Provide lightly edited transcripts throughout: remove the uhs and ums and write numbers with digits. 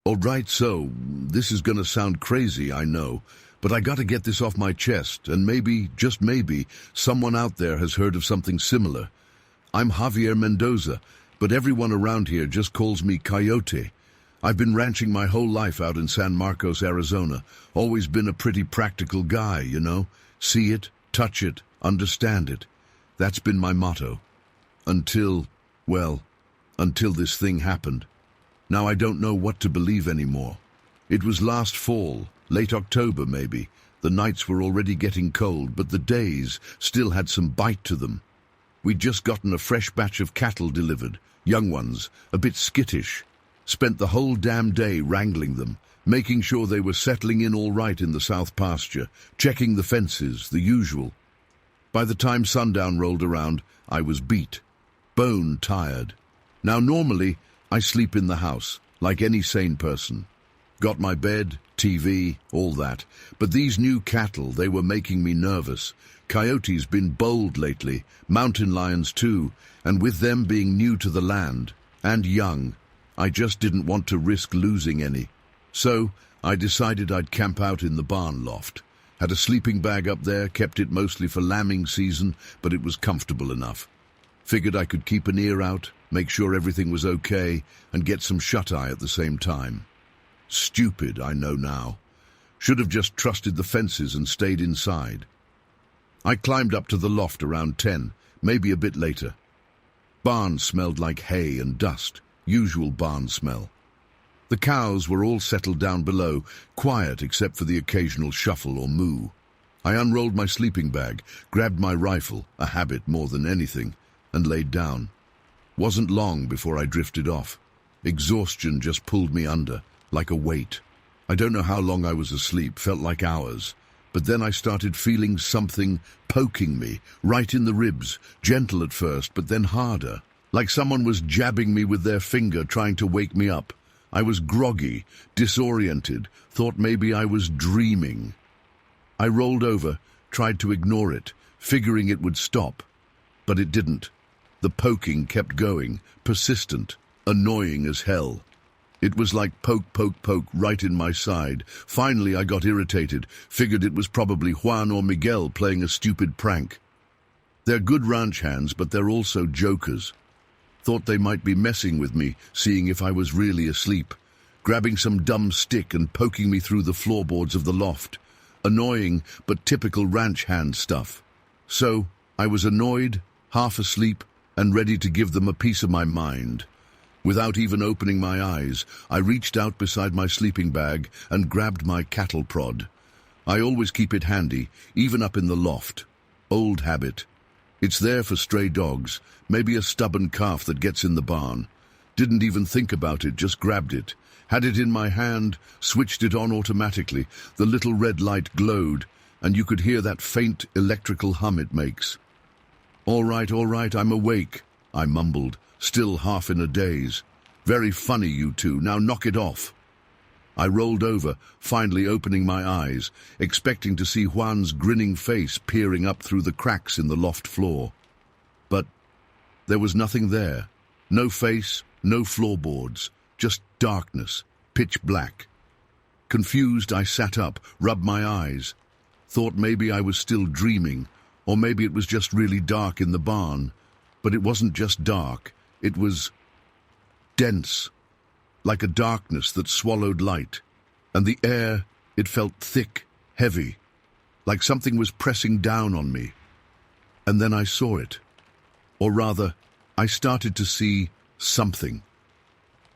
Alright, so, this is gonna sound crazy, I know, but I gotta get this off my chest, and maybe, just maybe, someone out there has heard of something similar. I'm Javier Mendoza, but everyone around here just calls me Coyote. I've been ranching my whole life out in San Marcos, Arizona. Always been a pretty practical guy, you know? See it, touch it, understand it. That's been my motto. Until this thing happened. Now I don't know what to believe anymore. It was last fall, late October maybe. The nights were already getting cold, but the days still had some bite to them. We'd just gotten a fresh batch of cattle delivered, young ones, a bit skittish. Spent the whole damn day wrangling them, making sure they were settling in all right in the south pasture, checking the fences, the usual. By the time sundown rolled around, I was beat, bone tired. Now normally, I sleep in the house, like any sane person. Got my bed, TV, all that. But these new cattle, they were making me nervous. Coyotes been bold lately, mountain lions too, and with them being new to the land, and young, I just didn't want to risk losing any. So, I decided I'd camp out in the barn loft. Had a sleeping bag up there, kept it mostly for lambing season, but it was comfortable enough. Figured I could keep an ear out, make sure everything was okay, and get some shut-eye at the same time. Stupid, I know now. Should have just trusted the fences and stayed inside. I climbed up to the loft around 10, maybe a bit later. Barn smelled like hay and dust, usual barn smell. The cows were all settled down below, quiet except for the occasional shuffle or moo. I unrolled my sleeping bag, grabbed my rifle, a habit more than anything, and laid down. Wasn't long before I drifted off. Exhaustion just pulled me under, like a weight. I don't know how long I was asleep, felt like hours. But then I started feeling something poking me, right in the ribs, gentle at first, but then harder. Like someone was jabbing me with their finger, trying to wake me up. I was groggy, disoriented, thought maybe I was dreaming. I rolled over, tried to ignore it, figuring it would stop. But it didn't. The poking kept going, persistent, annoying as hell. It was like poke, poke, poke right in my side. Finally I got irritated, figured it was probably Juan or Miguel playing a stupid prank. They're good ranch hands, but they're also jokers. Thought they might be messing with me, seeing if I was really asleep, grabbing some dumb stick and poking me through the floorboards of the loft. Annoying, but typical ranch hand stuff. So, I was annoyed, half asleep, and ready to give them a piece of my mind. Without even opening my eyes, I reached out beside my sleeping bag and grabbed my cattle prod. I always keep it handy, even up in the loft. Old habit. It's there for stray dogs, maybe a stubborn calf that gets in the barn. Didn't even think about it, just grabbed it. Had it in my hand, switched it on automatically. The little red light glowed, and you could hear that faint electrical hum it makes. All right, I'm awake," I mumbled, still half in a daze. "Very funny, you two. Now knock it off." I rolled over, finally opening my eyes, expecting to see Juan's grinning face peering up through the cracks in the loft floor. But there was nothing there. No face, no floorboards, just darkness, pitch black. Confused, I sat up, rubbed my eyes. Thought maybe I was still dreaming, or maybe it was just really dark in the barn. But it wasn't just dark, it was dense, like a darkness that swallowed light. And the air, it felt thick, heavy, like something was pressing down on me. And then I saw it. Or rather, I started to see something.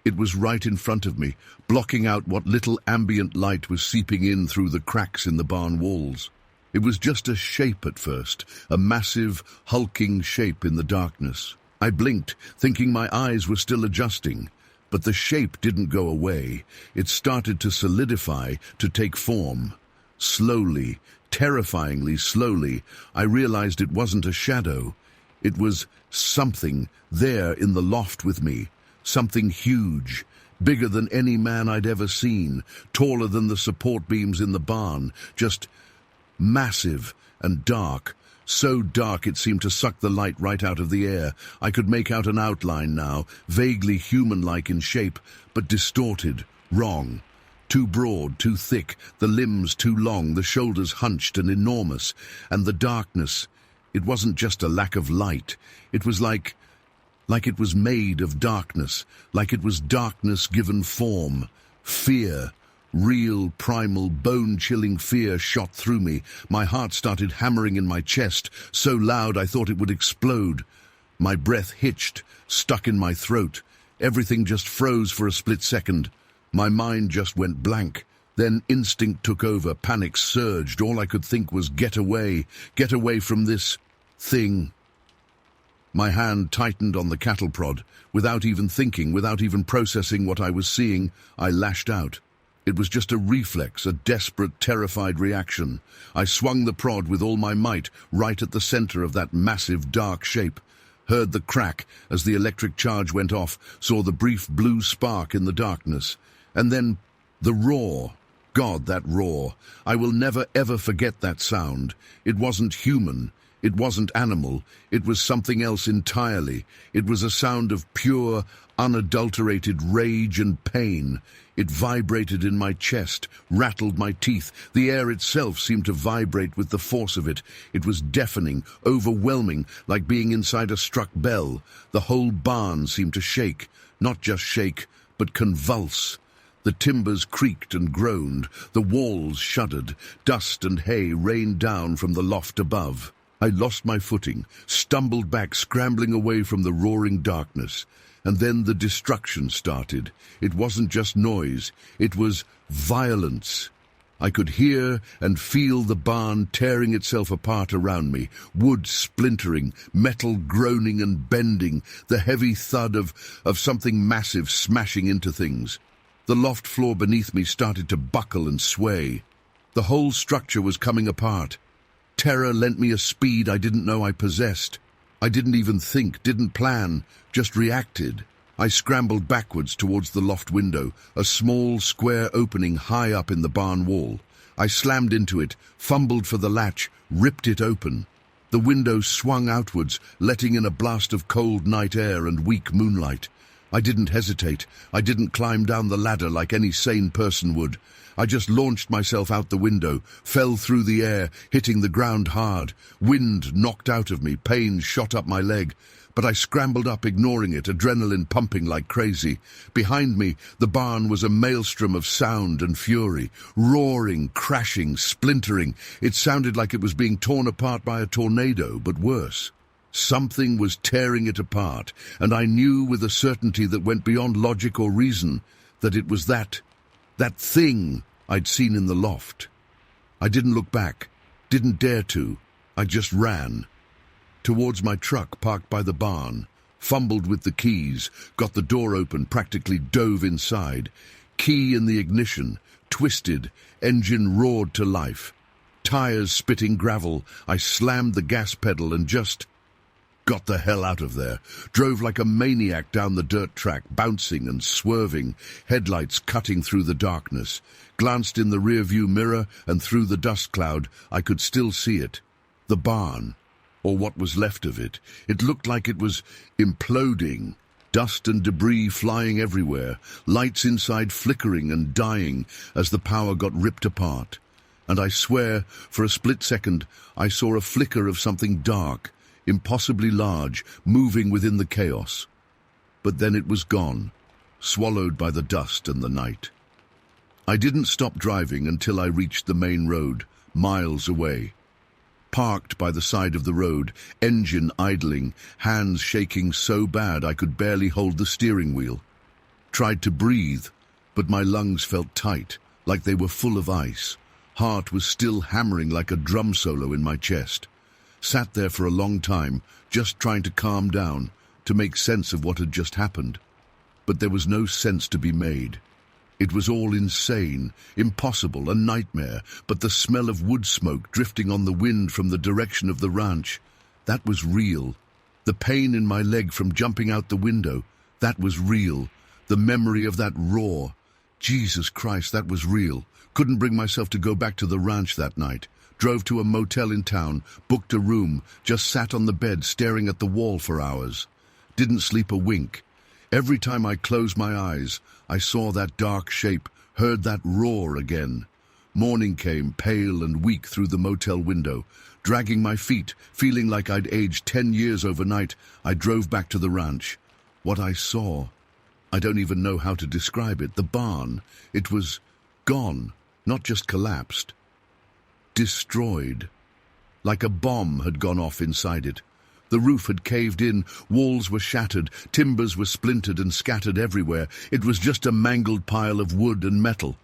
It was right in front of me, blocking out what little ambient light was seeping in through the cracks in the barn walls. It was just a shape at first, a massive, hulking shape in the darkness. I blinked, thinking my eyes were still adjusting, but the shape didn't go away. It started to solidify, to take form. Slowly, terrifyingly slowly, I realized it wasn't a shadow. It was something there in the loft with me, something huge, bigger than any man I'd ever seen, taller than the support beams in the barn, just massive and dark, so dark it seemed to suck the light right out of the air. I could make out an outline now, vaguely human-like in shape, but distorted, Wrong. Too broad, too thick, the limbs too long, the shoulders hunched and enormous, and the darkness. It wasn't just a lack of light. It was like it was made of darkness, like it was darkness given form. Fear, real, primal, bone-chilling fear shot through me. My heart started hammering in my chest, so loud I thought it would explode. My breath hitched, stuck in my throat. Everything just froze for a split second. My mind just went blank. Then instinct took over, panic surged. All I could think was get away from this thing. My hand tightened on the cattle prod. Without even thinking, without even processing what I was seeing, I lashed out. It was just a reflex, a desperate, terrified reaction. I swung the prod with all my might, right at the center of that massive, dark shape. Heard the crack as the electric charge went off, saw the brief blue spark in the darkness. And then the roar. God, that roar. I will never, ever forget that sound. It wasn't human. It wasn't animal. It was something else entirely. It was a sound of pure, unadulterated rage and pain. It vibrated in my chest, rattled my teeth. The air itself seemed to vibrate with the force of it. It was deafening, overwhelming, like being inside a struck bell. The whole barn seemed to shake. Not just shake, but convulse. The timbers creaked and groaned. The walls shuddered. Dust and hay rained down from the loft above. I lost my footing, stumbled back, scrambling away from the roaring darkness. And then the destruction started. It wasn't just noise, it was violence. I could hear and feel the barn tearing itself apart around me, wood splintering, metal groaning and bending, the heavy thud of something massive smashing into things. The loft floor beneath me started to buckle and sway. The whole structure was coming apart. Terror lent me a speed I didn't know I possessed. I didn't even think, didn't plan, just reacted. I scrambled backwards towards the loft window, a small, square opening high up in the barn wall. I slammed into it, fumbled for the latch, ripped it open. The window swung outwards, letting in a blast of cold night air and weak moonlight. I didn't hesitate. I didn't climb down the ladder like any sane person would. I just launched myself out the window, fell through the air, hitting the ground hard. Wind knocked out of me, pain shot up my leg. But I scrambled up, ignoring it, adrenaline pumping like crazy. Behind me, the barn was a maelstrom of sound and fury, roaring, crashing, splintering. It sounded like it was being torn apart by a tornado, but worse. Something was tearing it apart, and I knew with a certainty that went beyond logic or reason that it was that thing I'd seen in the loft. I didn't look back, didn't dare to. I just ran. Towards my truck parked by the barn, fumbled with the keys, got the door open, practically dove inside. Key in the ignition, twisted, engine roared to life. Tires spitting gravel, I slammed the gas pedal and just got the hell out of there. Drove like a maniac down the dirt track, bouncing and swerving, headlights cutting through the darkness. Glanced in the rearview mirror, and through the dust cloud, I could still see it. The barn, or what was left of it. It looked like it was imploding. Dust and debris flying everywhere, lights inside flickering and dying as the power got ripped apart. And I swear, for a split second, I saw a flicker of something dark, impossibly large, moving within the chaos. But then it was gone, swallowed by the dust and the night. I didn't stop driving until I reached the main road, miles away. Parked by the side of the road, engine idling, hands shaking so bad I could barely hold the steering wheel. Tried to breathe, but my lungs felt tight, like they were full of ice. Heart was still hammering like a drum solo in my chest. Sat there for a long time, just trying to calm down, to make sense of what had just happened. But there was no sense to be made. It was all insane, impossible, a nightmare, but the smell of wood smoke drifting on the wind from the direction of the ranch, that was real. The pain in my leg from jumping out the window, that was real. The memory of that roar, Jesus Christ, that was real. Couldn't bring myself to go back to the ranch that night. Drove to a motel in town, booked a room, just sat on the bed staring at the wall for hours. Didn't sleep a wink. Every time I closed my eyes, I saw that dark shape, heard that roar again. Morning came, pale and weak, through the motel window. Dragging my feet, feeling like I'd aged 10 years overnight, I drove back to the ranch. What I saw, I don't even know how to describe it. The barn, it was gone, not just collapsed. Destroyed. Like a bomb had gone off inside it. The roof had caved in, walls were shattered, timbers were splintered and scattered everywhere. It was just a mangled pile of wood and metal.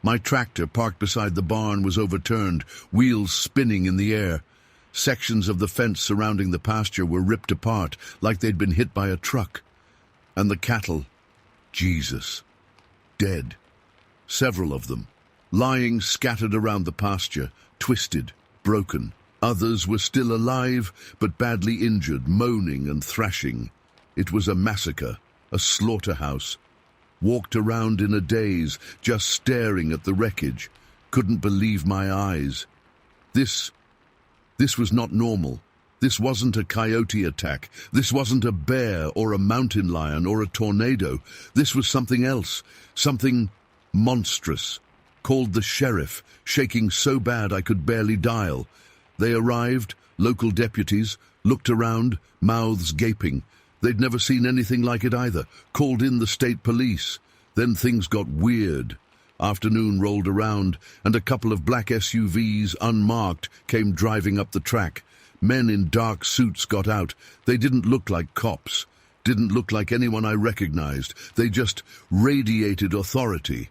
My tractor, parked beside the barn, was overturned, wheels spinning in the air. Sections of the fence surrounding the pasture were ripped apart, like they'd been hit by a truck. And the cattle, Jesus, dead. Several of them, lying scattered around the pasture, twisted, broken. Others were still alive, but badly injured, moaning and thrashing. It was a massacre, a slaughterhouse. Walked around in a daze, just staring at the wreckage. Couldn't believe my eyes. This was not normal. This wasn't a coyote attack. This wasn't a bear or a mountain lion or a tornado. This was something else, something monstrous. Called the sheriff, shaking so bad I could barely dial. They arrived, local deputies, looked around, mouths gaping. They'd never seen anything like it either. Called in the state police. Then things got weird. Afternoon rolled around, and a couple of black SUVs, unmarked, came driving up the track. Men in dark suits got out. They didn't look like cops. Didn't look like anyone I recognized. They just radiated authority.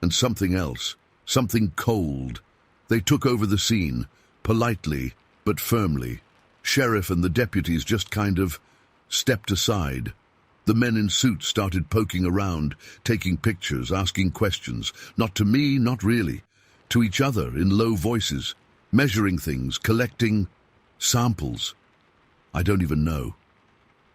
And something else. Something cold. They took over the scene. Politely, but firmly. Sheriff and the deputies just kind of stepped aside. The men in suits started poking around, taking pictures, asking questions. Not to me, not really. To each other in low voices, measuring things, collecting samples. I don't even know.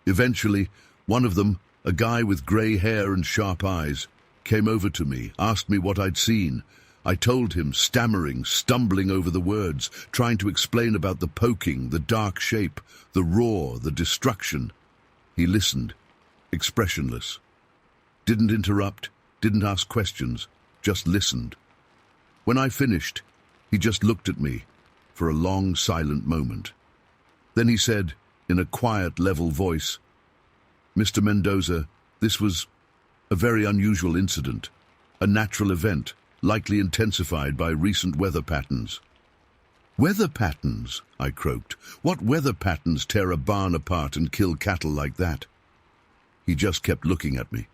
Eventually, one of them, a guy with grey hair and sharp eyes, came over to me, asked me what I'd seen. I told him, stammering, stumbling over the words, trying to explain about the poking, the dark shape, the roar, the destruction. He listened, expressionless. Didn't interrupt, didn't ask questions, just listened. When I finished, he just looked at me for a long, silent moment. Then he said, in a quiet, level voice, "Mr. Mendoza, this was a very unusual incident, a natural event, likely intensified by recent weather patterns." "Weather patterns?" I croaked. "What weather patterns tear a barn apart and kill cattle like that?" He just kept looking at me.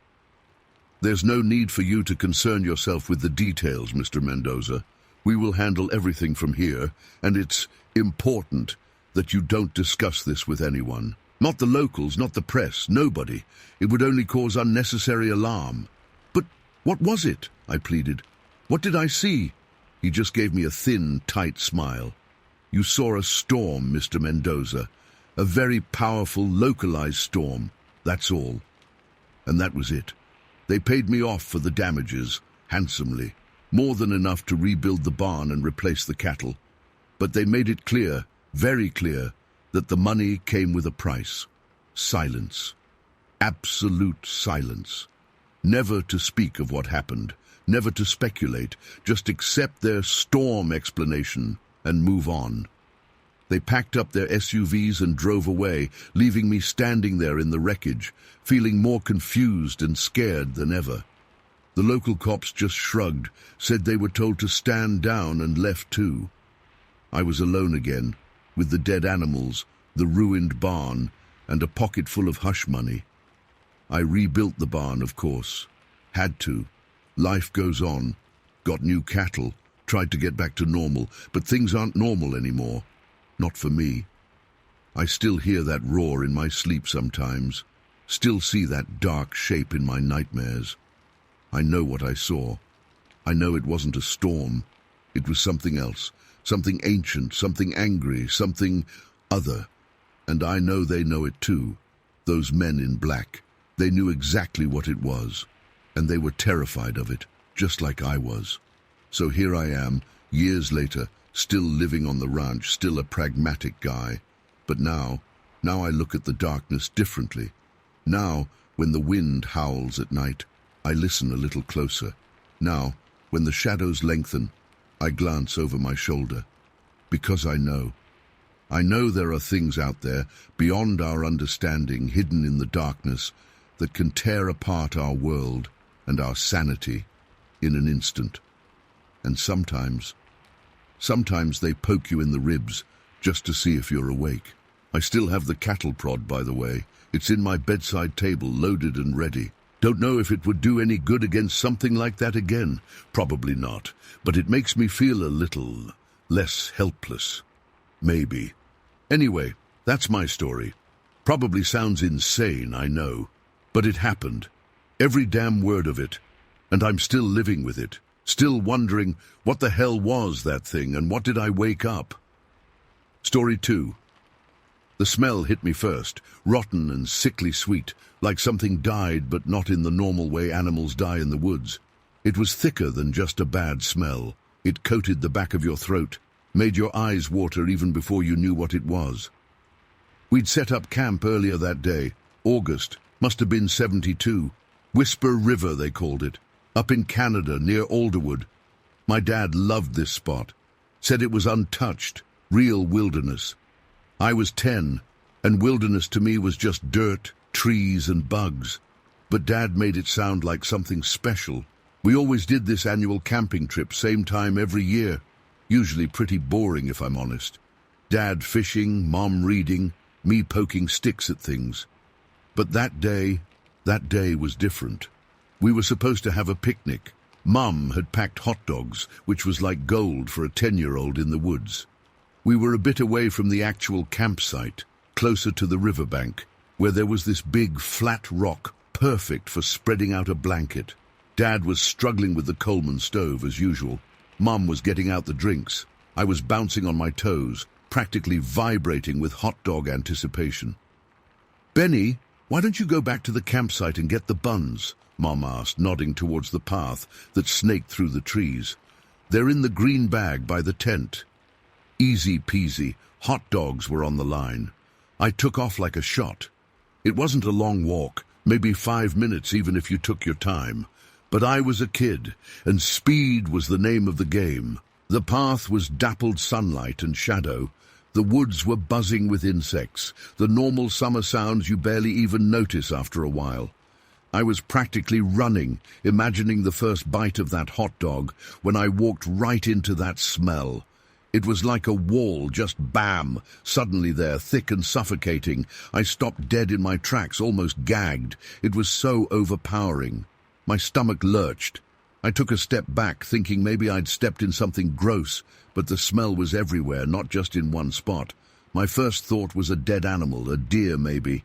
"There's no need for you to concern yourself with the details, Mr. Mendoza. We will handle everything from here, and it's important that you don't discuss this with anyone. Not the locals, not the press, nobody. It would only cause unnecessary alarm." "But what was it?" I pleaded. "What did I see?" He just gave me a thin, tight smile. "You saw a storm, Mr. Mendoza. A very powerful, localized storm. That's all." And that was it. They paid me off for the damages, handsomely. More than enough to rebuild the barn and replace the cattle. But they made it clear, very clear, that the money came with a price. Silence. Absolute silence. Never to speak of what happened. Never to speculate, just accept their storm explanation and move on. They packed up their SUVs and drove away, leaving me standing there in the wreckage, feeling more confused and scared than ever. The local cops just shrugged, said they were told to stand down, and left too. I was alone again, with the dead animals, the ruined barn, and a pocket full of hush money. I rebuilt the barn, of course. Had to. Life goes on. Got new cattle, tried to get back to normal, but things aren't normal anymore. Not for me. I still hear that roar in my sleep sometimes. Still see that dark shape in my nightmares. I know what I saw. I know it wasn't a storm. It was something else. Something ancient, something angry, something other. And I know they know it too. Those men in black. They knew exactly what it was. And they were terrified of it, just like I was. So here I am, years later, still living on the ranch, still a pragmatic guy. But now I look at the darkness differently. Now, When the wind howls at night, I listen a little closer. Now, when the shadows lengthen, I glance over my shoulder. Because I know there are things out there, beyond our understanding, hidden in the darkness, that can tear apart our world and our sanity in an instant. And sometimes they poke you in the ribs just to see if you're awake. I still have the cattle prod, by the way. It's in my bedside table, loaded and ready. Don't know if it would do any good against something like that again. Probably not. But it makes me feel a little less helpless. Maybe. Anyway, that's my story. Probably sounds insane, I know. But it happened. Every damn word of it. And I'm still living with it. Still wondering, what the hell was that thing and what did I wake up? Story 2. The smell hit me first, rotten and sickly sweet, like something died but not in the normal way animals die in the woods. It was thicker than just a bad smell. It coated the back of your throat, made your eyes water even before you knew what it was. We'd set up camp earlier that day, August, must have been 72. Whisper River, they called it, up in Canada near Alderwood. My dad loved this spot, said it was untouched, real wilderness. I was 10, and wilderness to me was just dirt, trees and bugs. But Dad made it sound like something special. We always did this annual camping trip, same time every year. Usually pretty boring, if I'm honest. Dad fishing, Mom reading, me poking sticks at things. But that day was different. We were supposed to have a picnic. Mum had packed hot dogs, which was like gold for a 10-year-old in the woods. We were a bit away from the actual campsite, closer to the riverbank, where there was this big, flat rock, perfect for spreading out a blanket. Dad was struggling with the Coleman stove, as usual. Mum was getting out the drinks. I was bouncing on my toes, practically vibrating with hot dog anticipation. "Benny, why don't you go back to the campsite and get the buns?" Mom asked, nodding towards the path that snaked through the trees. "They're in the green bag by the tent." Easy peasy, hot dogs were on the line. I took off like a shot. It wasn't a long walk, maybe 5 minutes even if you took your time. But I was a kid, and speed was the name of the game. The path was dappled sunlight and shadow. The woods were buzzing with insects, the normal summer sounds you barely even notice after a while. I was practically running, imagining the first bite of that hot dog, when I walked right into that smell. It was like a wall, just bam, suddenly there, thick and suffocating. I stopped dead in my tracks, almost gagged. It was so overpowering. My stomach lurched. I took a step back, thinking maybe I'd stepped in something gross, but the smell was everywhere, not just in one spot. My first thought was a dead animal, a deer maybe.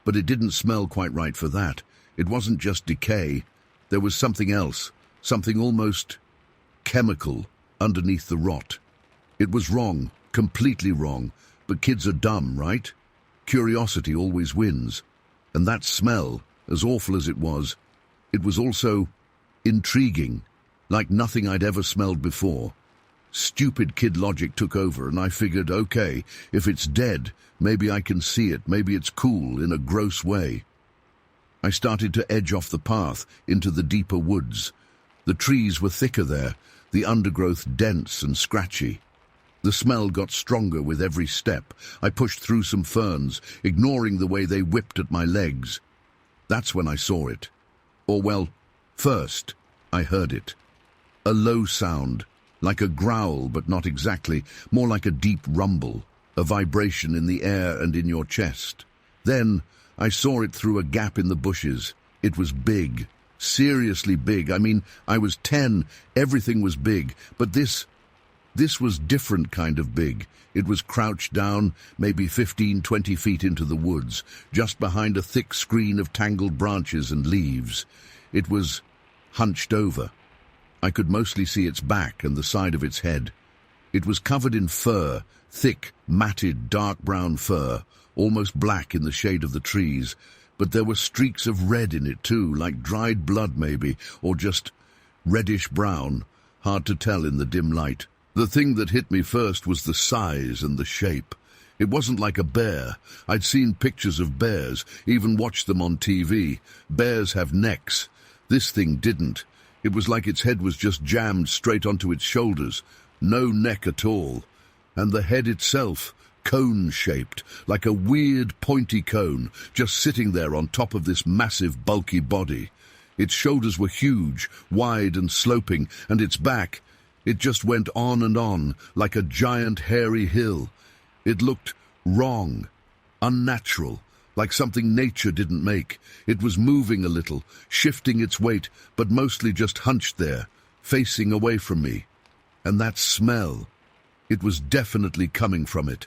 But it didn't smell quite right for that. It wasn't just decay. There was something else, something almost chemical underneath the rot. It was wrong, completely wrong, but kids are dumb, right? Curiosity always wins. And that smell, as awful as it was also intriguing, like nothing I'd ever smelled before. Stupid kid logic took over, and I figured, okay, if it's dead, maybe I can see it, maybe it's cool in a gross way. I started to edge off the path into the deeper woods. The trees were thicker there, the undergrowth dense and scratchy. The smell got stronger with every step. I pushed through some ferns, ignoring the way they whipped at my legs. That's when I saw it. Or, well, first, I heard it. A low sound, like a growl, but not exactly, more like a deep rumble, a vibration in the air and in your chest. Then, I saw it through a gap in the bushes. It was big, seriously big. I mean, I was 10, everything was big, but this was different kind of big. It was crouched down, maybe 15, 20 feet into the woods, just behind a thick screen of tangled branches and leaves. It was hunched over. I could mostly see its back and the side of its head. It was covered in fur, thick, matted, dark brown fur, almost black in the shade of the trees, but there were streaks of red in it too, like dried blood maybe, or just reddish-brown, hard to tell in the dim light. The thing that hit me first was the size and the shape. It wasn't like a bear. I'd seen pictures of bears, even watched them on TV. Bears have necks. This thing didn't. It was like its head was just jammed straight onto its shoulders. No neck at all. And the head itself, cone-shaped, like a weird pointy cone, just sitting there on top of this massive bulky body. Its shoulders were huge, wide and sloping, and its back, it just went on, like a giant hairy hill. It looked wrong, unnatural, like something nature didn't make. It was moving a little, shifting its weight, but mostly just hunched there, facing away from me. And that smell, it was definitely coming from it.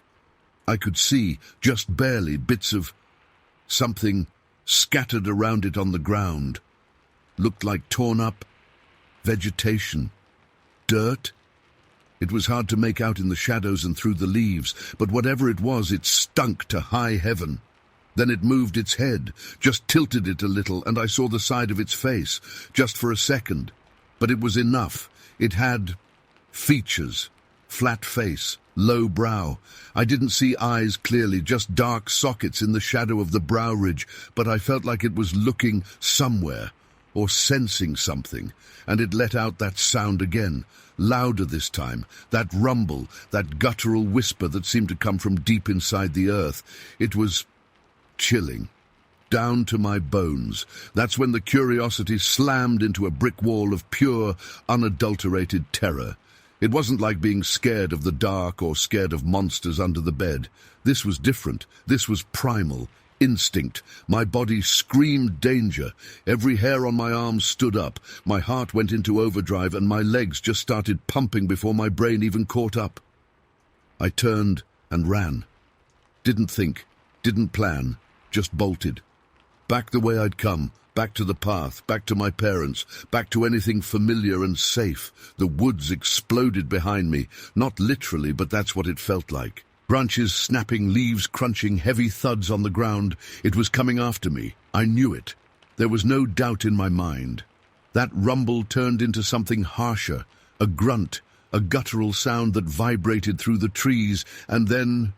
I could see, just barely, bits of something scattered around it on the ground. Looked like torn up vegetation. Dirt? It was hard to make out in the shadows and through the leaves, but whatever it was, it stunk to high heaven. Then it moved its head, just tilted it a little, and I saw the side of its face, just for a second. But it was enough. It had features, flat face, low brow. I didn't see eyes clearly, just dark sockets in the shadow of the brow ridge, but I felt like it was looking somewhere, or sensing something, and it let out that sound again, louder this time, that rumble, that guttural whisper that seemed to come from deep inside the earth. It was chilling, down to my bones. That's when the curiosity slammed into a brick wall of pure, unadulterated terror. It wasn't like being scared of the dark or scared of monsters under the bed. This was different. This was primal. Instinct. My body screamed danger. Every hair on my arm stood up. My heart went into overdrive and my legs just started pumping before my brain even caught up. I turned and ran. Didn't think, didn't plan, just bolted. Back the way I'd come, back to the path, back to my parents, back to anything familiar and safe. The woods exploded behind me, not literally, but that's what it felt like. Branches snapping, leaves crunching, heavy thuds on the ground. It was coming after me. I knew it. There was no doubt in my mind. That rumble turned into something harsher, a grunt, a guttural sound that vibrated through the trees, and then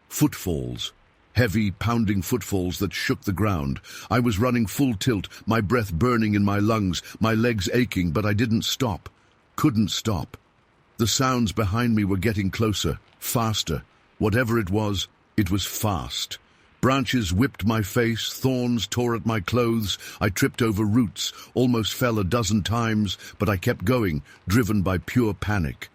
footfalls. Heavy, pounding footfalls that shook the ground. I was running full tilt, my breath burning in my lungs, my legs aching, but I didn't stop. Couldn't stop. The sounds behind me were getting closer, faster. Whatever it was fast. Branches whipped my face, thorns tore at my clothes. I tripped over roots, almost fell a dozen times, but I kept going, driven by pure panic.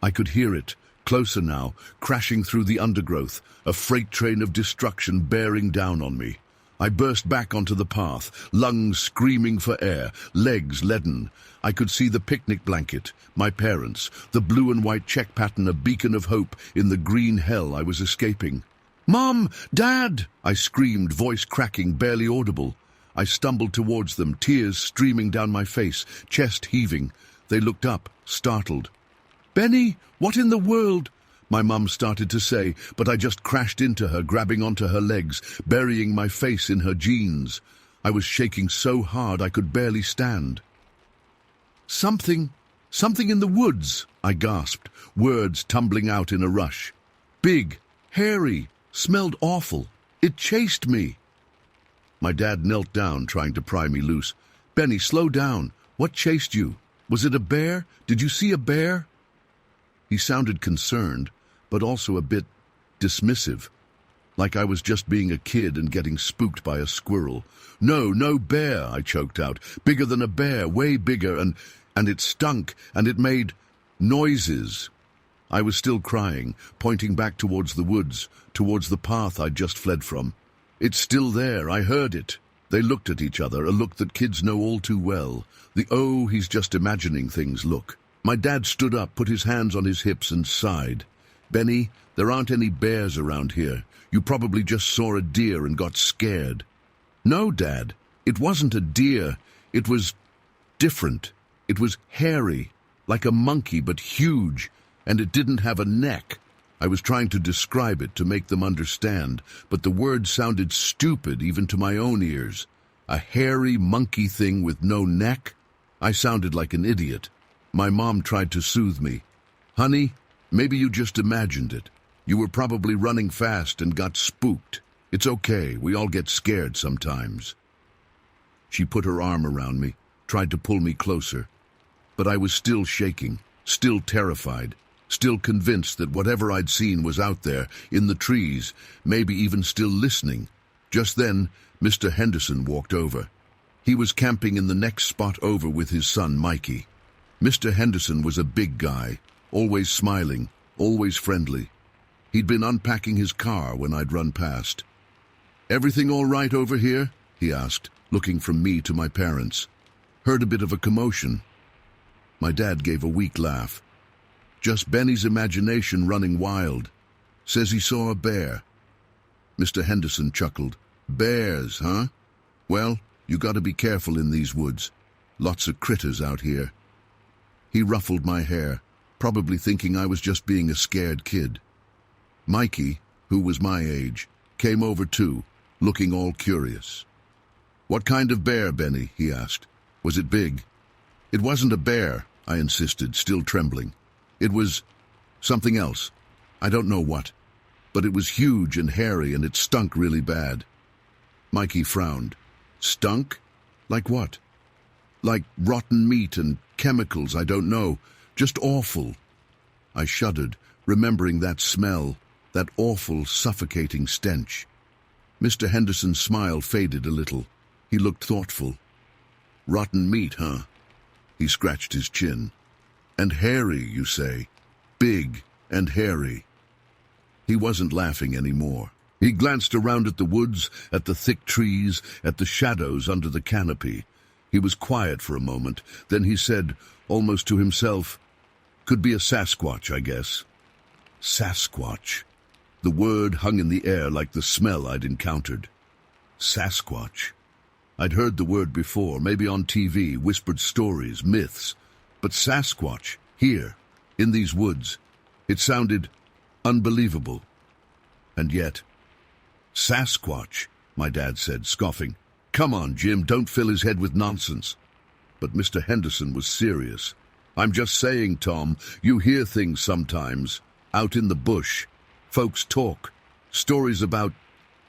I could hear it, closer now, crashing through the undergrowth, a freight train of destruction bearing down on me. I burst back onto the path, lungs screaming for air, legs leaden. I could see the picnic blanket, my parents, the blue and white check pattern, a beacon of hope in the green hell I was escaping. "Mom! Dad!" I screamed, voice cracking, barely audible. I stumbled towards them, tears streaming down my face, chest heaving. They looked up, startled. "Benny, what in the world?" My mum started to say, but I just crashed into her, grabbing onto her legs, burying my face in her jeans. I was shaking so hard I could barely stand. Something in the woods," I gasped, words tumbling out in a rush. "Big, hairy, smelled awful. It chased me." My dad knelt down, trying to pry me loose. "Benny, slow down. What chased you? Was it a bear? Did you see a bear?" He sounded concerned, but also a bit dismissive, like I was just being a kid and getting spooked by a squirrel. No bear," I choked out. "Bigger than a bear, way bigger, and it stunk, and it made noises." I was still crying, pointing back towards the woods, towards the path I'd just fled from. "It's still there, I heard it." They looked at each other, a look that kids know all too well. The "oh, he's just imagining things" look. My dad stood up, put his hands on his hips and sighed. "Benny, there aren't any bears around here. You probably just saw a deer and got scared." "No, Dad, it wasn't a deer. It was different. It was hairy, like a monkey, but huge, and it didn't have a neck." I was trying to describe it to make them understand, but the words sounded stupid even to my own ears. A hairy monkey thing with no neck? I sounded like an idiot. My mom tried to soothe me. "Honey, maybe you just imagined it. You were probably running fast and got spooked. It's okay, we all get scared sometimes. She put her arm around me, tried to pull me closer. But I was still shaking, still terrified, still convinced that whatever I'd seen was out there, in the trees, maybe even still listening. Just then, Mr. Henderson walked over. He was camping in the next spot over with his son, Mikey. Mr. Henderson was a big guy, always smiling, always friendly. He'd been unpacking his car when I'd run past. "Everything all right over here?" he asked, looking from me to my parents. "Heard a bit of a commotion." My dad gave a weak laugh. "Just Benny's imagination running wild. Says he saw a bear." Mr. Henderson chuckled. "Bears, huh? Well, you gotta be careful in these woods. Lots of critters out here." He ruffled my hair, probably thinking I was just being a scared kid. Mikey, who was my age, came over too, looking all curious. "What kind of bear, Benny?" he asked. "Was it big?" "It wasn't a bear," I insisted, still trembling. "It was something else. I don't know what. But it was huge and hairy, and it stunk really bad." Mikey frowned. "Stunk? Like what?" "Like rotten meat and chemicals, I don't know. Just awful." I shuddered, remembering that smell, that awful, suffocating stench. Mr. Henderson's smile faded a little. He looked thoughtful. "Rotten meat, huh?" He scratched his chin. "And hairy, you say? Big and hairy." He wasn't laughing anymore. He glanced around at the woods, at the thick trees, at the shadows under the canopy. He was quiet for a moment. Then he said, almost to himself, "Could be a Sasquatch, I guess." Sasquatch. The word hung in the air like the smell I'd encountered. Sasquatch. I'd heard the word before, maybe on TV, whispered stories, myths. But Sasquatch, here, in these woods, it sounded unbelievable. And yet, "Sasquatch," my dad said, scoffing. "Come on, Jim, don't fill his head with nonsense." But Mr. Henderson was serious. "I'm just saying, Tom, you hear things sometimes, out in the bush. Folks talk, stories about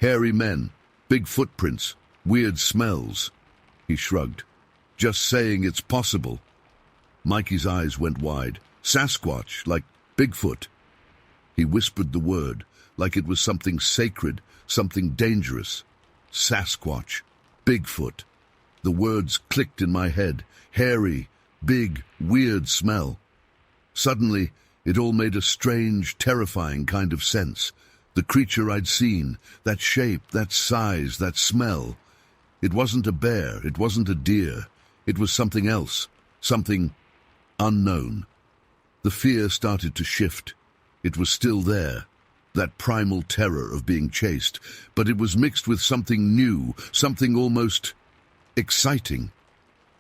hairy men, big footprints, weird smells." He shrugged. "Just saying it's possible." Mikey's eyes went wide. "Sasquatch, like Bigfoot." He whispered the word, like it was something sacred, something dangerous. Sasquatch, Bigfoot. The words clicked in my head. Hairy, big, weird smell. Suddenly, it all made a strange, terrifying kind of sense. The creature I'd seen, that shape, that size, that smell. It wasn't a bear, it wasn't a deer. It was something else, something unknown. The fear started to shift. It was still there, that primal terror of being chased, but it was mixed with something new, something almost exciting.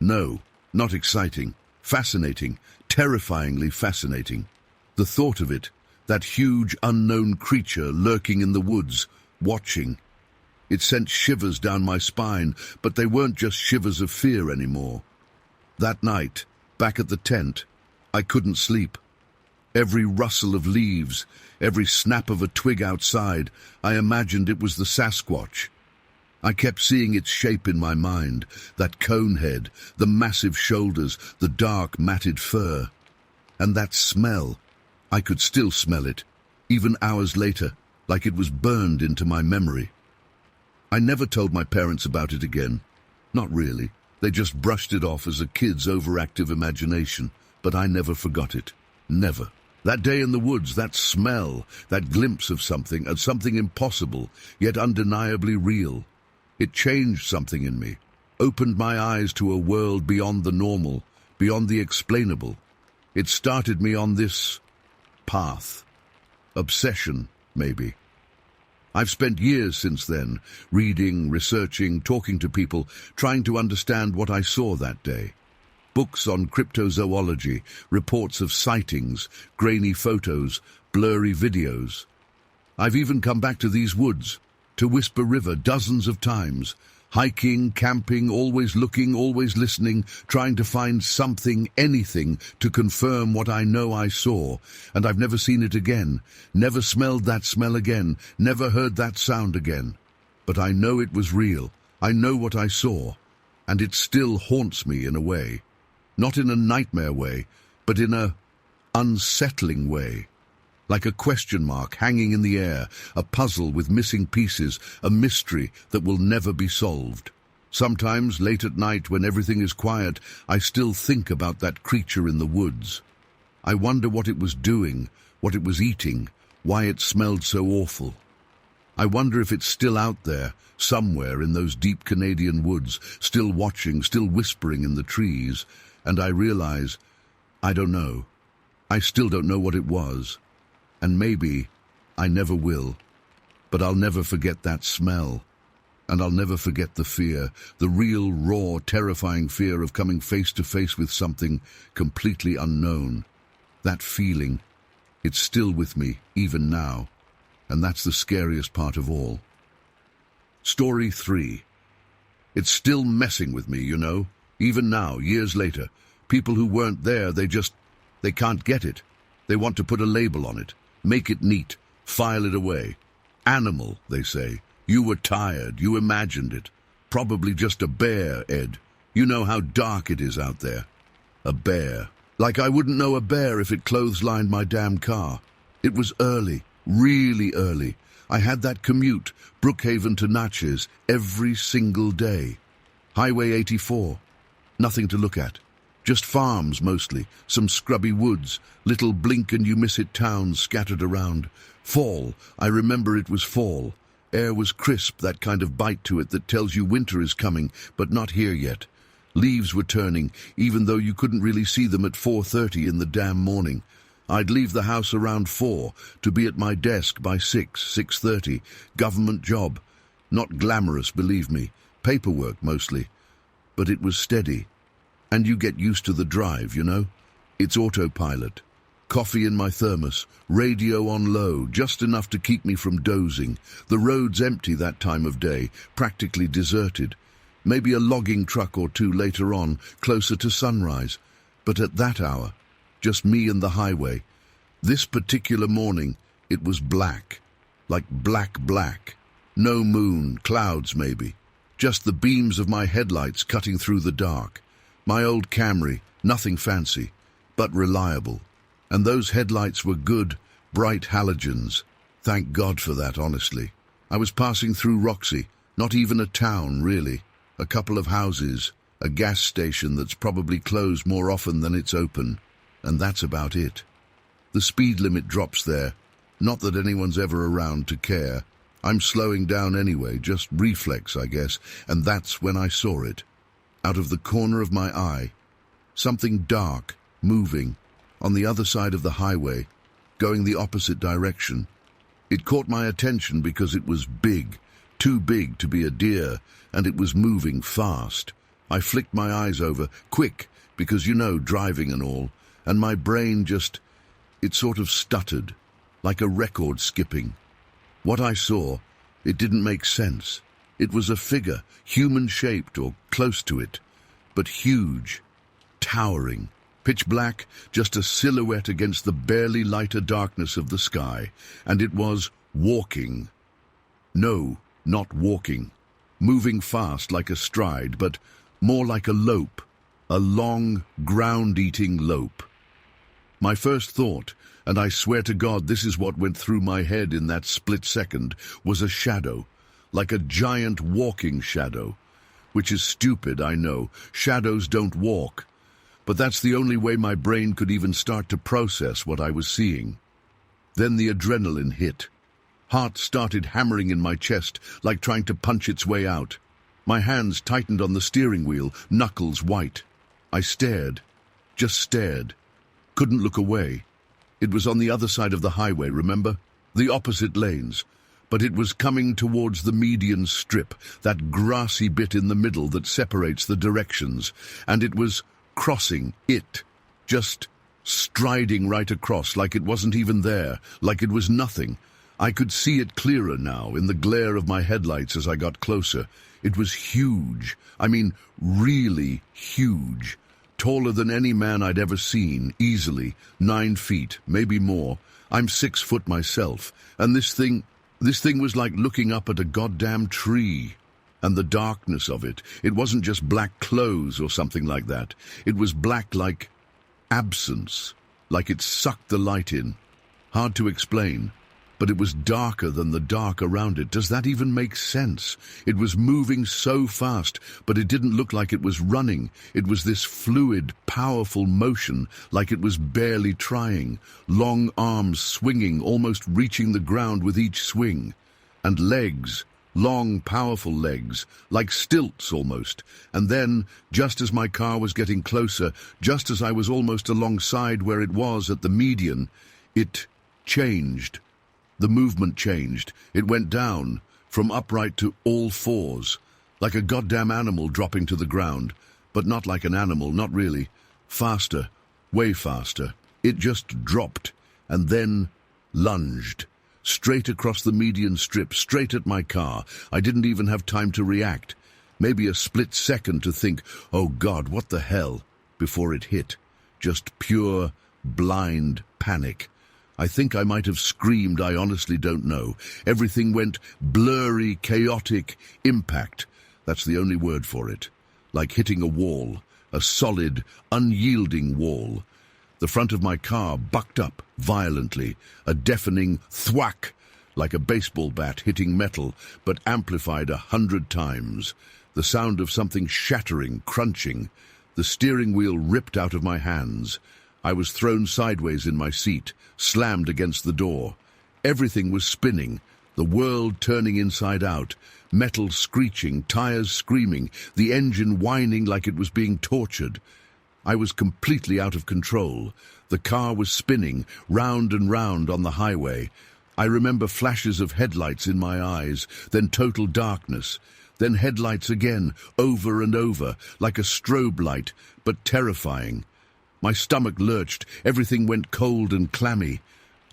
No, not exciting. Fascinating, terrifyingly fascinating. The thought of it, that huge unknown creature lurking in the woods, watching. It sent shivers down my spine, but they weren't just shivers of fear anymore. That night, back at the tent, I couldn't sleep. Every rustle of leaves, every snap of a twig outside, I imagined it was the Sasquatch. I kept seeing its shape in my mind, that cone head, the massive shoulders, the dark, matted fur. And that smell. I could still smell it, even hours later, like it was burned into my memory. I never told my parents about it again. Not really. They just brushed it off as a kid's overactive imagination, but I never forgot it. Never. That day in the woods, that smell, that glimpse of something impossible, yet undeniably real. It changed something in me, opened my eyes to a world beyond the normal, beyond the explainable. It started me on this path. Obsession, maybe. I've spent years since then, reading, researching, talking to people, trying to understand what I saw that day. Books on cryptozoology, reports of sightings, grainy photos, blurry videos. I've even come back to these woods, to Whisper River dozens of times, Hiking, camping, always looking, always listening, trying to find something, anything, to confirm what I know I saw. And I've never seen it again, never smelled that smell again, never heard that sound again. But I know it was real. I know what I saw. And it still haunts me in a way. Not in a nightmare way, but in a unsettling way. Like a question mark hanging in the air, a puzzle with missing pieces, a mystery that will never be solved. Sometimes, late at night, when everything is quiet, I still think about that creature in the woods. I wonder what it was doing, what it was eating, why it smelled so awful. I wonder if it's still out there, somewhere in those deep Canadian woods, still watching, still whispering in the trees. And I realize, I don't know. I still don't know what it was. And maybe I never will, but I'll never forget that smell. And I'll never forget the fear, the real, raw, terrifying fear of coming face to face with something completely unknown. That feeling, it's still with me, even now. And that's the scariest part of all. Story 3. It's still messing with me, you know. Even now, years later. People who weren't there, they can't get it. They want to put a label on it. Make it neat, file it away. Animal, they say. You were tired, you imagined it. Probably just a bear, Ed. You know how dark it is out there. A bear. Like I wouldn't know a bear if it clotheslined my damn car. It was early, really early. I had that commute, Brookhaven to Natchez, every single day. Highway 84. Nothing to look at. Just farms, mostly, some scrubby woods, little blink-and-you-miss-it towns scattered around. Fall, I remember it was fall. Air was crisp, that kind of bite to it that tells you winter is coming, but not here yet. Leaves were turning, even though you couldn't really see them at 4:30 in the damn morning. I'd leave the house around 4, to be at my desk by 6:30. Government job. Not glamorous, believe me. Paperwork, mostly. But it was steady. And you get used to the drive, you know? It's autopilot. Coffee in my thermos, radio on low, just enough to keep me from dozing. The road's empty that time of day, practically deserted. Maybe a logging truck or two later on, closer to sunrise. But at that hour, just me and the highway. This particular morning, it was black. Like black. No moon, clouds maybe. Just the beams of my headlights cutting through the dark. My old Camry, nothing fancy, but reliable. And those headlights were good, bright halogens. Thank God for that, honestly. I was passing through Roxy, not even a town, really. A couple of houses, a gas station that's probably closed more often than it's open. And that's about it. The speed limit drops there. Not that anyone's ever around to care. I'm slowing down anyway, just reflex, I guess. And that's when I saw it. Out of the corner of my eye, something dark, moving, on the other side of the highway, going the opposite direction. It caught my attention because it was big, too big to be a deer, and it was moving fast. I flicked my eyes over, quick, because you know, driving and all, and my brain it sort of stuttered, like a record skipping. What I saw, it didn't make sense. It was a figure, human-shaped or close to it, but huge, towering, pitch black, just a silhouette against the barely lighter darkness of the sky, and it was walking. No, not walking. Moving fast like a stride, but more like a lope, a long, ground-eating lope. My first thought, and I swear to God this is what went through my head in that split second, was a shadow. Like a giant walking shadow, which is stupid, I know. Shadows don't walk. But that's the only way my brain could even start to process what I was seeing. Then the adrenaline hit. Heart started hammering in my chest, like trying to punch its way out. My hands tightened on the steering wheel, knuckles white. I stared, just stared. Couldn't look away. It was on the other side of the highway, remember? The opposite lanes. But it was coming towards the median strip, that grassy bit in the middle that separates the directions, and it was crossing it, just striding right across like it wasn't even there, like it was nothing. I could see it clearer now in the glare of my headlights as I got closer. It was huge. I mean, really huge. Taller than any man I'd ever seen, easily. 9 feet, maybe more. I'm 6 foot myself, and this thing was like looking up at a goddamn tree. And the darkness of it wasn't just black clothes or something like that. It was black like absence, like it sucked the light in. Hard to explain, but it was darker than the dark around it. Does that even make sense? It was moving so fast, but it didn't look like it was running. It was this fluid, powerful motion, like it was barely trying. Long arms swinging, almost reaching the ground with each swing. And legs, long, powerful legs, like stilts almost. And then, just as my car was getting closer, just as I was almost alongside where it was at the median, it changed. The movement changed. It went down, from upright to all fours, like a goddamn animal dropping to the ground. But not like an animal, not really. Faster, way faster. It just dropped, and then lunged. Straight across the median strip, straight at my car. I didn't even have time to react. Maybe a split second to think, oh God, what the hell, before it hit. Just pure, blind panic. I think I might have screamed, I honestly don't know. Everything went blurry, chaotic, impact. That's the only word for it. Like hitting a wall, a solid, unyielding wall. The front of my car bucked up violently, a deafening thwack, like a baseball bat hitting metal, but amplified 100 times. The sound of something shattering, crunching. The steering wheel ripped out of my hands. I was thrown sideways in my seat, slammed against the door. Everything was spinning, the world turning inside out, metal screeching, tires screaming, the engine whining like it was being tortured. I was completely out of control. The car was spinning, round and round on the highway. I remember flashes of headlights in my eyes, then total darkness, then headlights again, over and over, like a strobe light, but terrifying. My stomach lurched, everything went cold and clammy.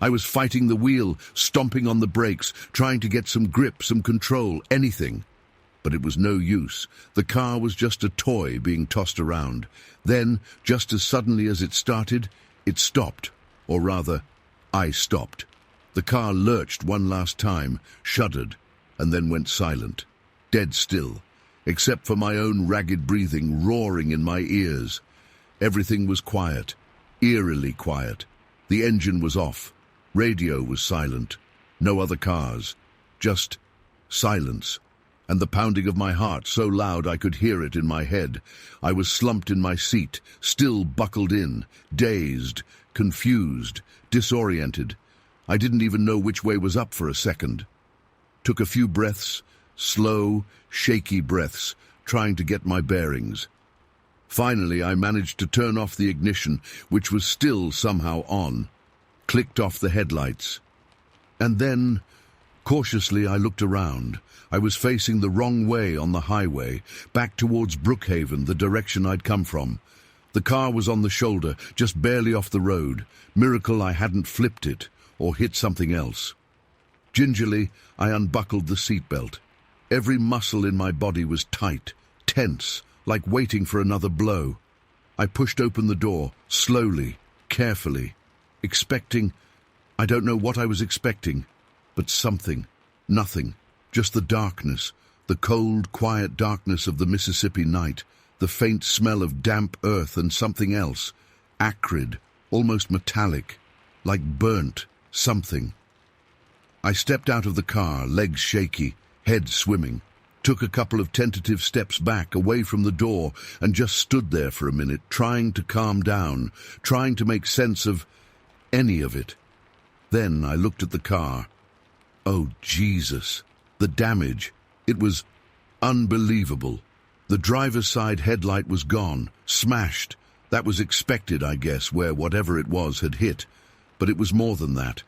I was fighting the wheel, stomping on the brakes, trying to get some grip, some control, anything. But it was no use. The car was just a toy being tossed around. Then, just as suddenly as it started, it stopped. Or rather, I stopped. The car lurched one last time, shuddered, and then went silent. Dead still, except for my own ragged breathing roaring in my ears. Everything was quiet, eerily quiet. The engine was off. Radio was silent. No other cars. Just silence. And the pounding of my heart so loud I could hear it in my head. I was slumped in my seat, still buckled in, dazed, confused, disoriented. I didn't even know which way was up for a second. Took a few breaths, slow, shaky breaths, trying to get my bearings. Finally, I managed to turn off the ignition, which was still somehow on. Clicked off the headlights. And then, cautiously, I looked around. I was facing the wrong way on the highway, back towards Brookhaven, the direction I'd come from. The car was on the shoulder, just barely off the road. Miracle I hadn't flipped it, or hit something else. Gingerly, I unbuckled the seatbelt. Every muscle in my body was tight, tense, like waiting for another blow. I pushed open the door, slowly, carefully, expecting, I don't know what I was expecting, but something, nothing, just the darkness, the cold, quiet darkness of the Mississippi night, the faint smell of damp earth and something else, acrid, almost metallic, like burnt, something. I stepped out of the car, legs shaky, head swimming. Took a couple of tentative steps back, away from the door, and just stood there for a minute, trying to calm down, trying to make sense of any of it. Then I looked at the car. Oh, Jesus! The damage! It was unbelievable. The driver's side headlight was gone, smashed. That was expected, I guess, where whatever it was had hit. But it was more than that.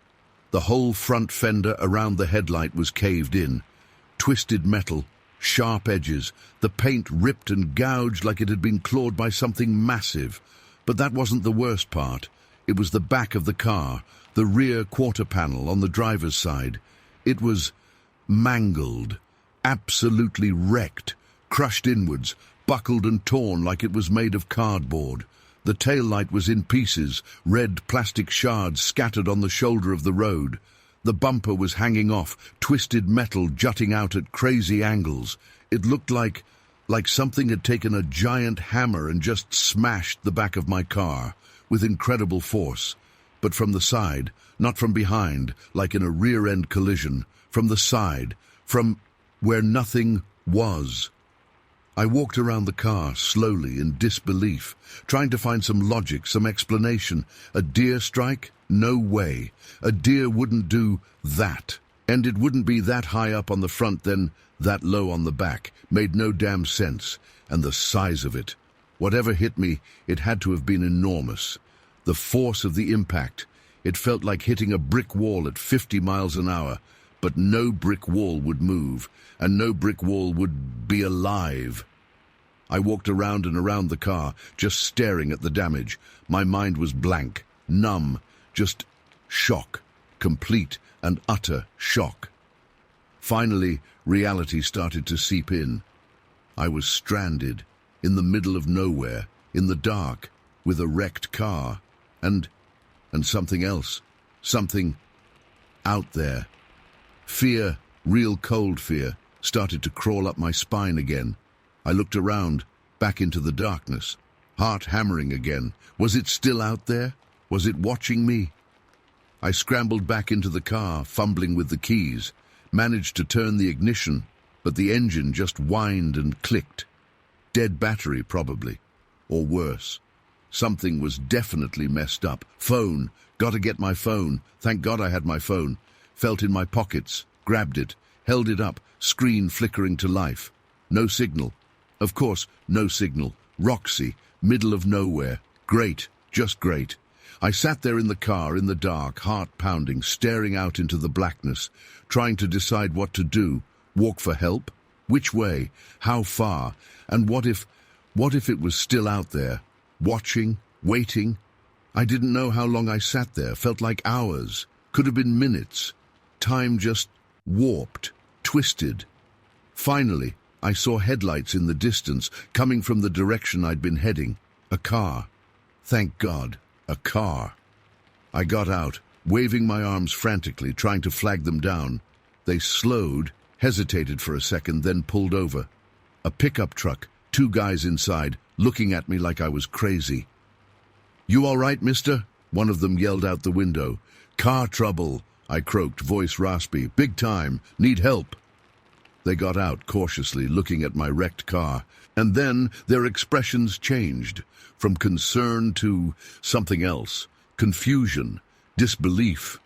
The whole front fender around the headlight was caved in. Twisted metal, sharp edges, the paint ripped and gouged like it had been clawed by something massive. But that wasn't the worst part. It was the back of the car, the rear quarter panel on the driver's side. It was mangled, absolutely wrecked, crushed inwards, buckled and torn like it was made of cardboard. The taillight was in pieces, red plastic shards scattered on the shoulder of the road. The bumper was hanging off, twisted metal jutting out at crazy angles. It looked like something had taken a giant hammer and just smashed the back of my car with incredible force. But from the side, not from behind, like in a rear-end collision, from the side, from where nothing was. I walked around the car slowly in disbelief, trying to find some logic, some explanation. A deer strike? No way. A deer wouldn't do that. And it wouldn't be that high up on the front, then that low on the back. Made no damn sense. And the size of it. Whatever hit me, it had to have been enormous. The force of the impact. It felt like hitting a brick wall at 50 miles an hour. But no brick wall would move, and no brick wall would be alive. I walked around and around the car, just staring at the damage. My mind was blank, numb, just shock, complete and utter shock. Finally, reality started to seep in. I was stranded, in the middle of nowhere, in the dark, with a wrecked car, and something else, something out there. Fear, real cold fear, started to crawl up my spine again. I looked around, back into the darkness, heart hammering again. Was it still out there? Was it watching me? I scrambled back into the car, fumbling with the keys, managed to turn the ignition, but the engine just whined and clicked. Dead battery, probably. Or worse. Something was definitely messed up. Phone. Gotta get my phone. Thank God I had my phone. Felt in my pockets, grabbed it, held it up, screen flickering to life. No signal. Of course, no signal. Roxy, middle of nowhere. Great, just great. I sat there in the car, in the dark, heart pounding, staring out into the blackness, trying to decide what to do. Walk for help? Which way? How far? And what if it was still out there? Watching? Waiting? I didn't know how long I sat there. Felt like hours. Could have been minutes. Time just warped, twisted. Finally, I saw headlights in the distance, coming from the direction I'd been heading. A car. Thank God, a car. I got out, waving my arms frantically, trying to flag them down. They slowed, hesitated for a second, then pulled over. A pickup truck, 2 guys inside, looking at me like I was crazy. "You all right, mister?" One of them yelled out the window. "Car trouble," I croaked, voice raspy. "Big time. Need help." They got out cautiously, looking at my wrecked car. And then their expressions changed, from concern to something else. Confusion, disbelief.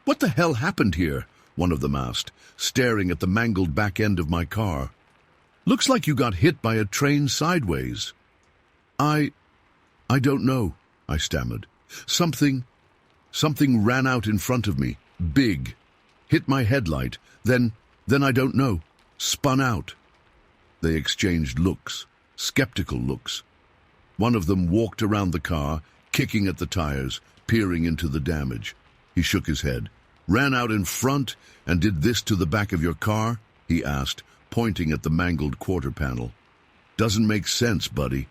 "What the hell happened here?" one of them asked, staring at the mangled back end of my car. "Looks like you got hit by a train sideways." I don't know," I stammered. Something ran out in front of me, big, hit my headlight, then I don't know, spun out." They exchanged looks, skeptical looks. One of them walked around the car, kicking at the tires, peering into the damage. He shook his head. "Ran out in front and did this to the back of your car?" he asked, pointing at the mangled quarter panel. "Doesn't make sense, buddy."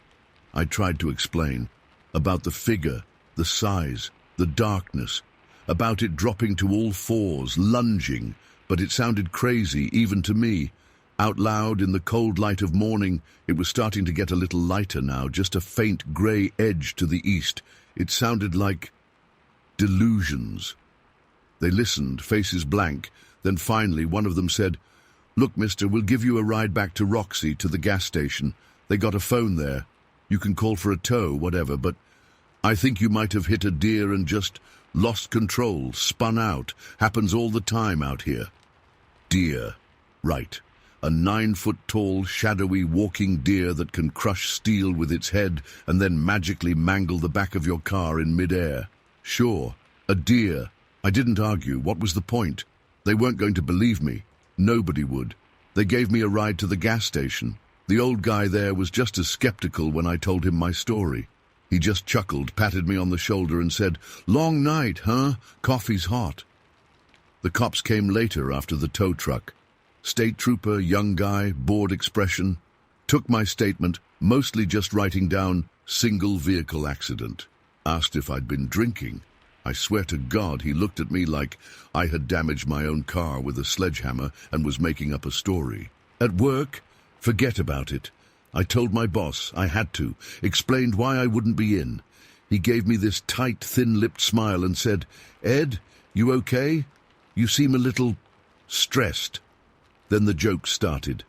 I tried to explain. About the figure, the size, the darkness, about it dropping to all fours, lunging, but it sounded crazy even to me. Out loud in the cold light of morning, it was starting to get a little lighter now, just a faint grey edge to the east. It sounded like delusions. They listened, faces blank. Then finally one of them said, "Look, mister, we'll give you a ride back to Roxy, to the gas station. They got a phone there. You can call for a tow, whatever, but I think you might have hit a deer and just lost control, spun out. Happens all the time out here." Deer. Right. A 9-foot-tall, shadowy walking deer that can crush steel with its head and then magically mangle the back of your car in mid-air. Sure, a deer. I didn't argue. What was the point? They weren't going to believe me. Nobody would. They gave me a ride to the gas station. The old guy there was just as skeptical when I told him my story. He just chuckled, patted me on the shoulder and said, "Long night, huh? Coffee's hot." The cops came later after the tow truck. State trooper, young guy, bored expression. Took my statement, mostly just writing down single vehicle accident. Asked if I'd been drinking. I swear to God he looked at me like I had damaged my own car with a sledgehammer and was making up a story. At work, forget about it. I told my boss I had to, explained why I wouldn't be in. He gave me this tight, thin-lipped smile and said, "Ed, you okay? You seem a little stressed." Then the joke started.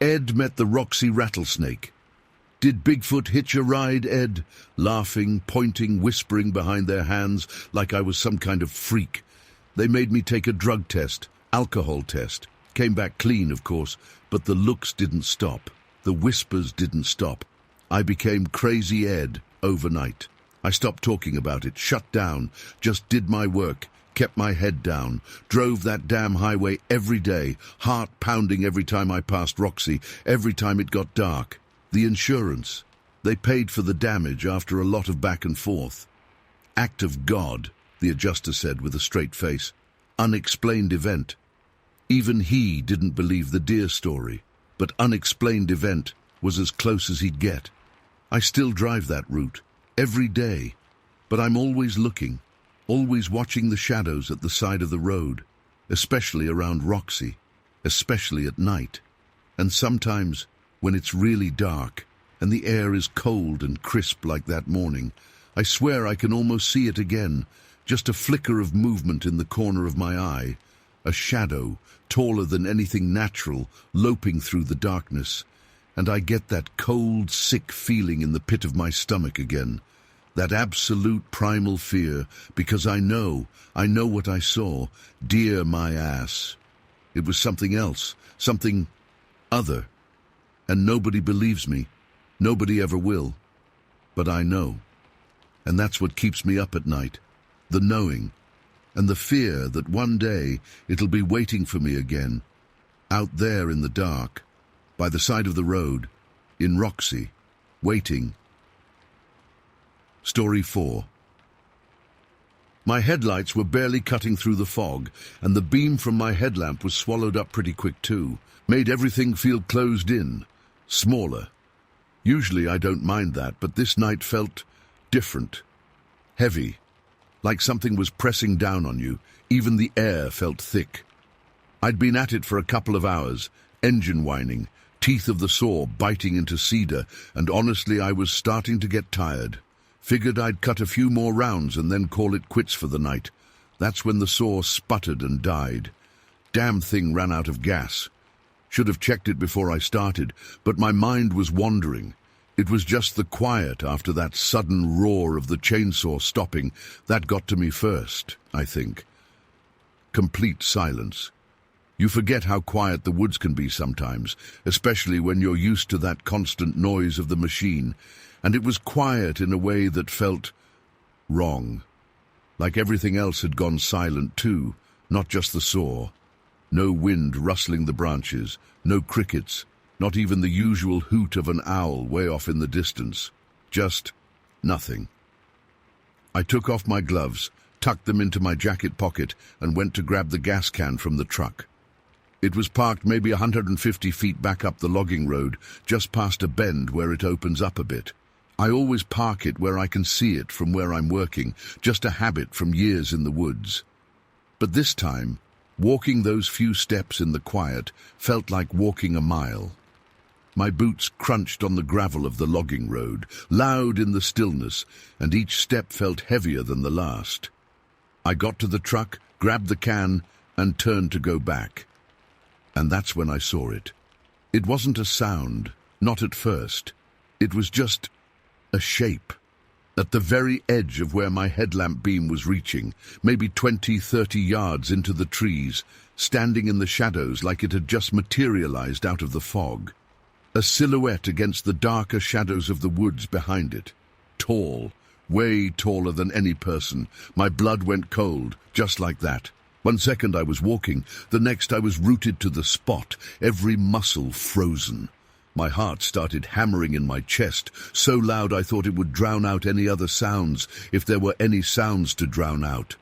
Ed met the Roxy rattlesnake. "Did Bigfoot hitch a ride, Ed?" Laughing, pointing, whispering behind their hands like I was some kind of freak. They made me take a drug test, alcohol test. Came back clean, of course, but the looks didn't stop. The whispers didn't stop. I became Crazy Ed overnight. I stopped talking about it, shut down, just did my work, kept my head down, drove that damn highway every day, heart pounding every time I passed Roxy, every time it got dark. The insurance. They paid for the damage after a lot of back and forth. Act of God, the adjuster said with a straight face. Unexplained event. Even he didn't believe the deer story, but unexplained event was as close as he'd get. I still drive that route, every day, but I'm always looking, always watching the shadows at the side of the road, especially around Roxy, especially at night, and sometimes when it's really dark and the air is cold and crisp like that morning. I swear I can almost see it again, just a flicker of movement in the corner of my eye, a shadow, taller than anything natural, loping through the darkness, and I get that cold, sick feeling in the pit of my stomach again, that absolute primal fear, because I know what I saw, dear my ass. It was something else, something other, and nobody believes me, nobody ever will, but I know, and that's what keeps me up at night, the knowing, and the fear that one day it'll be waiting for me again, out there in the dark, by the side of the road, in Roxy, waiting. Story 4. My headlights were barely cutting through the fog, and the beam from my headlamp was swallowed up pretty quick too. Made everything feel closed in, smaller. Usually I don't mind that, but this night felt different, heavy, like something was pressing down on you. Even the air felt thick. I'd been at it for a couple of hours, engine whining, teeth of the saw biting into cedar, and honestly I was starting to get tired. Figured I'd cut a few more rounds and then call it quits for the night. That's when the saw sputtered and died. Damn thing ran out of gas. Should have checked it before I started, but my mind was wandering. It was just the quiet after that sudden roar of the chainsaw stopping that got to me first, I think. Complete silence. You forget how quiet the woods can be sometimes, especially when you're used to that constant noise of the machine, and it was quiet in a way that felt wrong. Like everything else had gone silent too, not just the saw. No wind rustling the branches, no crickets, not even the usual hoot of an owl way off in the distance. Just nothing. I took off my gloves, tucked them into my jacket pocket, and went to grab the gas can from the truck. It was parked maybe 150 feet back up the logging road, just past a bend where it opens up a bit. I always park it where I can see it from where I'm working, just a habit from years in the woods. But this time, walking those few steps in the quiet felt like walking a mile. My boots crunched on the gravel of the logging road, loud in the stillness, and each step felt heavier than the last. I got to the truck, grabbed the can, and turned to go back. And that's when I saw it. It wasn't a sound, not at first. It was just a shape. At the very edge of where my headlamp beam was reaching, maybe 20-30 yards into the trees, standing in the shadows like it had just materialized out of the fog. A silhouette against the darker shadows of the woods behind it. Tall, way taller than any person. My blood went cold, just like that. 1 second I was walking, the next I was rooted to the spot, every muscle frozen. My heart started hammering in my chest, so loud I thought it would drown out any other sounds, if there were any sounds to drown out.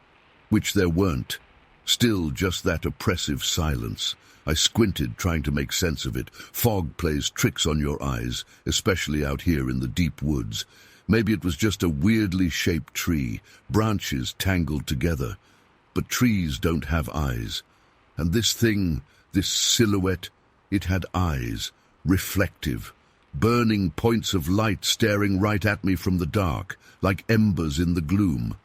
Which there weren't. Still just that oppressive silence. I squinted, trying to make sense of it. Fog plays tricks on your eyes, especially out here in the deep woods. Maybe it was just a weirdly shaped tree, branches tangled together. But trees don't have eyes. And this thing, this silhouette, it had eyes, reflective, burning points of light staring right at me from the dark, like embers in the gloom.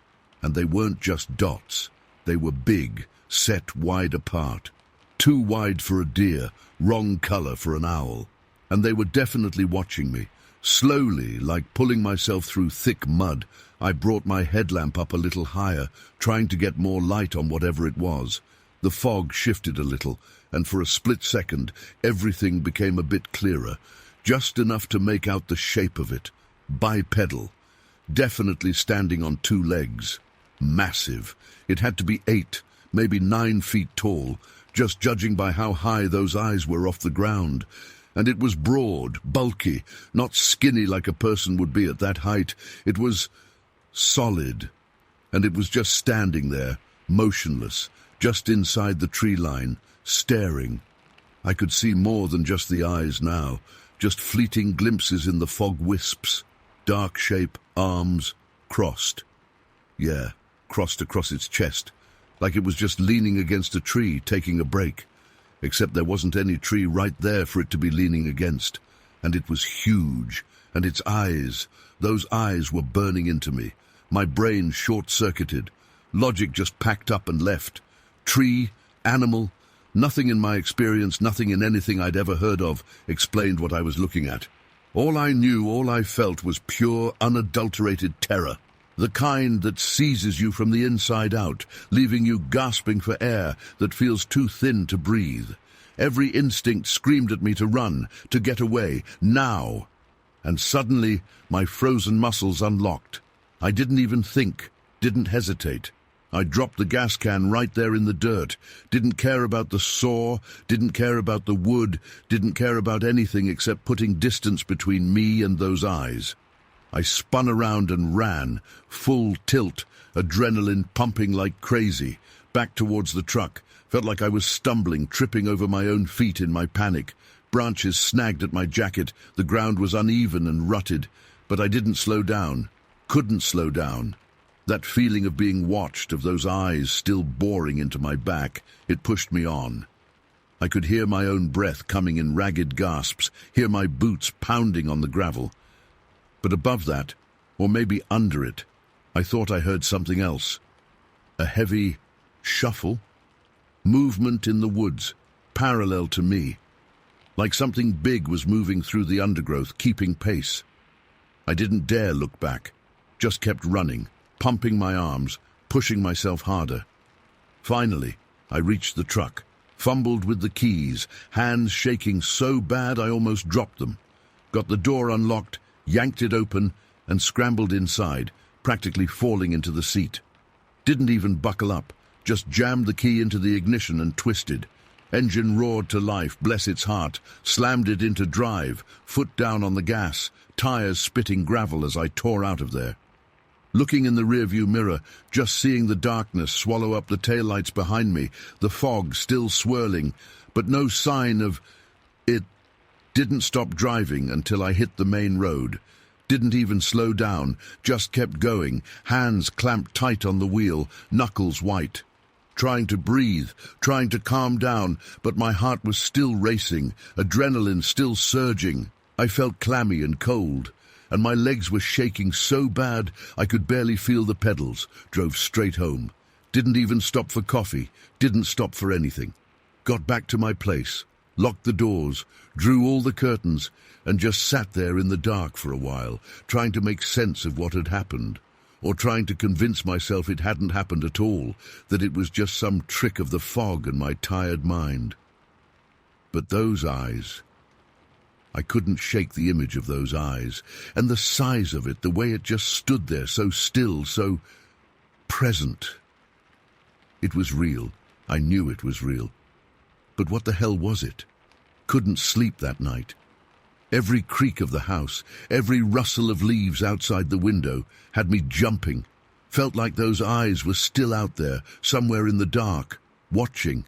And they weren't just dots. They were big, set wide apart. Too wide for a deer, wrong color for an owl. And they were definitely watching me. Slowly, like pulling myself through thick mud, I brought my headlamp up a little higher, trying to get more light on whatever it was. The fog shifted a little, and for a split second, everything became a bit clearer, just enough to make out the shape of it. Bipedal. Definitely standing on two legs. Massive. It had to be 8, maybe 9 feet tall, just judging by how high those eyes were off the ground. And it was broad, bulky, not skinny like a person would be at that height. It was solid. And it was just standing there, motionless, just inside the tree line, staring. I could see more than just the eyes now, just fleeting glimpses in the fog wisps. Dark shape, arms, crossed. Yeah, crossed across its chest, like it was just leaning against a tree, taking a break. Except there wasn't any tree right there for it to be leaning against. And it was huge, and its eyes, those eyes were burning into me. My brain short-circuited. Logic just packed up and left. Tree, animal, nothing in my experience, nothing in anything I'd ever heard of explained what I was looking at. All I knew, all I felt was pure, unadulterated terror. The kind that seizes you from the inside out, leaving you gasping for air that feels too thin to breathe. Every instinct screamed at me to run, to get away, now. And suddenly, my frozen muscles unlocked. I didn't even think, didn't hesitate. I dropped the gas can right there in the dirt, didn't care about the saw, didn't care about the wood, didn't care about anything except putting distance between me and those eyes. I spun around and ran, full tilt, adrenaline pumping like crazy, back towards the truck. Felt like I was stumbling, tripping over my own feet in my panic. Branches snagged at my jacket, the ground was uneven and rutted, but I didn't slow down, couldn't slow down. That feeling of being watched, of those eyes still boring into my back, it pushed me on. I could hear my own breath coming in ragged gasps, hear my boots pounding on the gravel. But above that, or maybe under it, I thought I heard something else. A heavy shuffle, movement in the woods, parallel to me, like something big was moving through the undergrowth, keeping pace. I didn't dare look back, just kept running, pumping my arms, pushing myself harder. Finally, I reached the truck, fumbled with the keys, hands shaking so bad I almost dropped them. Got the door unlocked, yanked it open, and scrambled inside, practically falling into the seat. Didn't even buckle up, just jammed the key into the ignition and twisted. Engine roared to life, bless its heart, slammed it into drive, foot down on the gas, tires spitting gravel as I tore out of there. Looking in the rearview mirror, just seeing the darkness swallow up the taillights behind me, the fog still swirling, but no sign of it. Didn't stop driving until I hit the main road. Didn't even slow down, just kept going, hands clamped tight on the wheel, knuckles white. Trying to breathe, trying to calm down, but my heart was still racing, adrenaline still surging. I felt clammy and cold, and my legs were shaking so bad I could barely feel the pedals. Drove straight home. Didn't even stop for coffee, didn't stop for anything. Got back to my place, locked the doors, drew all the curtains, and just sat there in the dark for a while, trying to make sense of what had happened, or trying to convince myself it hadn't happened at all, that it was just some trick of the fog and my tired mind. But those eyes, I couldn't shake the image of those eyes, and the size of it, the way it just stood there, so still, so present. It was real. I knew it was real. But what the hell was it? Couldn't sleep that night. Every creak of the house, every rustle of leaves outside the window had me jumping. Felt like those eyes were still out there, somewhere in the dark, watching.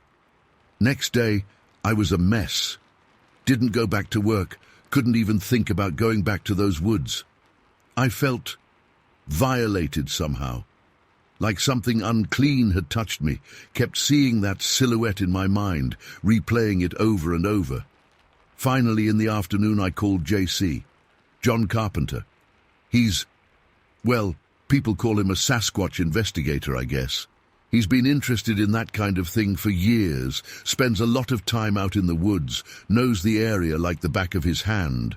Next day, I was a mess. Didn't go back to work, couldn't even think about going back to those woods. I felt violated somehow, like something unclean had touched me, kept seeing that silhouette in my mind, replaying it over and over. Finally, in the afternoon, I called JC, John Carpenter. Well, people call him a Sasquatch investigator, I guess. He's been interested in that kind of thing for years, spends a lot of time out in the woods, knows the area like the back of his hand.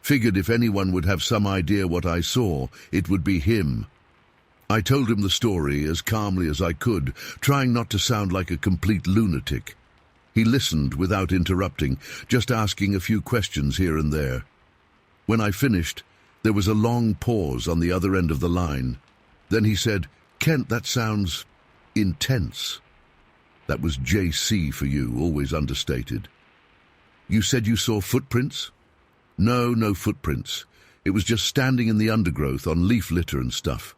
Figured if anyone would have some idea what I saw, it would be him. I told him the story as calmly as I could, trying not to sound like a complete lunatic. He listened without interrupting, just asking a few questions here and there. When I finished, there was a long pause on the other end of the line. Then he said, "Kent, that sounds intense." That was JC for you, always understated. "You said you saw footprints?" No footprints. It was just standing in the undergrowth on leaf litter and stuff.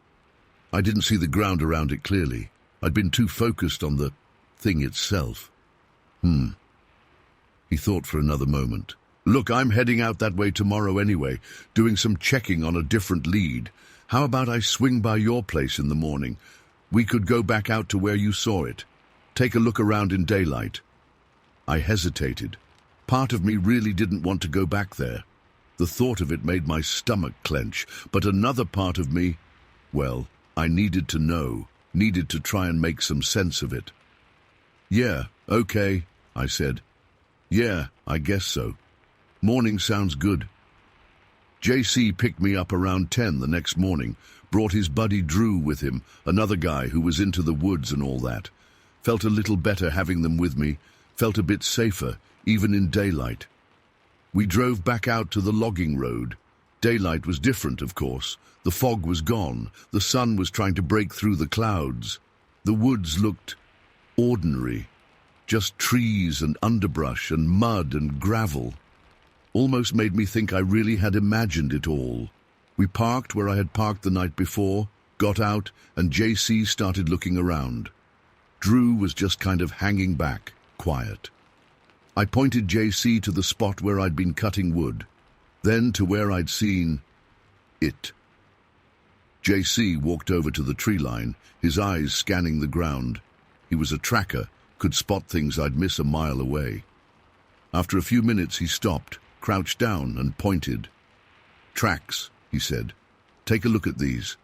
I didn't see the ground around it clearly. I'd been too focused on the thing itself. He thought for another moment. "Look, I'm heading out that way tomorrow anyway, doing some checking on a different lead. How about I swing by your place in the morning? We could go back out to where you saw it. Take a look around in daylight." I hesitated. Part of me really didn't want to go back there. The thought of it made my stomach clench, but another part of me, well, I needed to know, needed to try and make some sense of it. "Yeah, okay," I said. "Yeah, I guess so. Morning sounds good." JC picked me up around 10 the next morning, brought his buddy Drew with him, another guy who was into the woods and all that. Felt a little better having them with me, felt a bit safer, even in daylight. We drove back out to the logging road. Daylight was different, of course. The fog was gone. The sun was trying to break through the clouds. The woods looked ordinary. Just trees and underbrush and mud and gravel. Almost made me think I really had imagined it all. We parked where I had parked the night before, got out, and JC started looking around. Drew was just kind of hanging back, quiet. I pointed JC to the spot where I'd been cutting wood, then to where I'd seen it. JC walked over to the tree line, his eyes scanning the ground. He was a tracker, could spot things I'd miss a mile away. After a few minutes he stopped, crouched down and pointed. "Tracks," he said. "Take a look at these."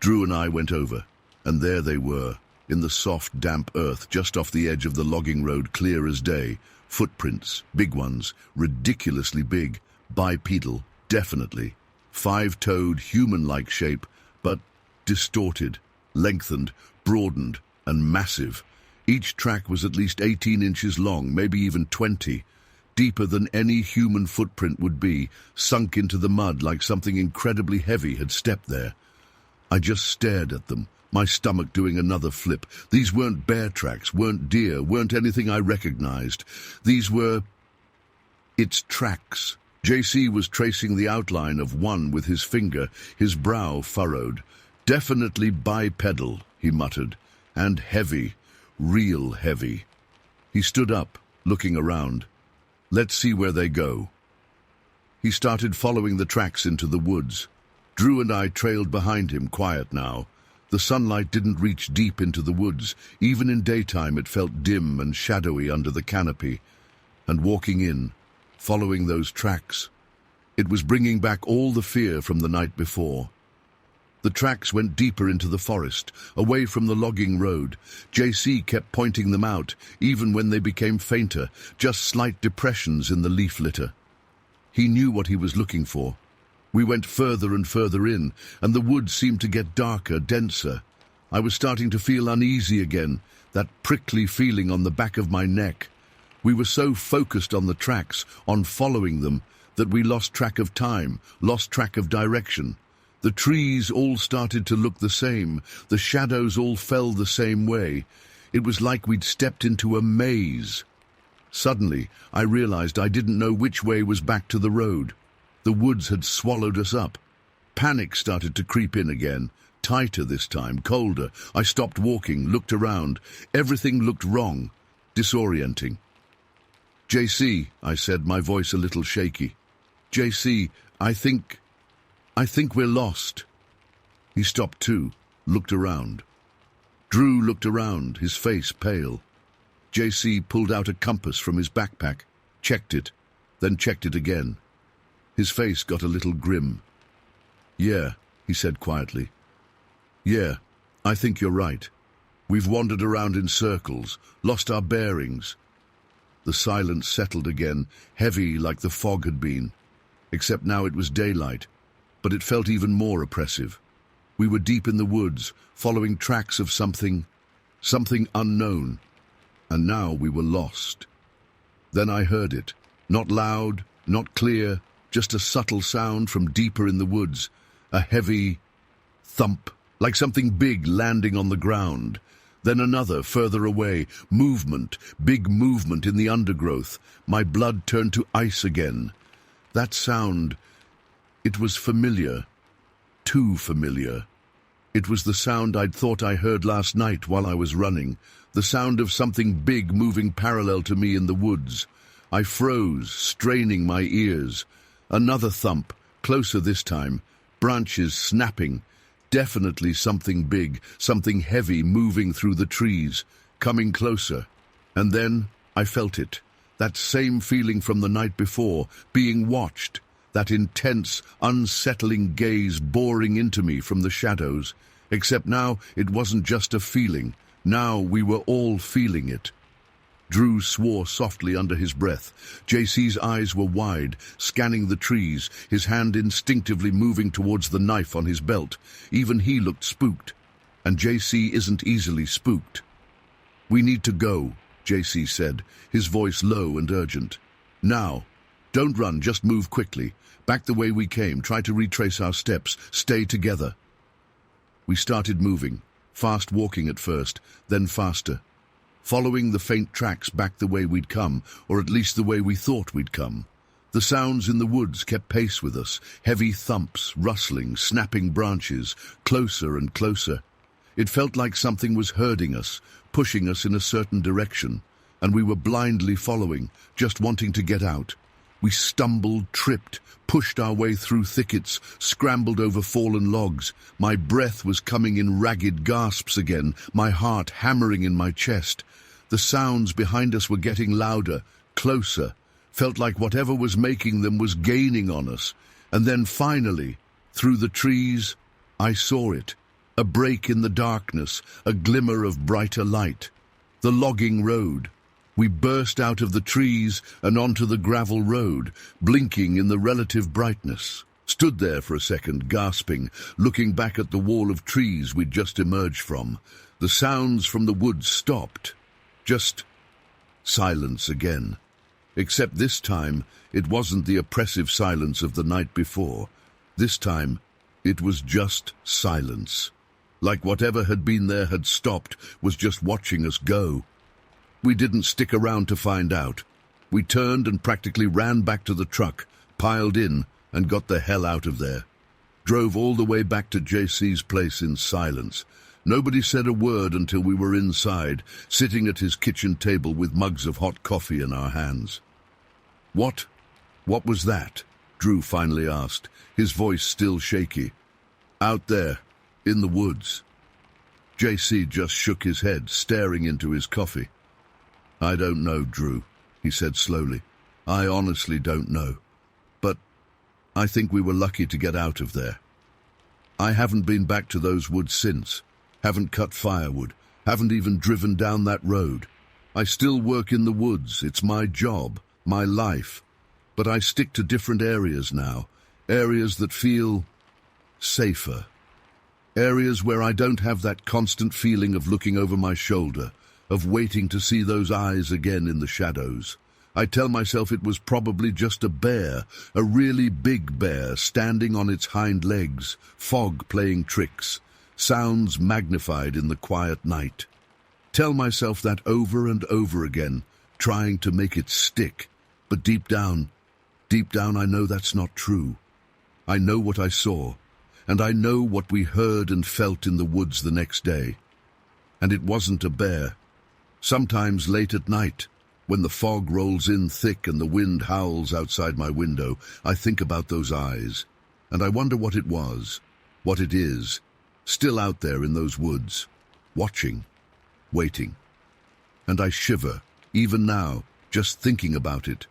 Drew and I went over, and there they were, in the soft, damp earth just off the edge of the logging road, clear as day. Footprints, big ones, ridiculously big, bipedal, definitely. 5-toed, human-like shape, but distorted, lengthened, broadened, and massive. Each track was at least 18 inches long, maybe even 20, deeper than any human footprint would be, sunk into the mud like something incredibly heavy had stepped there. I just stared at them, my stomach doing another flip. These weren't bear tracks, weren't deer, weren't anything I recognized. These were its tracks. JC was tracing the outline of one with his finger, his brow furrowed. "Definitely bipedal," he muttered, "and heavy, real heavy." He stood up, looking around. "Let's see where they go." He started following the tracks into the woods. Drew and I trailed behind him, quiet now. The sunlight didn't reach deep into the woods. Even in daytime it felt dim and shadowy under the canopy. And walking in, following those tracks, it was bringing back all the fear from the night before. The tracks went deeper into the forest, away from the logging road. JC kept pointing them out, even when they became fainter, just slight depressions in the leaf litter. He knew what he was looking for. We went further and further in, and the woods seemed to get darker, denser. I was starting to feel uneasy again, that prickly feeling on the back of my neck. We were so focused on the tracks, on following them, that we lost track of time, lost track of direction. The trees all started to look the same. The shadows all fell the same way. It was like we'd stepped into a maze. Suddenly, I realized I didn't know which way was back to the road. The woods had swallowed us up. Panic started to creep in again. Tighter this time, colder. I stopped walking, looked around. Everything looked wrong, disorienting. "JC," I said, my voice a little shaky. "JC, I think we're lost." He stopped too, looked around. Drew looked around, his face pale. JC pulled out a compass from his backpack, checked it, then checked it again. His face got a little grim. "Yeah," he said quietly. "Yeah, I think you're right. We've wandered around in circles, lost our bearings." The silence settled again, heavy like the fog had been. Except now it was daylight, but it felt even more oppressive. We were deep in the woods, following tracks of something unknown. And now we were lost. Then I heard it. Not loud, not clear, just a subtle sound from deeper in the woods. A heavy thump, like something big landing on the ground. Then another, further away. Movement, big movement in the undergrowth. My blood turned to ice again. That sound, it was familiar. Too familiar. It was the sound I'd thought I heard last night while I was running. The sound of something big moving parallel to me in the woods. I froze, straining my ears. Another thump, closer this time. Branches snapping. Definitely something big, something heavy moving through the trees, coming closer. And then I felt it. That same feeling from the night before, being watched. That intense, unsettling gaze boring into me from the shadows. Except now it wasn't just a feeling. Now we were all feeling it. Drew swore softly under his breath. JC's eyes were wide, scanning the trees, his hand instinctively moving towards the knife on his belt. Even he looked spooked. And JC isn't easily spooked. "We need to go," JC said, his voice low and urgent. "Now. Don't run, just move quickly. Back the way we came, try to retrace our steps, stay together." We started moving, fast walking at first, then faster. Following the faint tracks back the way we'd come, or at least the way we thought we'd come. The sounds in the woods kept pace with us, heavy thumps, rustling, snapping branches, closer and closer. It felt like something was herding us, pushing us in a certain direction, and we were blindly following, just wanting to get out. We stumbled, tripped, pushed our way through thickets, scrambled over fallen logs. My breath was coming in ragged gasps again, my heart hammering in my chest. The sounds behind us were getting louder, closer. Felt like whatever was making them was gaining on us. And then finally, through the trees, I saw it. A break in the darkness, a glimmer of brighter light. The logging road. We burst out of the trees and onto the gravel road, blinking in the relative brightness. Stood there for a second, gasping, looking back at the wall of trees we'd just emerged from. The sounds from the woods stopped. Just silence again. Except this time, it wasn't the oppressive silence of the night before. This time, it was just silence. Like whatever had been there had stopped, was just watching us go. We didn't stick around to find out. We turned and practically ran back to the truck, piled in, and got the hell out of there. Drove all the way back to JC's place in silence. Nobody said a word until we were inside, sitting at his kitchen table with mugs of hot coffee in our hands. What was that?" Drew finally asked, his voice still shaky. "Out there, in the woods." JC just shook his head, staring into his coffee. "I don't know, Drew," he said slowly. "I honestly don't know. But I think we were lucky to get out of there. I haven't been back to those woods since. Haven't cut firewood. Haven't even driven down that road. I still work in the woods. It's my job, my life. But I stick to different areas now. Areas that feel safer. Areas where I don't have that constant feeling of looking over my shoulder, of waiting to see those eyes again in the shadows. I tell myself it was probably just a bear, a really big bear standing on its hind legs, fog playing tricks, sounds magnified in the quiet night. Tell myself that over and over again, trying to make it stick. But deep down I know that's not true. I know what I saw, and I know what we heard and felt in the woods the next day. And it wasn't a bear. Sometimes late at night, when the fog rolls in thick and the wind howls outside my window, I think about those eyes, and I wonder what it was, what it is, still out there in those woods, watching, waiting. And I shiver, even now, just thinking about it.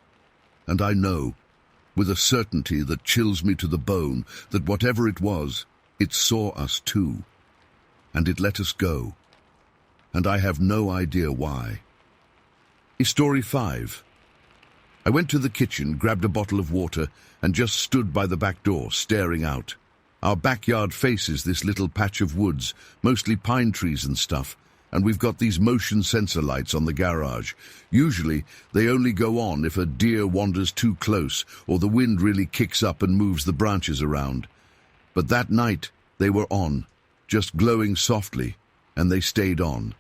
And I know, with a certainty that chills me to the bone, that whatever it was, it saw us too. And it let us go. And I have no idea why. Story 5. I went to the kitchen, grabbed a bottle of water, and just stood by the back door, staring out. Our backyard faces this little patch of woods, mostly pine trees and stuff, and we've got these motion sensor lights on the garage. Usually, they only go on if a deer wanders too close or the wind really kicks up and moves the branches around. But that night, they were on, just glowing softly, and they stayed on.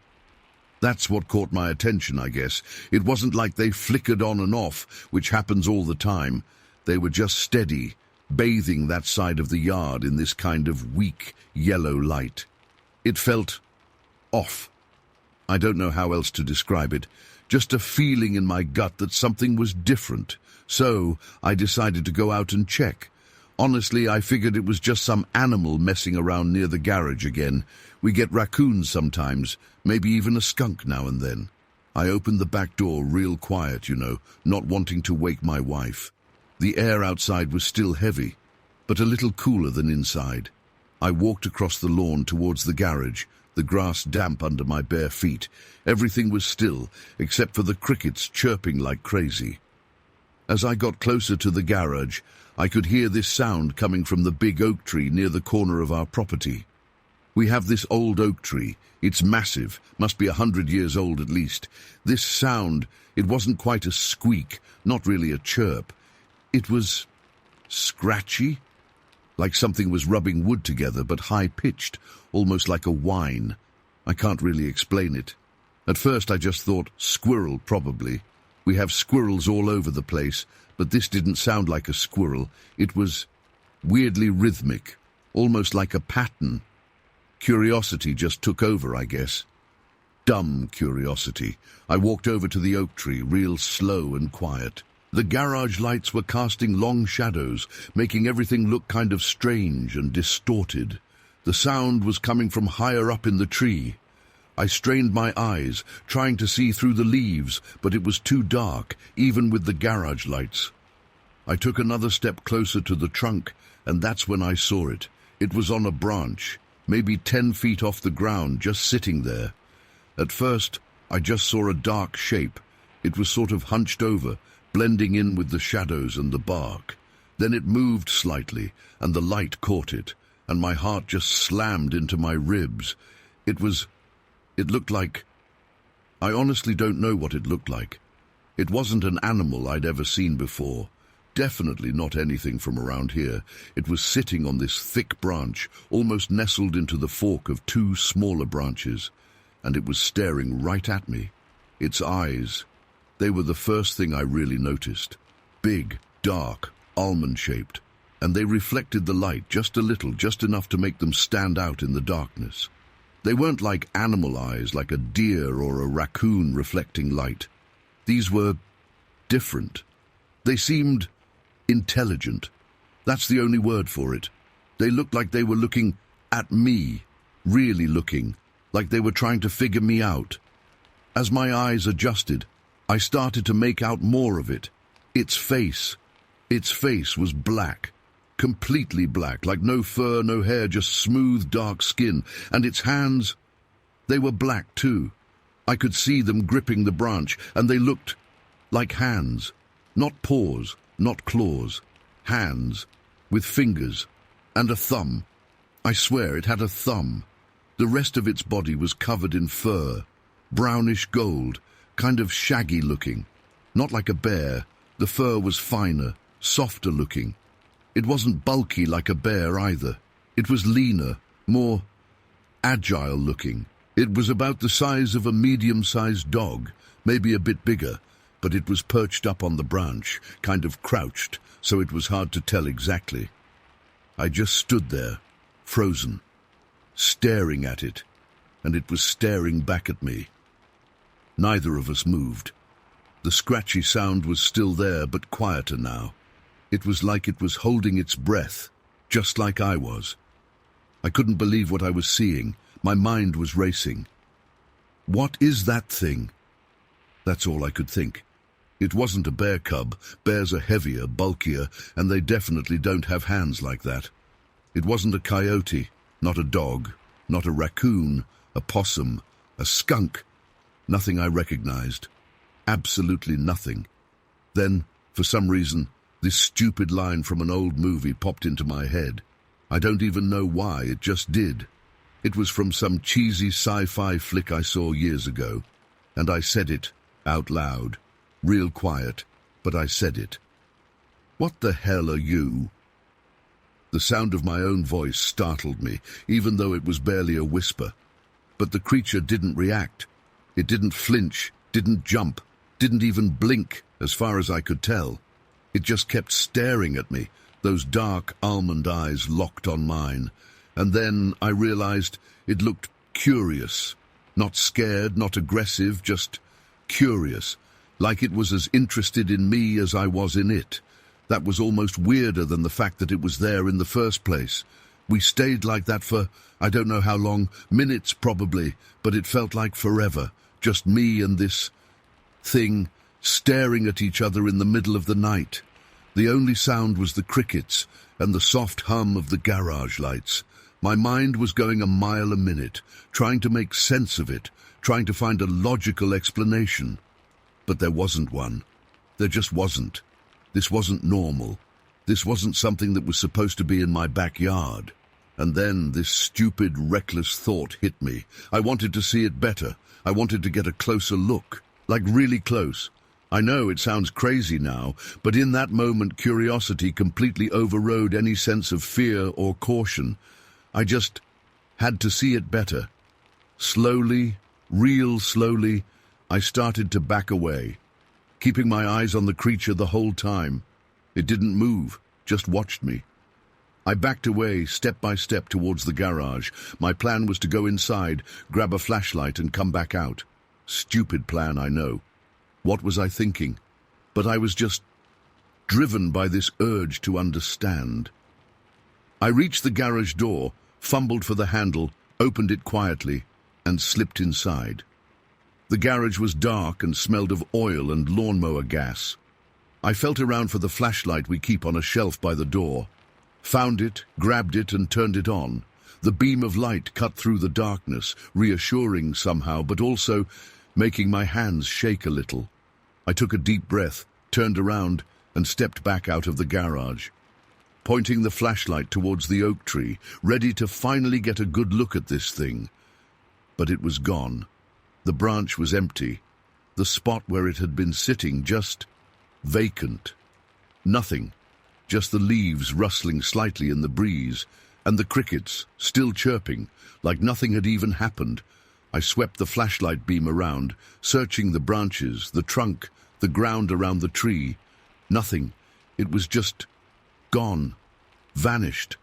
That's what caught my attention, I guess. It wasn't like they flickered on and off, which happens all the time. They were just steady, bathing that side of the yard in this kind of weak, yellow light. It felt off. I don't know how else to describe it. Just a feeling in my gut that something was different. So I decided to go out and check. Honestly, I figured it was just some animal messing around near the garage again. We get raccoons sometimes, maybe even a skunk now and then. I opened the back door real quiet, not wanting to wake my wife. The air outside was still heavy, but a little cooler than inside. I walked across the lawn towards the garage, the grass damp under my bare feet. Everything was still, except for the crickets chirping like crazy. As I got closer to the garage, I could hear this sound coming from the big oak tree near the corner of our property. We have this old oak tree. It's massive, must be 100 years old at least. This sound, it wasn't quite a squeak, not really a chirp. It was scratchy, like something was rubbing wood together, but high-pitched, almost like a whine. I can't really explain it. At first I just thought squirrel, probably. We have squirrels all over the place, but this didn't sound like a squirrel. It was weirdly rhythmic, almost like a pattern. Curiosity just took over, I guess. Dumb curiosity. I walked over to the oak tree, real slow and quiet. The garage lights were casting long shadows, making everything look kind of strange and distorted. The sound was coming from higher up in the tree. I strained my eyes, trying to see through the leaves, but it was too dark, even with the garage lights. I took another step closer to the trunk, and that's when I saw it. It was on a branch, maybe 10 feet off the ground, just sitting there. At first, I just saw a dark shape. It was sort of hunched over, blending in with the shadows and the bark. Then it moved slightly, and the light caught it, and my heart just slammed into my ribs. It looked like... I honestly don't know what it looked like. It wasn't an animal I'd ever seen before. Definitely not anything from around here. It was sitting on this thick branch, almost nestled into the fork of 2 smaller branches, and it was staring right at me. Its eyes, they were the first thing I really noticed. Big, dark, almond-shaped, and they reflected the light just a little, just enough to make them stand out in the darkness. They weren't like animal eyes, like a deer or a raccoon reflecting light. These were different. They seemed intelligent. That's the only word for it. They looked like they were looking at me, really looking, like they were trying to figure me out. As my eyes adjusted, I started to make out more of it. Its face was black. Completely black, like no fur, no hair, just smooth, dark skin. And its hands, they were black too. I could see them gripping the branch, and they looked like hands. Not paws, not claws. Hands, with fingers, and a thumb. I swear it had a thumb. The rest of its body was covered in fur, brownish gold, kind of shaggy looking. Not like a bear. The fur was finer, softer looking. It wasn't bulky like a bear either. It was leaner, more agile looking. It was about the size of a medium-sized dog, maybe a bit bigger, but it was perched up on the branch, kind of crouched, so it was hard to tell exactly. I just stood there, frozen, staring at it, and it was staring back at me. Neither of us moved. The scratchy sound was still there, but quieter now. It was like it was holding its breath, just like I was. I couldn't believe what I was seeing. My mind was racing. What is that thing? That's all I could think. It wasn't a bear cub. Bears are heavier, bulkier, and they definitely don't have hands like that. It wasn't a coyote, not a dog, not a raccoon, a possum, a skunk. Nothing I recognized. Absolutely nothing. Then, for some reason, this stupid line from an old movie popped into my head. I don't even know why, it just did. It was from some cheesy sci-fi flick I saw years ago, and I said it out loud, real quiet, but I said it. What the hell are you? The sound of my own voice startled me, even though it was barely a whisper. But the creature didn't react. It didn't flinch, didn't jump, didn't even blink, as far as I could tell. It just kept staring at me, those dark almond eyes locked on mine. And then I realized it looked curious. Not scared, not aggressive, just curious. Like it was as interested in me as I was in it. That was almost weirder than the fact that it was there in the first place. We stayed like that for, I don't know how long, minutes probably, but it felt like forever. Just me and this thing staring at each other in the middle of the night. The only sound was the crickets and the soft hum of the garage lights. My mind was going a mile a minute, trying to make sense of it, trying to find a logical explanation. But there wasn't one. There just wasn't. This wasn't normal. This wasn't something that was supposed to be in my backyard. And then this stupid, reckless thought hit me. I wanted to see it better. I wanted to get a closer look, like really close. I know it sounds crazy now, but in that moment curiosity completely overrode any sense of fear or caution. I just had to see it better. Slowly, real slowly, I started to back away, keeping my eyes on the creature the whole time. It didn't move, just watched me. I backed away, step by step, towards the garage. My plan was to go inside, grab a flashlight, and come back out. Stupid plan, I know. What was I thinking? But I was just driven by this urge to understand. I reached the garage door, fumbled for the handle, opened it quietly, and slipped inside. The garage was dark and smelled of oil and lawnmower gas. I felt around for the flashlight we keep on a shelf by the door. Found it, grabbed it, and turned it on. The beam of light cut through the darkness, reassuring somehow, but also making my hands shake a little. I took a deep breath, turned around, and stepped back out of the garage, pointing the flashlight towards the oak tree, ready to finally get a good look at this thing. But it was gone. The branch was empty. The spot where it had been sitting just vacant. Nothing. Just the leaves rustling slightly in the breeze, and the crickets still chirping, like nothing had even happened. I swept the flashlight beam around, searching the branches, the trunk, the ground around the tree. Nothing. It was just gone, vanished,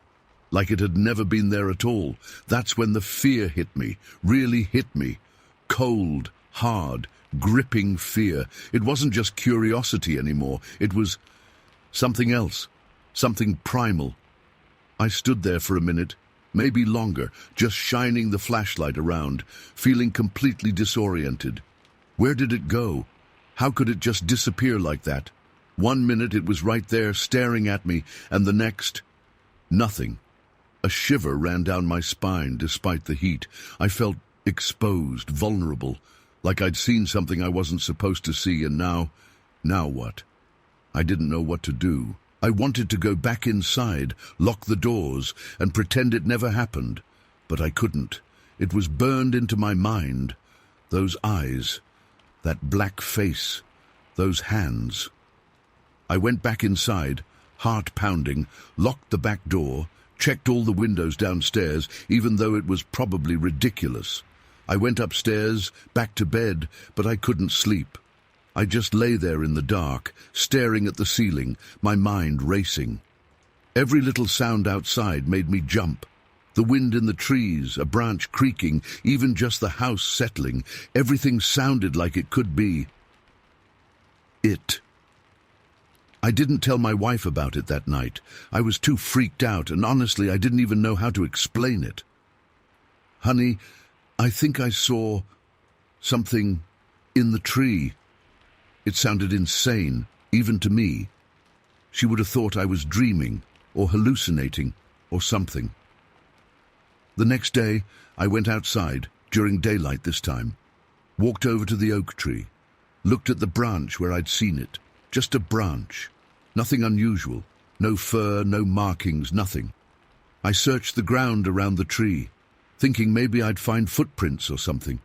like it had never been there at all. That's when the fear hit me, really hit me. Cold, hard, gripping fear. It wasn't just curiosity anymore. It was something else, something primal. I stood there for a minute, maybe longer, just shining the flashlight around, feeling completely disoriented. Where did it go? How could it just disappear like that? 1 minute it was right there staring at me, and the next, nothing. A shiver ran down my spine despite the heat. I felt exposed, vulnerable, like I'd seen something I wasn't supposed to see, and now what? I didn't know what to do. I wanted to go back inside, lock the doors, and pretend it never happened. But I couldn't. It was burned into my mind. Those eyes, that black face, those hands. I went back inside, heart pounding, locked the back door, checked all the windows downstairs, even though it was probably ridiculous. I went upstairs, back to bed, but I couldn't sleep. I just lay there in the dark, staring at the ceiling, my mind racing. Every little sound outside made me jump. The wind in the trees, a branch creaking, even just the house settling, everything sounded like it could be it. I didn't tell my wife about it that night. I was too freaked out, and honestly, I didn't even know how to explain it. Honey, I think I saw something in the tree. It sounded insane, even to me. She would have thought I was dreaming, or hallucinating, or something. The next day, I went outside, during daylight this time, walked over to the oak tree, looked at the branch where I'd seen it, just a branch, nothing unusual, no fur, no markings, nothing. I searched the ground around the tree, thinking maybe I'd find footprints or something,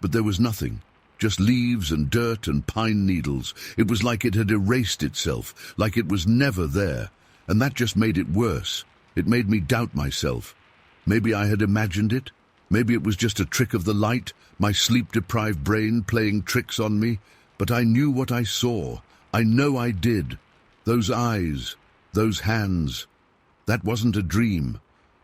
but there was nothing, just leaves and dirt and pine needles. It was like it had erased itself, like it was never there, and that just made it worse. It made me doubt myself. Maybe I had imagined it. Maybe it was just a trick of the light, my sleep-deprived brain playing tricks on me. But I knew what I saw. I know I did. Those eyes, those hands. That wasn't a dream.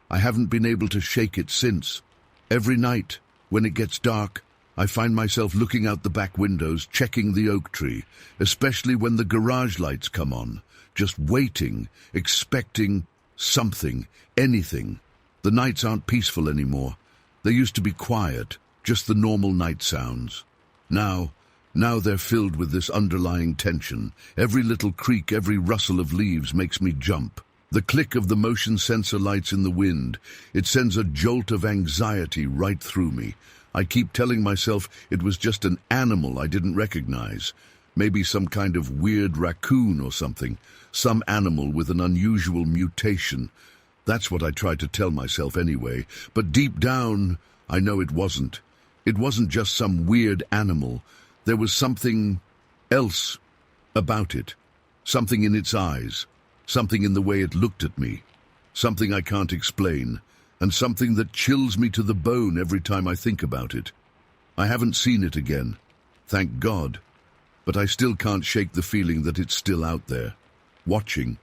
I haven't been able to shake it since. Every night, when it gets dark, I find myself looking out the back windows, checking the oak tree, especially when the garage lights come on, just waiting, expecting something, anything. The nights aren't peaceful anymore. They used to be quiet, just the normal night sounds. Now they're filled with this underlying tension. Every little creak, every rustle of leaves makes me jump. The click of the motion sensor lights in the wind, it sends a jolt of anxiety right through me. I keep telling myself it was just an animal I didn't recognize. Maybe some kind of weird raccoon or something. Some animal with an unusual mutation. That's what I tried to tell myself anyway, but deep down, I know it wasn't. It wasn't just some weird animal. There was something else about it. Something in its eyes. Something in the way it looked at me. Something I can't explain. And something that chills me to the bone every time I think about it. I haven't seen it again. Thank God. But I still can't shake the feeling that it's still out there. Watching.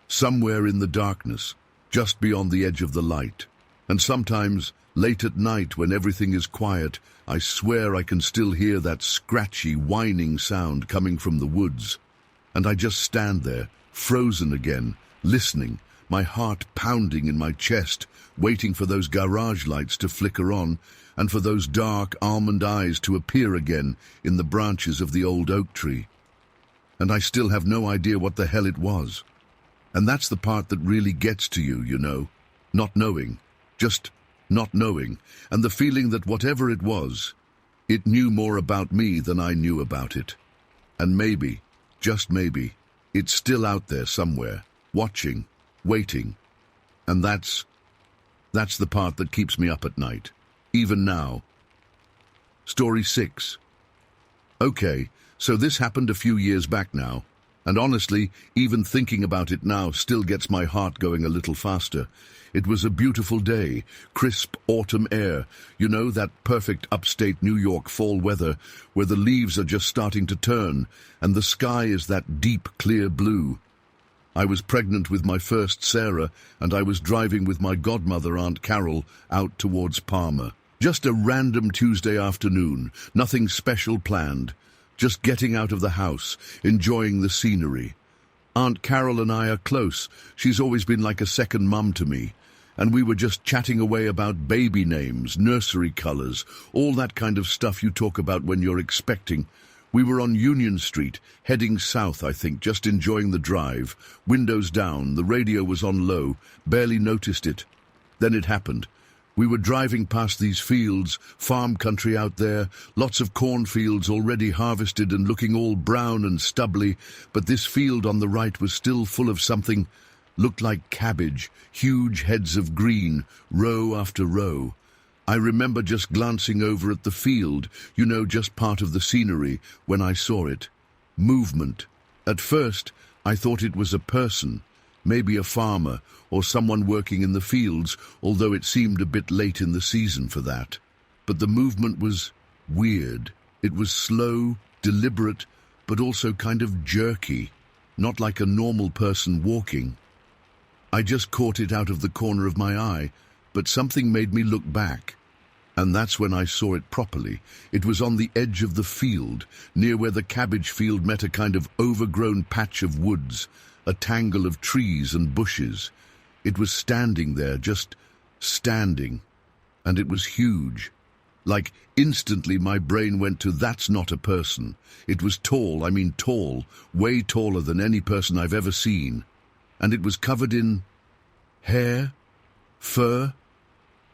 Somewhere in the darkness. Just beyond the edge of the light. And sometimes, late at night when everything is quiet, I swear I can still hear that scratchy, whining sound coming from the woods. And I just stand there, frozen again, listening, my heart pounding in my chest, waiting for those garage lights to flicker on, and for those dark almond eyes to appear again in the branches of the old oak tree. And I still have no idea what the hell it was. And that's the part that really gets to you, you know. Not knowing. Just not knowing. And the feeling that whatever it was, it knew more about me than I knew about it. And maybe, just maybe, it's still out there somewhere, watching, waiting. And that's the part that keeps me up at night. Even now. Story 6. Okay, so this happened a few years back now. And honestly, even thinking about it now still gets my heart going a little faster. It was a beautiful day, crisp autumn air, you know, that perfect upstate New York fall weather where the leaves are just starting to turn and the sky is that deep, clear blue. I was pregnant with my first Sarah and I was driving with my godmother, Aunt Carol, out towards Palmer. Just a random Tuesday afternoon, nothing special planned. Just getting out of the house, enjoying the scenery. Aunt Carol and I are close. She's always been like a second mum to me. And we were just chatting away about baby names, nursery colours, all that kind of stuff you talk about when you're expecting. We were on Union Street, heading south, I think, just enjoying the drive. Windows down, the radio was on low, barely noticed it. Then it happened. We were driving past these fields, farm country out there, lots of cornfields already harvested and looking all brown and stubbly, but this field on the right was still full of something, looked like cabbage, huge heads of green, row after row. I remember just glancing over at the field, you know, just part of the scenery, when I saw it. Movement. At first, I thought it was a person. Maybe a farmer or someone working in the fields, although it seemed a bit late in the season for that. But the movement was weird. It was slow, deliberate, but also kind of jerky, not like a normal person walking. I just caught it out of the corner of my eye, but something made me look back. And that's when I saw it properly. It was on the edge of the field, near where the cabbage field met a kind of overgrown patch of woods, a tangle of trees and bushes. It was standing there, just standing, and it was huge. Like, instantly my brain went to, that's not a person. It was tall, I mean tall, way taller than any person I've ever seen. And it was covered in hair, fur.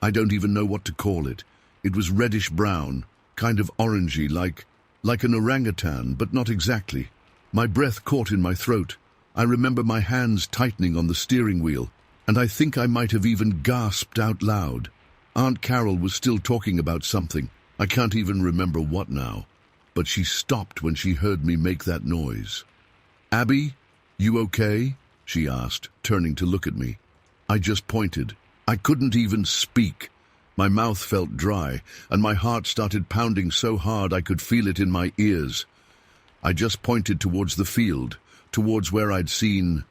I don't even know what to call it. It was reddish-brown, kind of orangey, like an orangutan, but not exactly. My breath caught in my throat. I remember my hands tightening on the steering wheel, and I think I might have even gasped out loud. Aunt Carol was still talking about something. I can't even remember what now, but she stopped when she heard me make that noise. "Abby, you okay?" she asked, turning to look at me. I just pointed. I couldn't even speak. My mouth felt dry, and my heart started pounding so hard I could feel it in my ears. I just pointed towards the field, towards where I'd seen...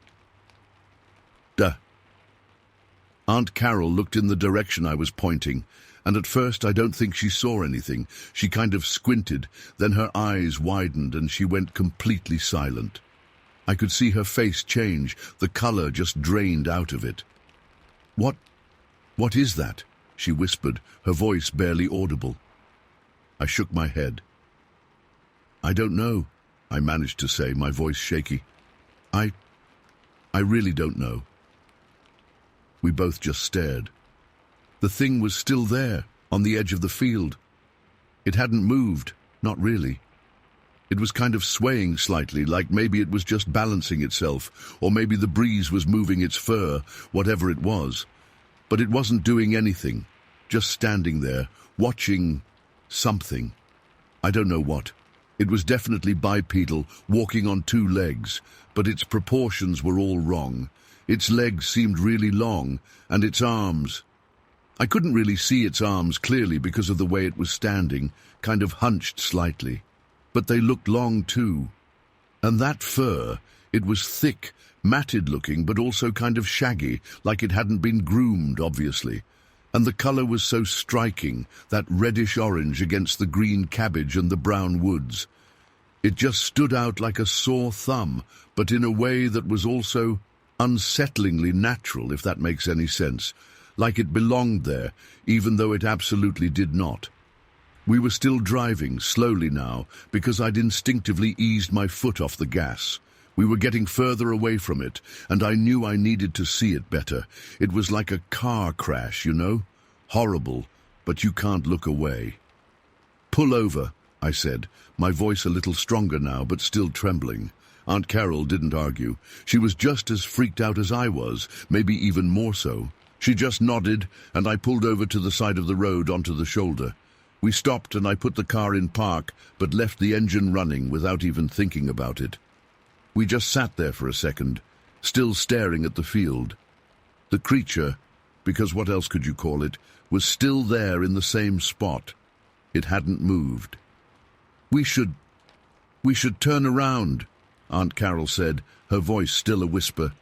Aunt Carol looked in the direction I was pointing, and at first I don't think she saw anything. She kind of squinted, then her eyes widened and she went completely silent. I could see her face change, the color just drained out of it. What is that?" she whispered, her voice barely audible. I shook my head. "I don't know," I managed to say, my voice shaky. I really don't know." We both just stared. The thing was still there, on the edge of the field. It hadn't moved, not really. It was kind of swaying slightly, like maybe it was just balancing itself, or maybe the breeze was moving its fur, whatever it was. But it wasn't doing anything, just standing there, watching something. I don't know what. It was definitely bipedal, walking on two legs, but its proportions were all wrong. Its legs seemed really long, and its arms... I couldn't really see its arms clearly because of the way it was standing, kind of hunched slightly. But they looked long too. And that fur, it was thick, matted-looking, but also kind of shaggy, like it hadn't been groomed, obviously. And the color was so striking, that reddish-orange against the green cabbage and the brown woods. It just stood out like a sore thumb, but in a way that was also unsettlingly natural, if that makes any sense, like it belonged there, even though it absolutely did not. We were still driving, slowly now, because I'd instinctively eased my foot off the gas. We were getting further away from it, and I knew I needed to see it better. It was like a car crash, you know? Horrible, but you can't look away. "Pull over," I said, my voice a little stronger now, but still trembling. Aunt Carol didn't argue. She was just as freaked out as I was, maybe even more so. She just nodded, and I pulled over to the side of the road onto the shoulder. We stopped and I put the car in park, but left the engine running without even thinking about it. We just sat there for a second, still staring at the field. The creature, because what else could you call it, was still there in the same spot. It hadn't moved. We should turn around," Aunt Carol said, her voice still a whisper.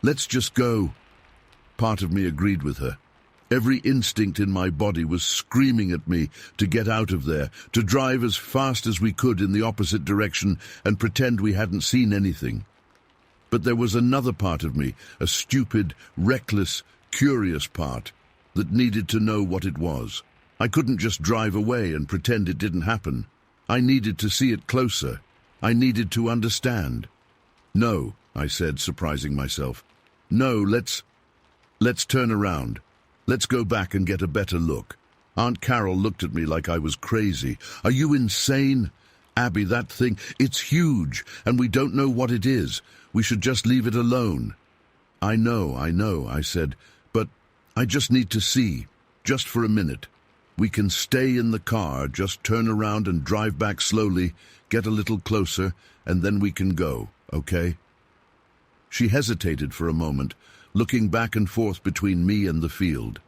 "Let's just go." Part of me agreed with her. Every instinct in my body was screaming at me to get out of there, to drive as fast as we could in the opposite direction and pretend we hadn't seen anything. But there was another part of me, a stupid, reckless, curious part, that needed to know what it was. I couldn't just drive away and pretend it didn't happen. I needed to see it closer. I needed to understand. "No," I said, surprising myself. "No, let's turn around. Let's go back and get a better look." Aunt Carol looked at me like I was crazy. "Are you insane? Abby, that thing, it's huge, and we don't know what it is. We should just leave it alone." I know, I said, "but I just need to see, just for a minute. We can stay in the car, just turn around and drive back slowly, get a little closer, and then we can go, okay?" She hesitated for a moment, looking back and forth between me and the field.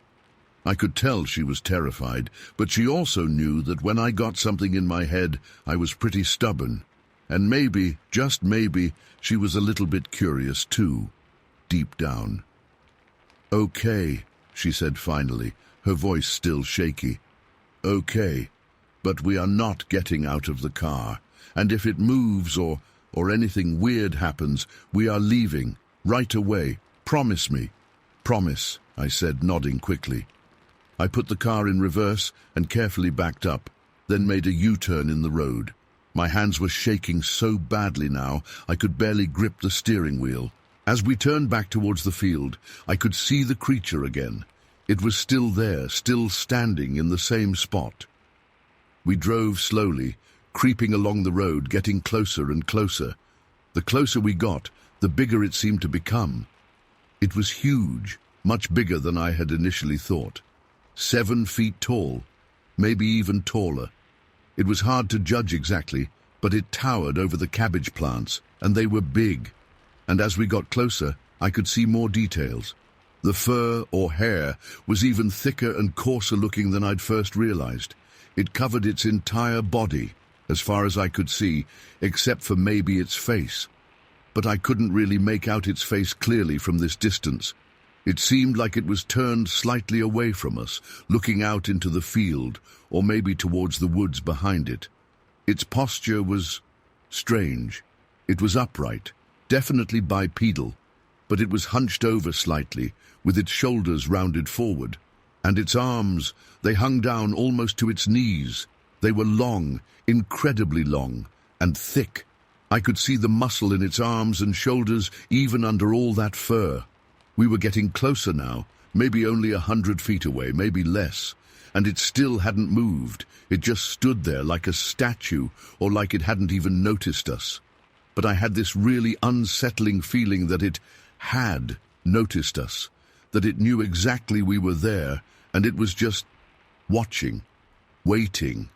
I could tell she was terrified, but she also knew that when I got something in my head, I was pretty stubborn. And maybe, just maybe, she was a little bit curious too, deep down. "Okay," she said finally, her voice still shaky. Okay, but we are not getting out of the car, and if it moves or anything weird happens, we are leaving, right away. Promise me. Promise, I said, nodding quickly. I put the car in reverse and carefully backed up, then made a U-turn in the road. My hands were shaking so badly now, I could barely grip the steering wheel. As we turned back towards the field, I could see the creature again. It was still there, still standing in the same spot. We drove slowly, creeping along the road, getting closer and closer. The closer we got, the bigger it seemed to become. It was huge, much bigger than I had initially thought. 7 feet tall, maybe even taller. It was hard to judge exactly, but it towered over the cabbage plants, and they were big. And as we got closer, I could see more details. The fur or hair was even thicker and coarser looking than I'd first realized. It covered its entire body, as far as I could see, except for maybe its face. But I couldn't really make out its face clearly from this distance. It seemed like it was turned slightly away from us, looking out into the field, or maybe towards the woods behind it. Its posture was strange. It was upright, definitely bipedal, but it was hunched over slightly, with its shoulders rounded forward. And its arms, they hung down almost to its knees. They were long, incredibly long, and thick. I could see the muscle in its arms and shoulders even under all that fur. We were getting closer now, maybe only 100 feet away, maybe less, and it still hadn't moved. It just stood there like a statue, or like it hadn't even noticed us. But I had this really unsettling feeling that it had noticed us, that it knew exactly we were there, and it was just watching, waiting.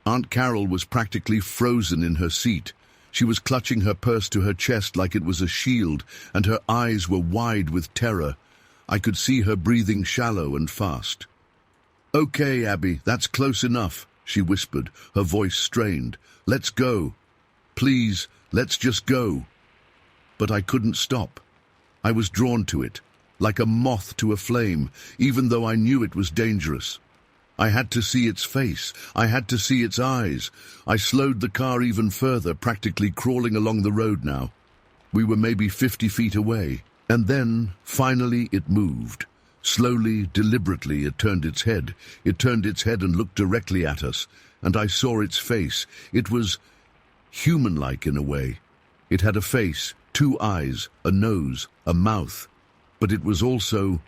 Aunt Carol was practically frozen in her seat. She was clutching her purse to her chest like it was a shield, and her eyes were wide with terror. I could see her breathing shallow and fast. "Okay, Abby, that's close enough," she whispered, her voice strained. "Let's go. Please, let's just go." But I couldn't stop. I was drawn to it, like a moth to a flame, even though I knew it was dangerous. I had to see its face. I had to see its eyes. I slowed the car even further, practically crawling along the road now. We were maybe 50 feet away. And then, finally, it moved. Slowly, deliberately, it turned its head. It turned its head and looked directly at us. And I saw its face. It was human-like in a way. It had a face, 2 eyes, a nose, a mouth. But it was also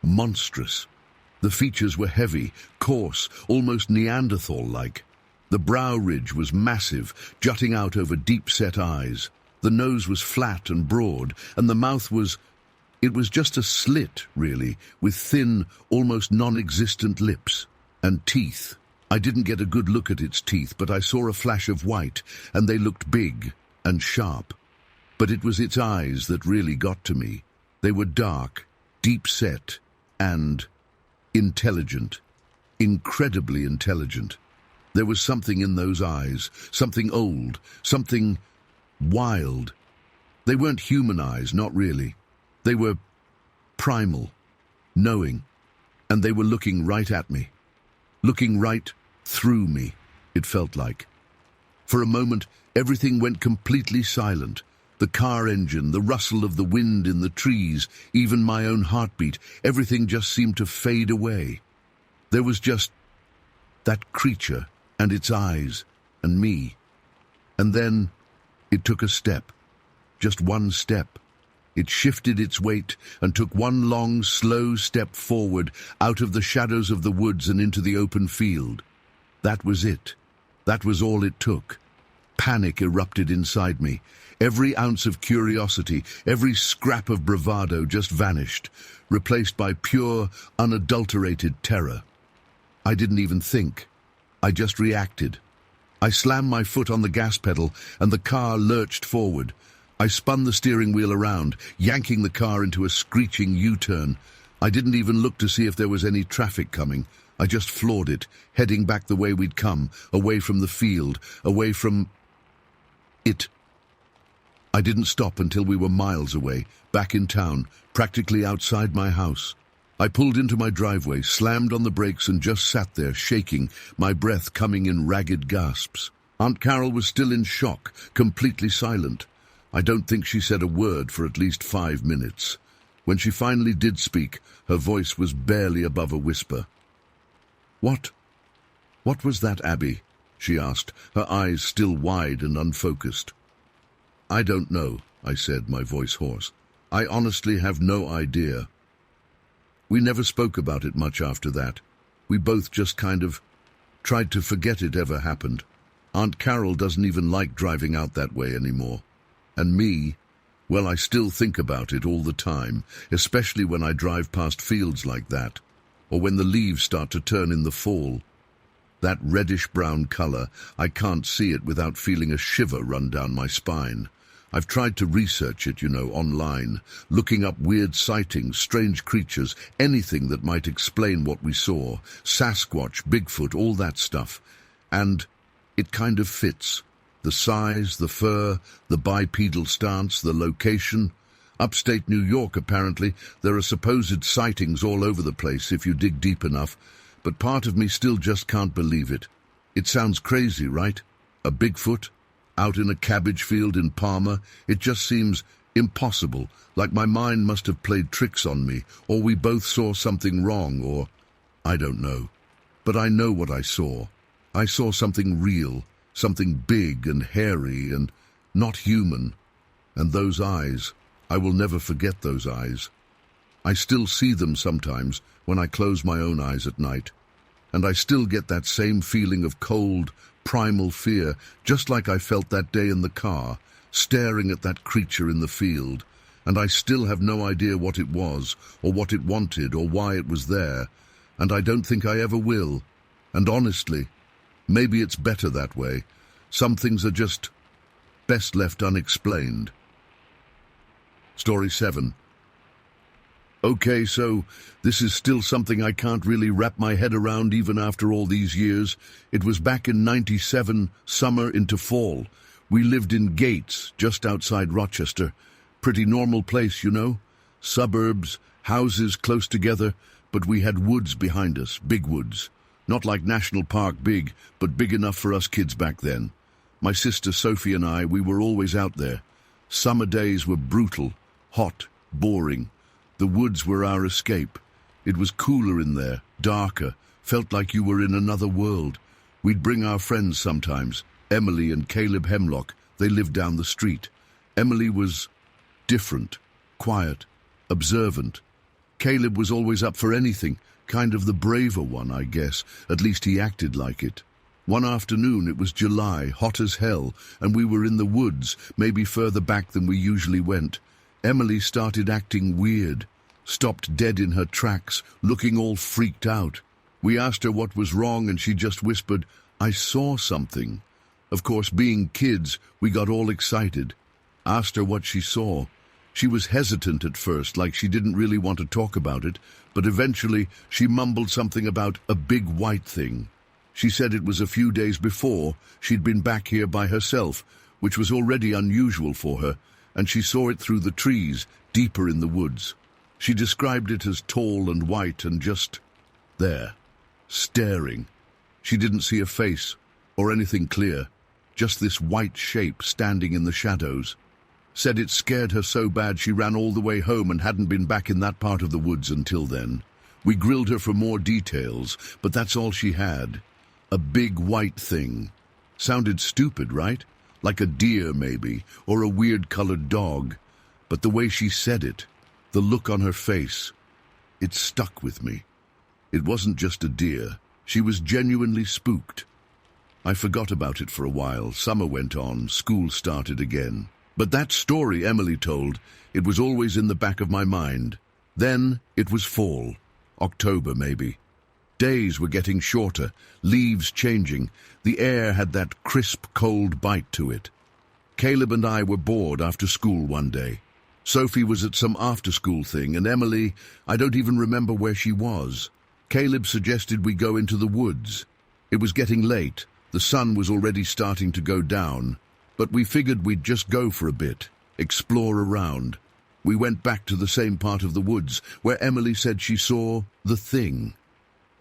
monstrous. The features were heavy, coarse, almost Neanderthal-like. The brow ridge was massive, jutting out over deep-set eyes. The nose was flat and broad, and the mouth was... It was just a slit, really, with thin, almost non-existent lips. And teeth. I didn't get a good look at its teeth, but I saw a flash of white, and they looked big and sharp. But it was its eyes that really got to me. They were dark, deep-set, and... intelligent, incredibly intelligent. There was something in those eyes, something old, something wild. They weren't human eyes, not really. They were primal, knowing, and they were looking right at me, looking right through me, it felt like. For a moment, everything went completely silent. The car engine, the rustle of the wind in the trees, even my own heartbeat, everything just seemed to fade away. There was just that creature and its eyes and me. And then it took a step, just one step. It shifted its weight and took one long, slow step forward out of the shadows of the woods and into the open field. That was it. That was all it took. Panic erupted inside me. Every ounce of curiosity, every scrap of bravado just vanished, replaced by pure, unadulterated terror. I didn't even think. I just reacted. I slammed my foot on the gas pedal, and the car lurched forward. I spun the steering wheel around, yanking the car into a screeching U-turn. I didn't even look to see if there was any traffic coming. I just floored it, heading back the way we'd come, away from the field, away from... it. I didn't stop until we were miles away, back in town, practically outside my house. I pulled into my driveway, slammed on the brakes, and just sat there, shaking, my breath coming in ragged gasps. Aunt Carol was still in shock, completely silent. I don't think she said a word for at least 5 minutes. When she finally did speak, her voice was barely above a whisper. What was that, Abby?" she asked, her eyes still wide and unfocused. "I don't know," I said, my voice hoarse. "I honestly have no idea." We never spoke about it much after that. We both just kind of tried to forget it ever happened. Aunt Carol doesn't even like driving out that way anymore. And me, well, I still think about it all the time, especially when I drive past fields like that, or when the leaves start to turn in the fall. That reddish-brown color, I can't see it without feeling a shiver run down my spine. I've tried to research it, online, looking up weird sightings, strange creatures, anything that might explain what we saw, Sasquatch, Bigfoot, all that stuff. And it kind of fits. The size, the fur, the bipedal stance, the location. Upstate New York, apparently, there are supposed sightings all over the place if you dig deep enough, but part of me still just can't believe it. It sounds crazy, right? A Bigfoot? Out in a cabbage field in Palmer, it just seems impossible, like my mind must have played tricks on me, or we both saw something wrong, or I don't know. But I know what I saw. I saw something real, something big and hairy and not human. And those eyes, I will never forget those eyes. I still see them sometimes when I close my own eyes at night, and I still get that same feeling of cold, primal fear, just like I felt that day in the car, staring at that creature in the field, and I still have no idea what it was, or what it wanted, or why it was there, and I don't think I ever will. And honestly, maybe it's better that way. Some things are just best left unexplained. Story 7. Okay, so this is still something I can't really wrap my head around even after all these years. It was back in '97, summer into fall. We lived in Gates, just outside Rochester. Pretty normal place, Suburbs, houses close together, but we had woods behind us, big woods. Not like National Park big, but big enough for us kids back then. My sister Sophie and I, we were always out there. Summer days were brutal, hot, boring. The woods were our escape. It was cooler in there, darker, felt like you were in another world. We'd bring our friends sometimes, Emily and Caleb Hemlock. They lived down the street. Emily was different, quiet, observant. Caleb was always up for anything, kind of the braver one, I guess. At least he acted like it. One afternoon, it was July, hot as hell, and we were in the woods, maybe further back than we usually went. Emily started acting weird, stopped dead in her tracks, looking all freaked out. We asked her what was wrong, and she just whispered, "I saw something." Of course, being kids, we got all excited. Asked her what she saw. She was hesitant at first, like she didn't really want to talk about it, but eventually she mumbled something about a big white thing. She said it was a few days before she'd been back here by herself, which was already unusual for her, and she saw it through the trees, deeper in the woods. She described it as tall and white and just there, staring. She didn't see a face or anything clear, just this white shape standing in the shadows. Said it scared her so bad she ran all the way home and hadn't been back in that part of the woods until then. We grilled her for more details, but that's all she had. A big white thing. Sounded stupid, right? Like a deer, maybe, or a weird-colored dog. But the way she said it, the look on her face, it stuck with me. It wasn't just a deer. She was genuinely spooked. I forgot about it for a while. Summer went on. School started again. But that story Emily told, it was always in the back of my mind. Then it was fall. October, maybe. Days were getting shorter, leaves changing. The air had that crisp, cold bite to it. Caleb and I were bored after school one day. Sophie was at some after-school thing, and Emily, I don't even remember where she was. Caleb suggested we go into the woods. It was getting late. The sun was already starting to go down, but we figured we'd just go for a bit, explore around. We went back to the same part of the woods where Emily said she saw the thing.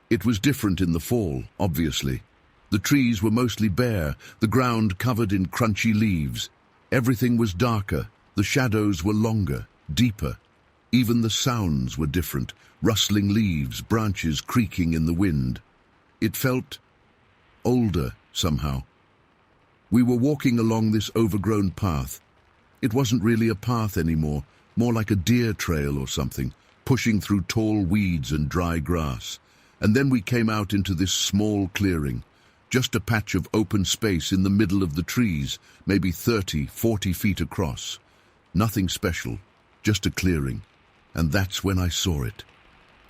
It was different in the fall, obviously. The trees were mostly bare, the ground covered in crunchy leaves. Everything was darker, the shadows were longer, deeper. Even the sounds were different, rustling leaves, branches creaking in the wind. It felt older, somehow. We were walking along this overgrown path. It wasn't really a path anymore, more like a deer trail or something, pushing through tall weeds and dry grass. And then we came out into this small clearing, just a patch of open space in the middle of the trees, maybe 30, 40 feet across. Nothing special, just a clearing. And that's when I saw it.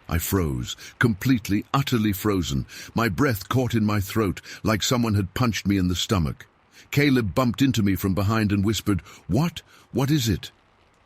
I froze, completely, utterly frozen. My breath caught in my throat like someone had punched me in the stomach. Caleb bumped into me from behind and whispered, "What? What is it?"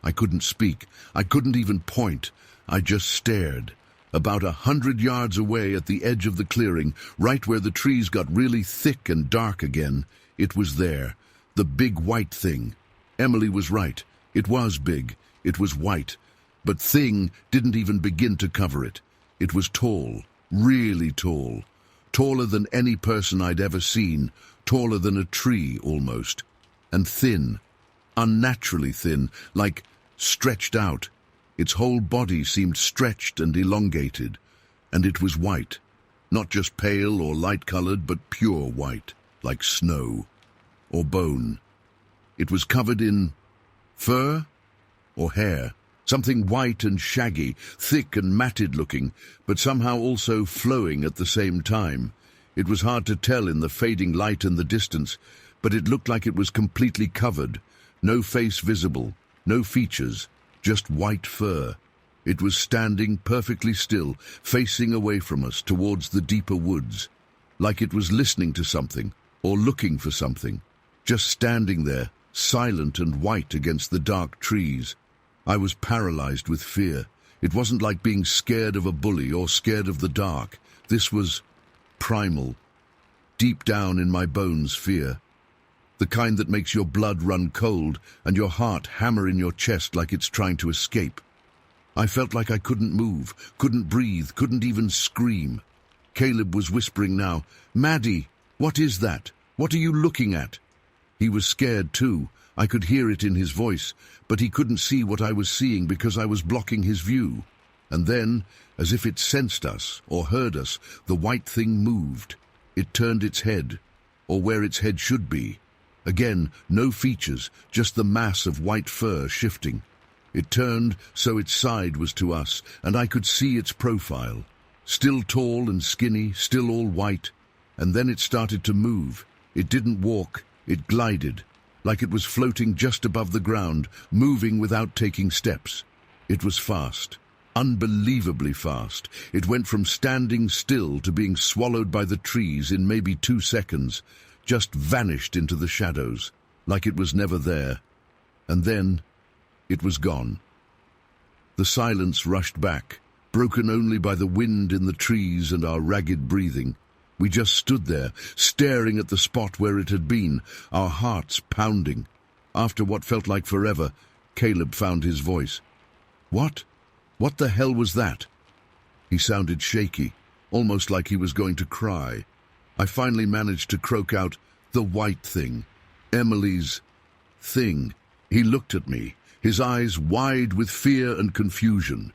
I couldn't speak. I couldn't even point. I just stared. About 100 yards away at the edge of the clearing, right where the trees got really thick and dark again, it was there, the big white thing. Emily was right. It was big. It was white. But thing didn't even begin to cover it. It was tall, really tall. Taller than any person I'd ever seen, taller than a tree almost. And thin, unnaturally thin, like stretched out. Its whole body seemed stretched and elongated, and it was white, not just pale or light-colored, but pure white, like snow or bone. It was covered in fur or hair, something white and shaggy, thick and matted-looking, but somehow also flowing at the same time. It was hard to tell in the fading light in the distance, but it looked like it was completely covered, no face visible, no features, just white fur. It was standing perfectly still, facing away from us towards the deeper woods, like it was listening to something or looking for something, just standing there, silent and white against the dark trees. I was paralyzed with fear. It wasn't like being scared of a bully or scared of the dark. This was primal, deep down in my bones fear. The kind that makes your blood run cold and your heart hammer in your chest like it's trying to escape. I felt like I couldn't move, couldn't breathe, couldn't even scream. Caleb was whispering now, "Maddie, what is that? What are you looking at?" He was scared too. I could hear it in his voice, but he couldn't see what I was seeing because I was blocking his view. And then, as if it sensed us or heard us, the white thing moved. It turned its head, or where its head should be. Again, no features, just the mass of white fur shifting. It turned so its side was to us, and I could see its profile. Still tall and skinny, still all white. And then it started to move. It didn't walk, it glided, like it was floating just above the ground, moving without taking steps. It was fast, unbelievably fast. It went from standing still to being swallowed by the trees in maybe 2 seconds, just vanished into the shadows, like it was never there. And then it was gone. The silence rushed back, broken only by the wind in the trees and our ragged breathing. We just stood there, staring at the spot where it had been, our hearts pounding. After what felt like forever, Caleb found his voice. "What? What the hell was that?" He sounded shaky, almost like he was going to cry. I finally managed to croak out, "The white thing. Emily's thing." He looked at me, his eyes wide with fear and confusion.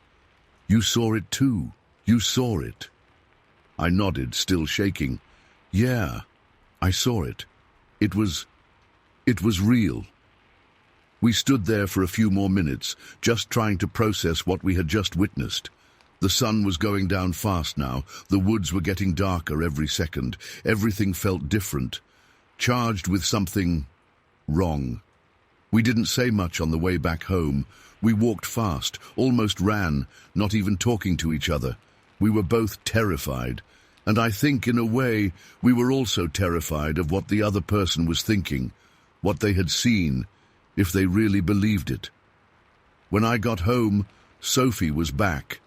"You saw it too. You saw it." I nodded, still shaking. "Yeah, I saw it. It was real." We stood there for a few more minutes, just trying to process what we had just witnessed. The sun was going down fast now. The woods were getting darker every second. Everything felt different, charged with something wrong. We didn't say much on the way back home. We walked fast, almost ran, not even talking to each other. We were both terrified, and I think, in a way, we were also terrified of what the other person was thinking, what they had seen, if they really believed it. When I got home, Sophie was back.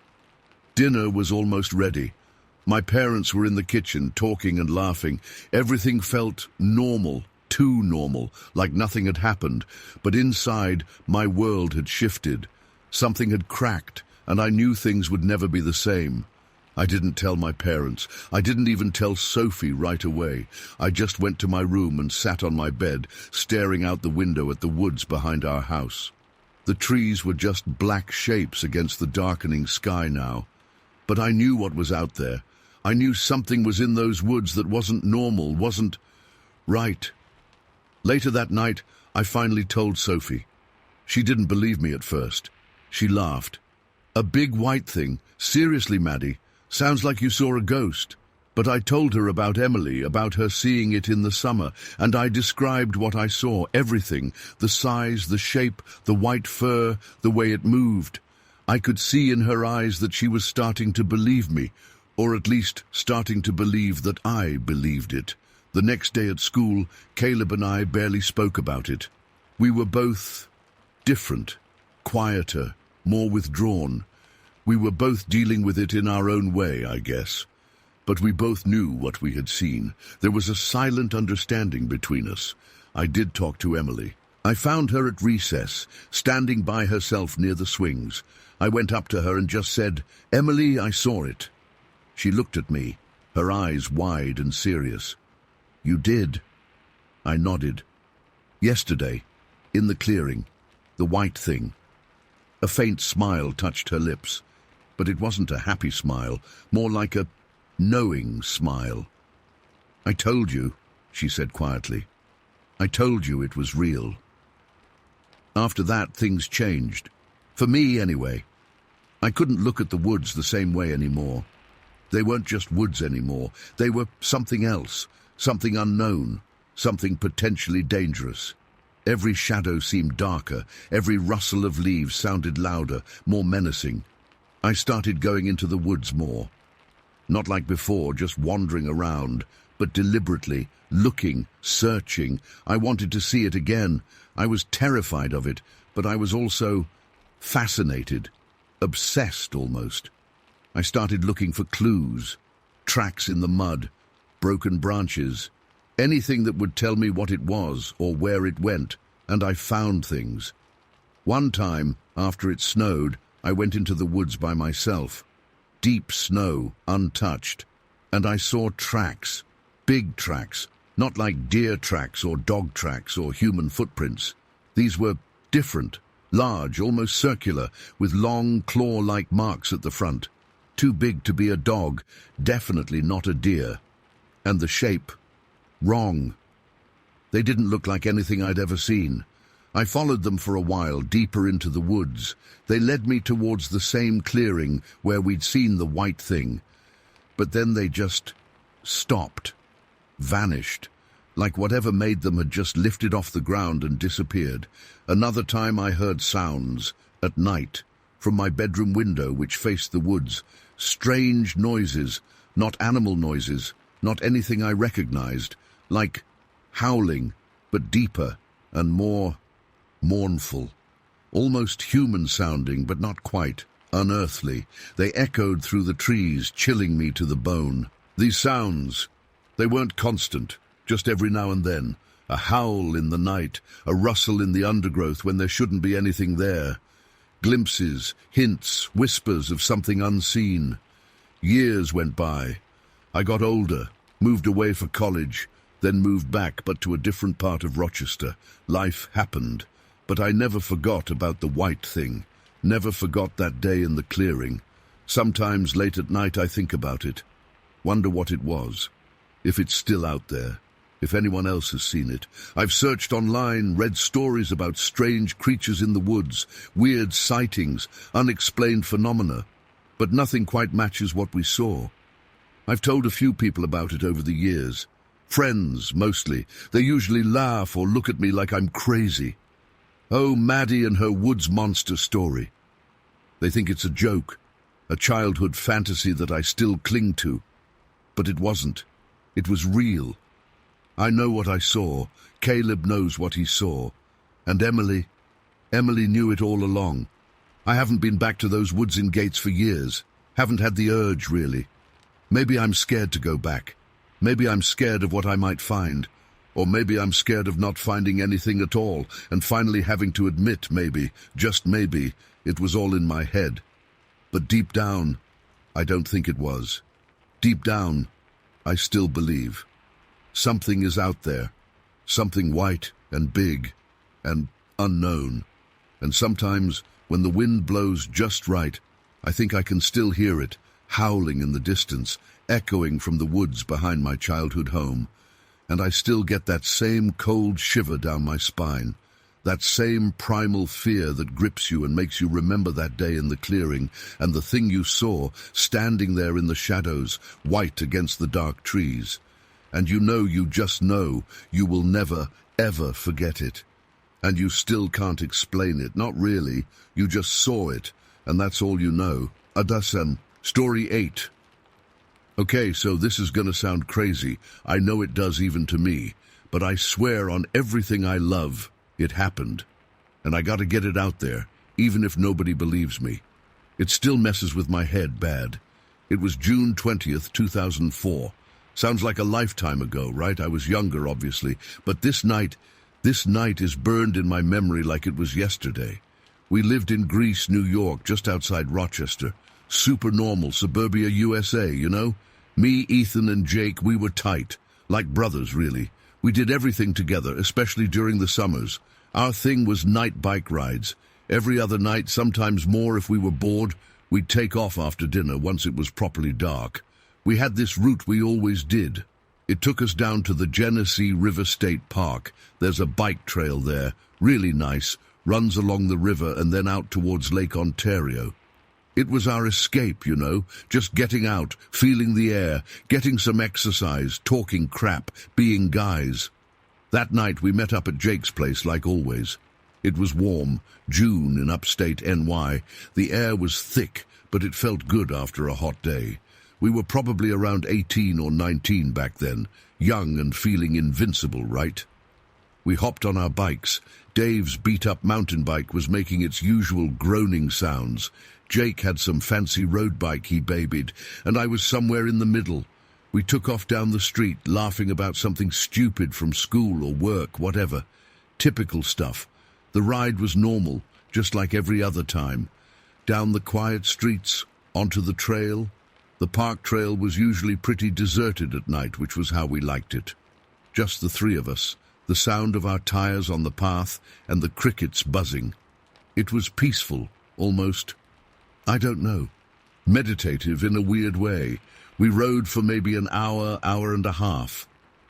Dinner was almost ready. My parents were in the kitchen, talking and laughing. Everything felt normal, too normal, like nothing had happened. But inside, my world had shifted. Something had cracked, and I knew things would never be the same. I didn't tell my parents. I didn't even tell Sophie right away. I just went to my room and sat on my bed, staring out the window at the woods behind our house. The trees were just black shapes against the darkening sky now. But I knew what was out there. I knew something was in those woods that wasn't normal, wasn't right. Later that night, I finally told Sophie. She didn't believe me at first. She laughed. "A big white thing? Seriously, Maddie? Sounds like you saw a ghost." But I told her about Emily, about her seeing it in the summer, and I described what I saw, everything, the size, the shape, the white fur, the way it moved. I could see in her eyes that she was starting to believe me, or at least starting to believe that I believed it. The next day at school, Caleb and I barely spoke about it. We were both different, quieter, more withdrawn. We were both dealing with it in our own way, I guess. But we both knew what we had seen. There was a silent understanding between us. I did talk to Emily. I found her at recess, standing by herself near the swings. I went up to her and just said, "Emily, I saw it." She looked at me, her eyes wide and serious. "You did?" I nodded. "Yesterday, in the clearing, the white thing." A faint smile touched her lips, but it wasn't a happy smile, more like a knowing smile. "I told you," she said quietly. "I told you it was real." After that, things changed. For me, anyway. I couldn't look at the woods the same way anymore. They weren't just woods anymore. They were something else, something unknown, something potentially dangerous. Every shadow seemed darker, every rustle of leaves sounded louder, more menacing. I started going into the woods more. Not like before, just wandering around, but deliberately, looking, searching. I wanted to see it again. I was terrified of it, but I was also fascinated, obsessed almost. I started looking for clues, tracks in the mud, broken branches, anything that would tell me what it was or where it went, and I found things. One time, after it snowed, I went into the woods by myself. Deep snow, untouched, and I saw tracks, big tracks, not like deer tracks or dog tracks or human footprints. These were different, large, almost circular, with long claw-like marks at the front. Too big to be a dog, definitely not a deer. And the shape, wrong. They didn't look like anything I'd ever seen. I followed them for a while, deeper into the woods. They led me towards the same clearing where we'd seen the white thing. But then they just stopped, vanished, like whatever made them had just lifted off the ground and disappeared. Another time I heard sounds, at night, from my bedroom window which faced the woods. Strange noises, not animal noises, not anything I recognized, like howling, but deeper and more mournful, almost human-sounding, but not quite, unearthly. They echoed through the trees, chilling me to the bone. These sounds, they weren't constant, just every now and then. A howl in the night, a rustle in the undergrowth when there shouldn't be anything there. Glimpses, hints, whispers of something unseen. Years went by. I got older, moved away for college, then moved back, but to a different part of Rochester. Life happened. But I never forgot about the white thing, never forgot that day in the clearing. Sometimes late at night I think about it, wonder what it was, if it's still out there, if anyone else has seen it. I've searched online, read stories about strange creatures in the woods, weird sightings, unexplained phenomena, but nothing quite matches what we saw. I've told a few people about it over the years. Friends, mostly. They usually laugh or look at me like I'm crazy. Oh, Maddie and her woods monster story. They think it's a joke, a childhood fantasy that I still cling to. But it wasn't. It was real. I know what I saw. Caleb knows what he saw. And Emily knew it all along. I haven't been back to those woods in Gates for years. Haven't had the urge, really. Maybe I'm scared to go back. Maybe I'm scared of what I might find. Or maybe I'm scared of not finding anything at all, and finally having to admit maybe, just maybe, it was all in my head. But deep down, I don't think it was. Deep down, I still believe. Something is out there. Something white and big and unknown. And sometimes, when the wind blows just right, I think I can still hear it, howling in the distance, echoing from the woods behind my childhood home. And I still get that same cold shiver down my spine, that same primal fear that grips you and makes you remember that day in the clearing and the thing you saw standing there in the shadows, white against the dark trees. And you just know you will never, ever forget it. And you still can't explain it, not really, you just saw it, and that's all you know. Adasem, Story 8. Okay, so this is gonna sound crazy. I know it does even to me. But I swear on everything I love, it happened. And I gotta get it out there, even if nobody believes me. It still messes with my head bad. It was June 20th, 2004. Sounds like a lifetime ago, right? I was younger, obviously. But this night is burned in my memory like it was yesterday. We lived in Greece, New York, just outside Rochester. Super normal, suburbia USA, you know? Me, Ethan, and Jake, we were tight. Like brothers, really. We did everything together, especially during the summers. Our thing was night bike rides. Every other night, sometimes more if we were bored, we'd take off after dinner once it was properly dark. We had this route we always did. It took us down to the Genesee River State Park. There's a bike trail there, really nice, runs along the river and then out towards Lake Ontario. It was our escape, you know, just getting out, feeling the air, getting some exercise, talking crap, being guys. That night we met up at Jake's place like always. It was warm, June in upstate NY. The air was thick, but it felt good after a hot day. We were probably around 18 or 19 back then, young and feeling invincible, right? We hopped on our bikes. Dave's beat-up mountain bike was making its usual groaning sounds. Jake had some fancy road bike he babied, and I was somewhere in the middle. We took off down the street, laughing about something stupid from school or work, whatever. Typical stuff. The ride was normal, just like every other time. Down the quiet streets, onto the trail. The park trail was usually pretty deserted at night, which was how we liked it. Just the three of us, the sound of our tires on the path, and the crickets buzzing. It was peaceful, almost. I don't know. Meditative in a weird way. We rode for maybe an hour, hour and a half.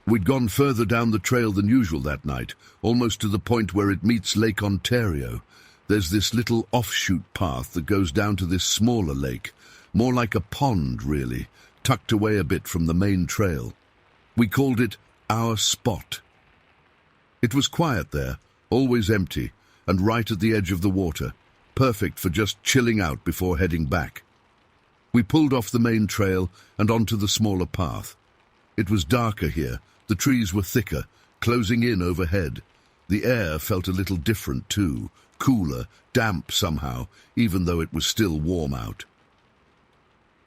We'd gone further down the trail than usual that night, almost to the point where it meets Lake Ontario. There's this little offshoot path that goes down to this smaller lake, more like a pond, really, tucked away a bit from the main trail. We called it our spot. It was quiet there, always empty, and right at the edge of the water. Perfect for just chilling out before heading back. We pulled off the main trail and onto the smaller path. It was darker here, the trees were thicker, closing in overhead. The air felt a little different too, cooler, damp somehow, even though it was still warm out.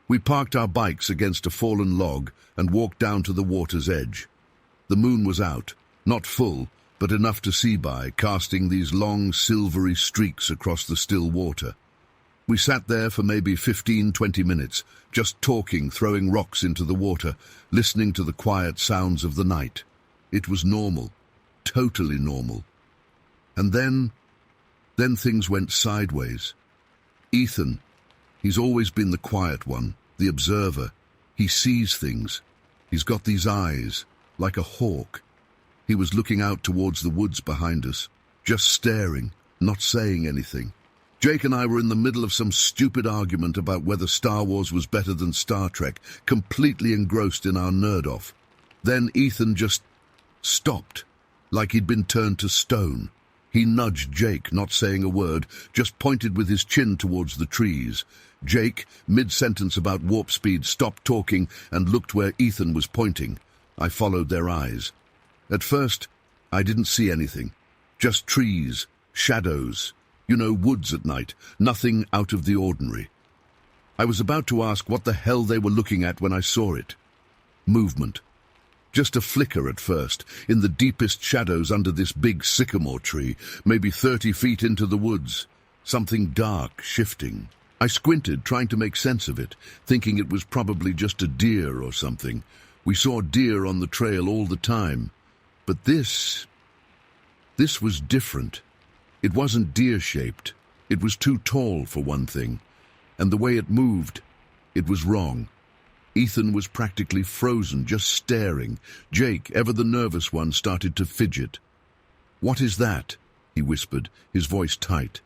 We parked our bikes against a fallen log and walked down to the water's edge. The moon was out, not full, but enough to see by, casting these long, silvery streaks across the still water. We sat there for maybe 15-20 minutes, just talking, throwing rocks into the water, listening to the quiet sounds of the night. It was normal, totally normal. And then things went sideways. Ethan, he's always been the quiet one, the observer. He sees things. He's got these eyes, like a hawk. He was looking out towards the woods behind us, just staring, not saying anything. Jake and I were in the middle of some stupid argument about whether Star Wars was better than Star Trek, completely engrossed in our nerd-off. Then Ethan just stopped, like he'd been turned to stone. He nudged Jake, not saying a word, just pointed with his chin towards the trees. Jake, mid-sentence about warp speed, stopped talking and looked where Ethan was pointing. I followed their eyes. At first, I didn't see anything. Just trees, shadows, woods at night, nothing out of the ordinary. I was about to ask what the hell they were looking at when I saw it. Movement. Just a flicker at first, in the deepest shadows under this big sycamore tree, maybe 30 feet into the woods. Something dark, shifting. I squinted, trying to make sense of it, thinking it was probably just a deer or something. We saw deer on the trail all the time. But this was different. It wasn't deer-shaped. It was too tall, for one thing. And the way it moved, it was wrong. Ethan was practically frozen, just staring. Jake, ever the nervous one, started to fidget. "What is that?" he whispered, his voice tight.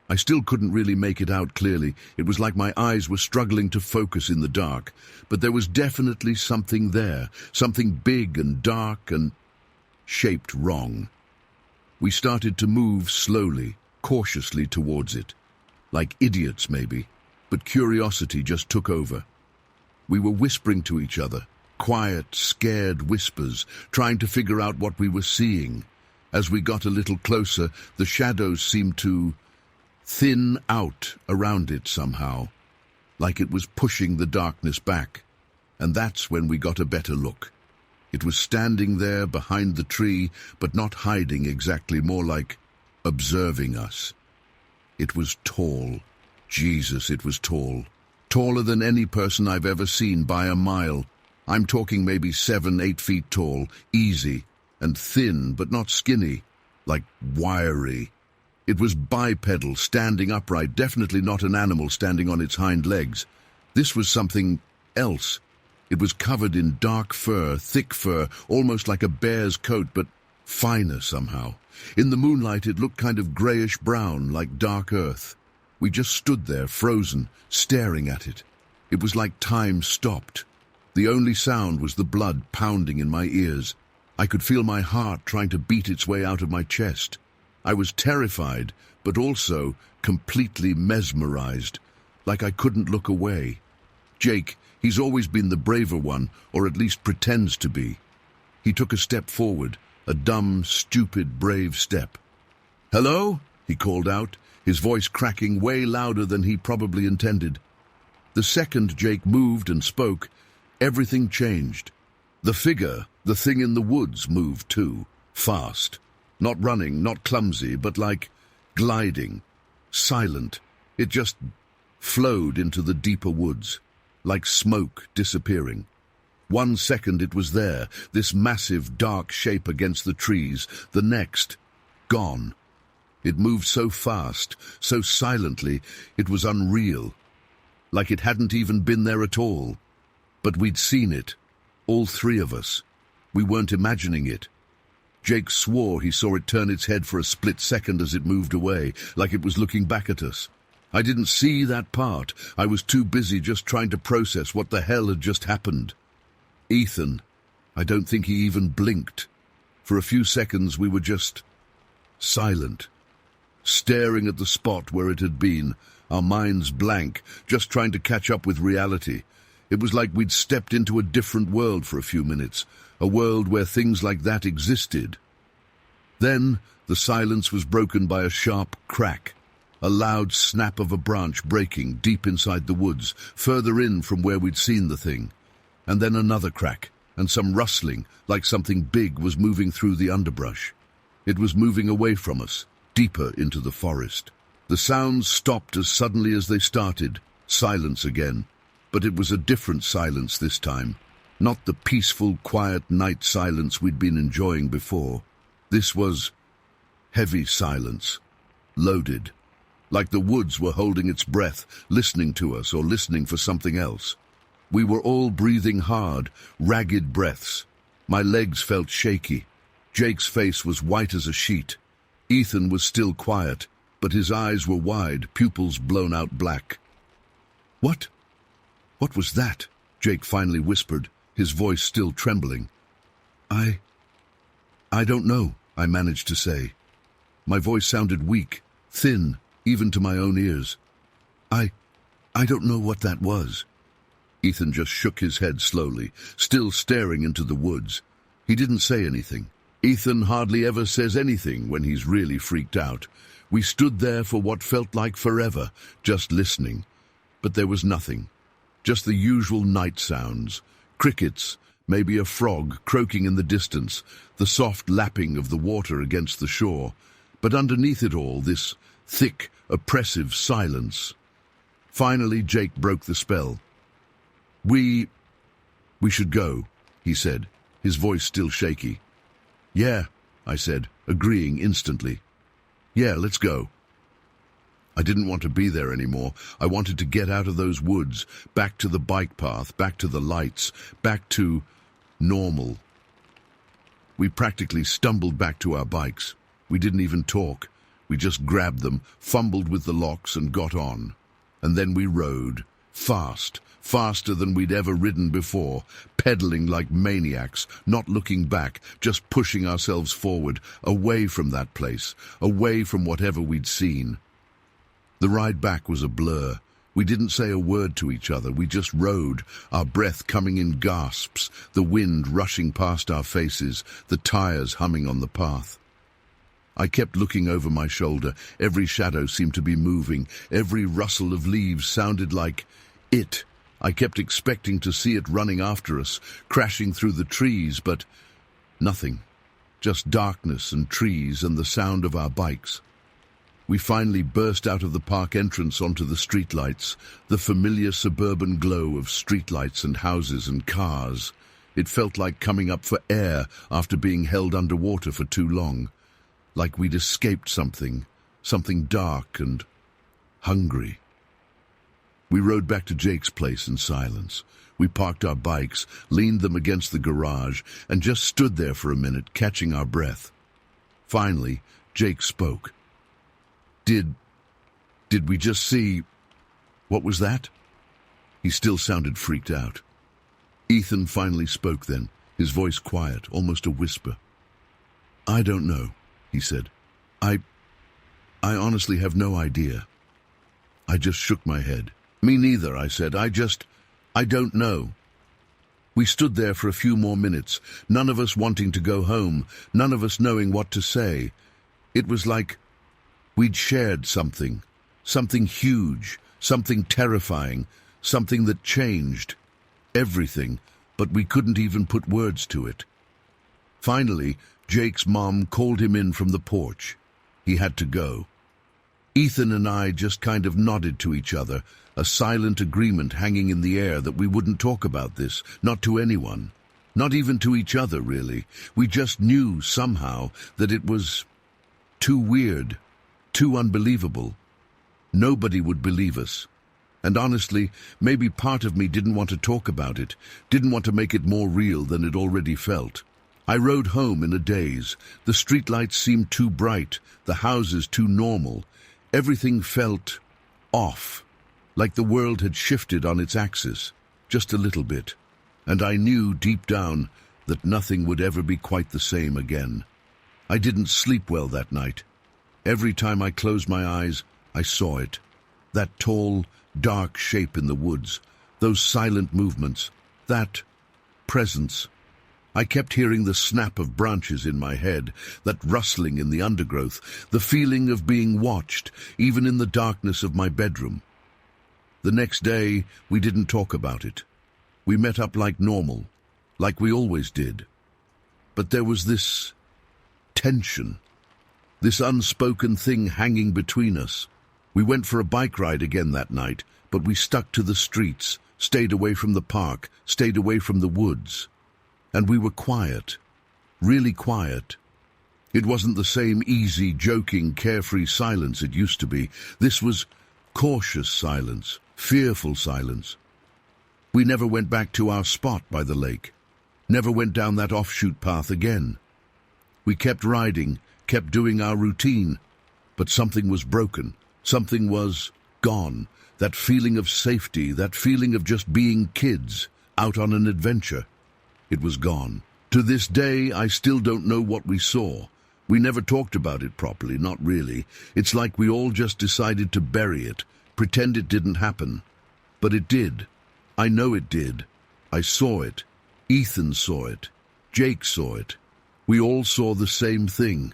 I still couldn't really make it out clearly. It was like my eyes were struggling to focus in the dark. But there was definitely something there, something big and dark and shaped wrong. We started to move slowly, cautiously towards it. Like idiots, maybe, but curiosity just took over. We were whispering to each other, quiet, scared whispers, trying to figure out what we were seeing. As we got a little closer, the shadows seemed to thin out around it somehow, like it was pushing the darkness back. And that's when we got a better look. It was standing there behind the tree, but not hiding exactly, more like observing us. It was tall. Jesus, it was tall. Taller than any person I've ever seen by a mile. I'm talking maybe 7, 8 feet tall, easy, and thin, but not skinny, like wiry. It was bipedal, standing upright, definitely not an animal standing on its hind legs. This was something else. It was covered in dark fur, thick fur, almost like a bear's coat, but finer somehow. In the moonlight, it looked kind of grayish-brown, like dark earth. We just stood there, frozen, staring at it. It was like time stopped. The only sound was the blood pounding in my ears. I could feel my heart trying to beat its way out of my chest. I was terrified, but also completely mesmerized, like I couldn't look away. Jake, he's always been the braver one, or at least pretends to be. He took a step forward, a dumb, stupid, brave step. "Hello?" he called out, his voice cracking way louder than he probably intended. The second Jake moved and spoke, everything changed. The figure, the thing in the woods, moved too, fast. Not running, not clumsy, but like gliding, silent. It just flowed into the deeper woods, like smoke disappearing. 1 second it was there, this massive dark shape against the trees. The next, gone. It moved so fast, so silently, it was unreal. Like it hadn't even been there at all. But we'd seen it, all three of us. We weren't imagining it. Jake swore he saw it turn its head for a split second as it moved away, like it was looking back at us. I didn't see that part. I was too busy just trying to process what the hell had just happened. Ethan, I don't think he even blinked. For a few seconds we were just silent, staring at the spot where it had been, our minds blank, just trying to catch up with reality. It was like we'd stepped into a different world for a few minutes, a world where things like that existed. Then the silence was broken by a sharp crack, a loud snap of a branch breaking deep inside the woods, further in from where we'd seen the thing. And then another crack, and some rustling, like something big was moving through the underbrush. It was moving away from us, deeper into the forest. The sounds stopped as suddenly as they started, silence again. But it was a different silence this time. Not the peaceful, quiet night silence we'd been enjoying before. This was heavy silence, loaded, like the woods were holding its breath, listening to us or listening for something else. We were all breathing hard, ragged breaths. My legs felt shaky. Jake's face was white as a sheet. Ethan was still quiet, but his eyes were wide, pupils blown out black. What was that?" Jake finally whispered, his voice still trembling. I don't know," I managed to say. My voice sounded weak, thin, even to my own ears. I don't know what that was." Ethan just shook his head slowly, still staring into the woods. He didn't say anything. Ethan hardly ever says anything when he's really freaked out. We stood there for what felt like forever, just listening. But there was nothing. Just the usual night sounds. Crickets, maybe a frog croaking in the distance, the soft lapping of the water against the shore, but underneath it all, this thick, oppressive silence. Finally, Jake broke the spell. We should go," he said, his voice still shaky. "Yeah," I said, agreeing instantly. "Yeah, let's go." I didn't want to be there anymore. I wanted to get out of those woods, back to the bike path, back to the lights, back to normal. We practically stumbled back to our bikes. We didn't even talk. We just grabbed them, fumbled with the locks, and got on. And then we rode, fast, faster than we'd ever ridden before, pedaling like maniacs, not looking back, just pushing ourselves forward, away from that place, away from whatever we'd seen. The ride back was a blur. We didn't say a word to each other. We just rode, our breath coming in gasps, the wind rushing past our faces, the tires humming on the path. I kept looking over my shoulder. Every shadow seemed to be moving. Every rustle of leaves sounded like it. I kept expecting to see it running after us, crashing through the trees, but nothing. Just darkness and trees and the sound of our bikes. We finally burst out of the park entrance onto the streetlights, the familiar suburban glow of streetlights and houses and cars. It felt like coming up for air after being held underwater for too long, like we'd escaped something dark and hungry. We rode back to Jake's place in silence. We parked our bikes, leaned them against the garage, and just stood there for a minute, catching our breath. Finally, Jake spoke. Did we just see... What was that?" He still sounded freaked out. Ethan finally spoke then, his voice quiet, almost a whisper. "I don't know," he said. I honestly have no idea." I just shook my head. "Me neither," I said. I don't know." We stood there for a few more minutes, none of us wanting to go home, none of us knowing what to say. It was like we'd shared something huge, something terrifying, something that changed everything, but we couldn't even put words to it. Finally, Jake's mom called him in from the porch. He had to go. Ethan and I just kind of nodded to each other, a silent agreement hanging in the air that we wouldn't talk about this, not to anyone, not even to each other, really. We just knew somehow that it was too weird, too unbelievable. Nobody would believe us. And honestly, maybe part of me didn't want to talk about it, didn't want to make it more real than it already felt. I rode home in a daze. The streetlights seemed too bright, the houses too normal. Everything felt off, like the world had shifted on its axis, just a little bit. And I knew deep down that nothing would ever be quite the same again. I didn't sleep well that night. Every time I closed my eyes, I saw it. That tall, dark shape in the woods, those silent movements, that presence. I kept hearing the snap of branches in my head, that rustling in the undergrowth, the feeling of being watched, even in the darkness of my bedroom. The next day, we didn't talk about it. We met up like normal, like we always did. But there was this tension, this unspoken thing hanging between us. We went for a bike ride again that night, but we stuck to the streets, stayed away from the park, stayed away from the woods. And we were quiet, really quiet. It wasn't the same easy, joking, carefree silence it used to be. This was cautious silence, fearful silence. We never went back to our spot by the lake, never went down that offshoot path again. We kept riding, kept doing our routine, but something was broken, something was gone. That feeling of safety, that feeling of just being kids, out on an adventure. It was gone. To this day, I still don't know what we saw. We never talked about it properly, not really. It's like we all just decided to bury it, pretend it didn't happen. But it did. I know it did. I saw it. Ethan saw it. Jake saw it. We all saw the same thing.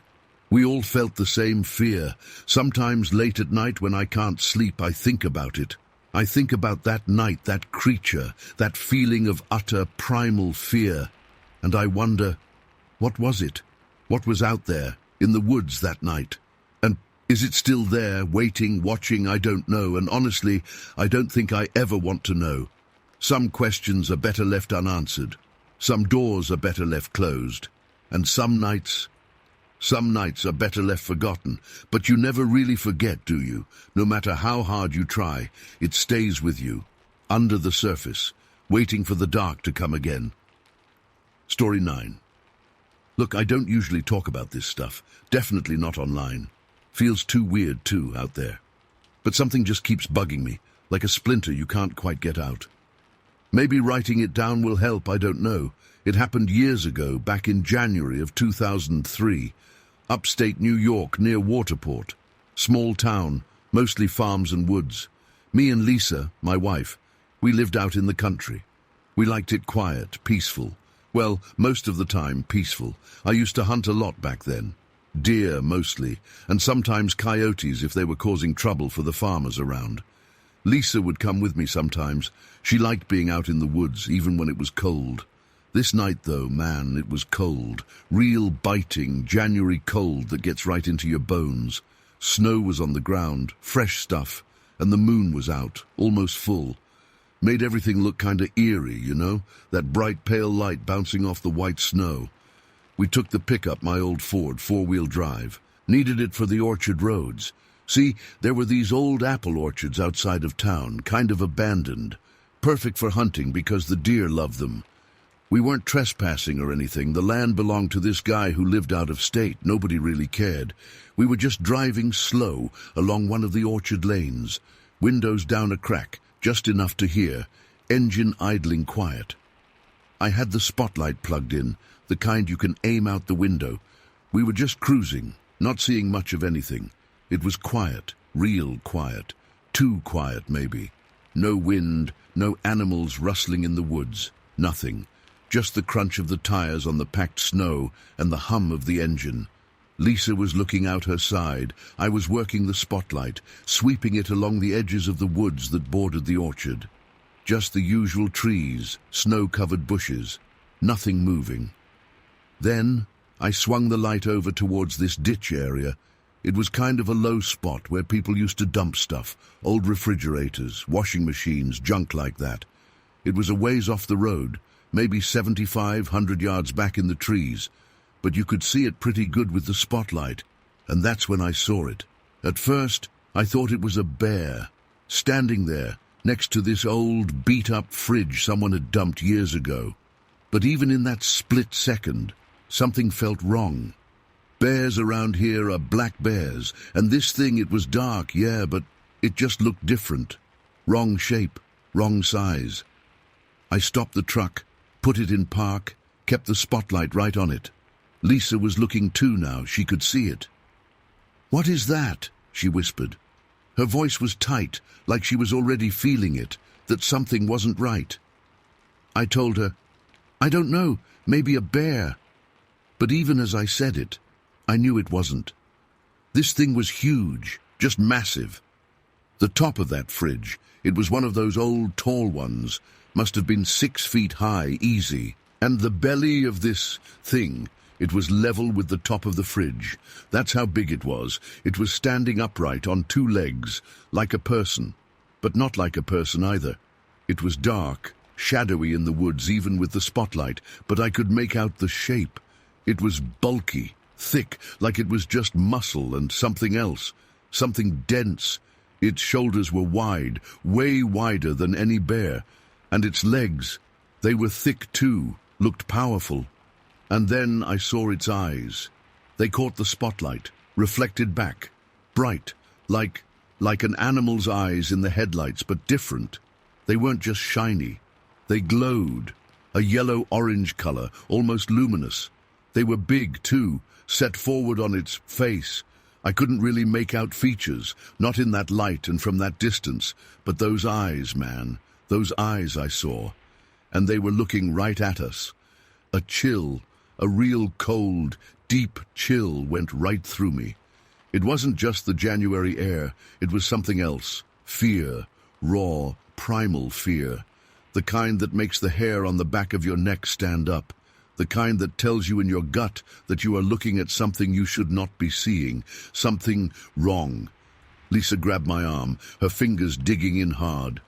We all felt the same fear. Sometimes late at night when I can't sleep, I think about it. I think about that night, that creature, that feeling of utter primal fear, and I wonder, what was it? What was out there, in the woods that night? And is it still there, waiting, watching? I don't know, and honestly, I don't think I ever want to know. Some questions are better left unanswered. Some doors are better left closed. And some nights are better left forgotten. But you never really forget, do you? No matter how hard you try, it stays with you, under the surface, waiting for the dark to come again. Story 9. Look, I don't usually talk about this stuff. Definitely not online. Feels too weird, too, out there. But something just keeps bugging me, like a splinter you can't quite get out. Maybe writing it down will help, I don't know. It happened years ago, back in January of 2003. Upstate New York, near Waterport. Small town, mostly farms and woods. Me and Lisa, my wife, we lived out in the country. We liked it quiet, peaceful. Well, most of the time, peaceful. I used to hunt a lot back then. Deer, mostly, and sometimes coyotes if they were causing trouble for the farmers around. Lisa would come with me sometimes. She liked being out in the woods, even when it was cold. This night, though, man, it was cold. Real biting, January cold that gets right into your bones. Snow was on the ground, fresh stuff, and the moon was out, almost full. Made everything look kinda eerie, you know? That bright pale light bouncing off the white snow. We took the pickup, my old Ford, four-wheel drive. Needed it for the orchard roads. See, there were these old apple orchards outside of town, kind of abandoned. Perfect for hunting because the deer loved them. We weren't trespassing or anything. The land belonged to this guy who lived out of state. Nobody really cared. We were just driving slow along one of the orchard lanes. Windows down a crack, just enough to hear. Engine idling quiet. I had the spotlight plugged in, the kind you can aim out the window. We were just cruising, not seeing much of anything. It was quiet, real quiet. Too quiet, maybe. No wind, no animals rustling in the woods. Nothing. Just the crunch of the tires on the packed snow and the hum of the engine. Lisa was looking out her side. I was working the spotlight, sweeping it along the edges of the woods that bordered the orchard. Just the usual trees, snow-covered bushes. Nothing moving. Then I swung the light over towards this ditch area. It was kind of a low spot where people used to dump stuff, old refrigerators, washing machines, junk like that. It was a ways off the road, maybe 75-100 yards back in the trees, but you could see it pretty good with the spotlight, and that's when I saw it. At first, I thought it was a bear, standing there, next to this old, beat-up fridge someone had dumped years ago. But even in that split second, something felt wrong. Bears around here are black bears, and this thing, it was dark, yeah, but it just looked different. Wrong shape, wrong size. I stopped the truck, put it in park, kept the spotlight right on it. Lisa was looking too now, she could see it. "What is that?" she whispered. Her voice was tight, like she was already feeling it, that something wasn't right. I told her, "I don't know, maybe a bear." But even as I said it, I knew it wasn't. This thing was huge, just massive. The top of that fridge, it was one of those old tall ones, must have been 6 feet high, easy. And the belly of this thing, it was level with the top of the fridge. That's how big it was. It was standing upright on 2 legs, like a person, but not like a person either. It was dark, shadowy in the woods, even with the spotlight, but I could make out the shape. It was bulky, thick, like it was just muscle and something else, something dense. Its shoulders were wide, way wider than any bear, and its legs, they were thick too, looked powerful. And then I saw its eyes. They caught the spotlight, reflected back, bright, like an animal's eyes in the headlights, but different. They weren't just shiny. They glowed, a yellow-orange color, almost luminous. They were big too, set forward on its face. I couldn't really make out features, not in that light and from that distance, but those eyes, man, those eyes I saw. And they were looking right at us. A chill, a real cold, deep chill went right through me. It wasn't just the January air, it was something else. Fear, raw, primal fear. The kind that makes the hair on the back of your neck stand up. The kind that tells you in your gut that you are looking at something you should not be seeing, something wrong. Lisa grabbed my arm, her fingers digging in hard.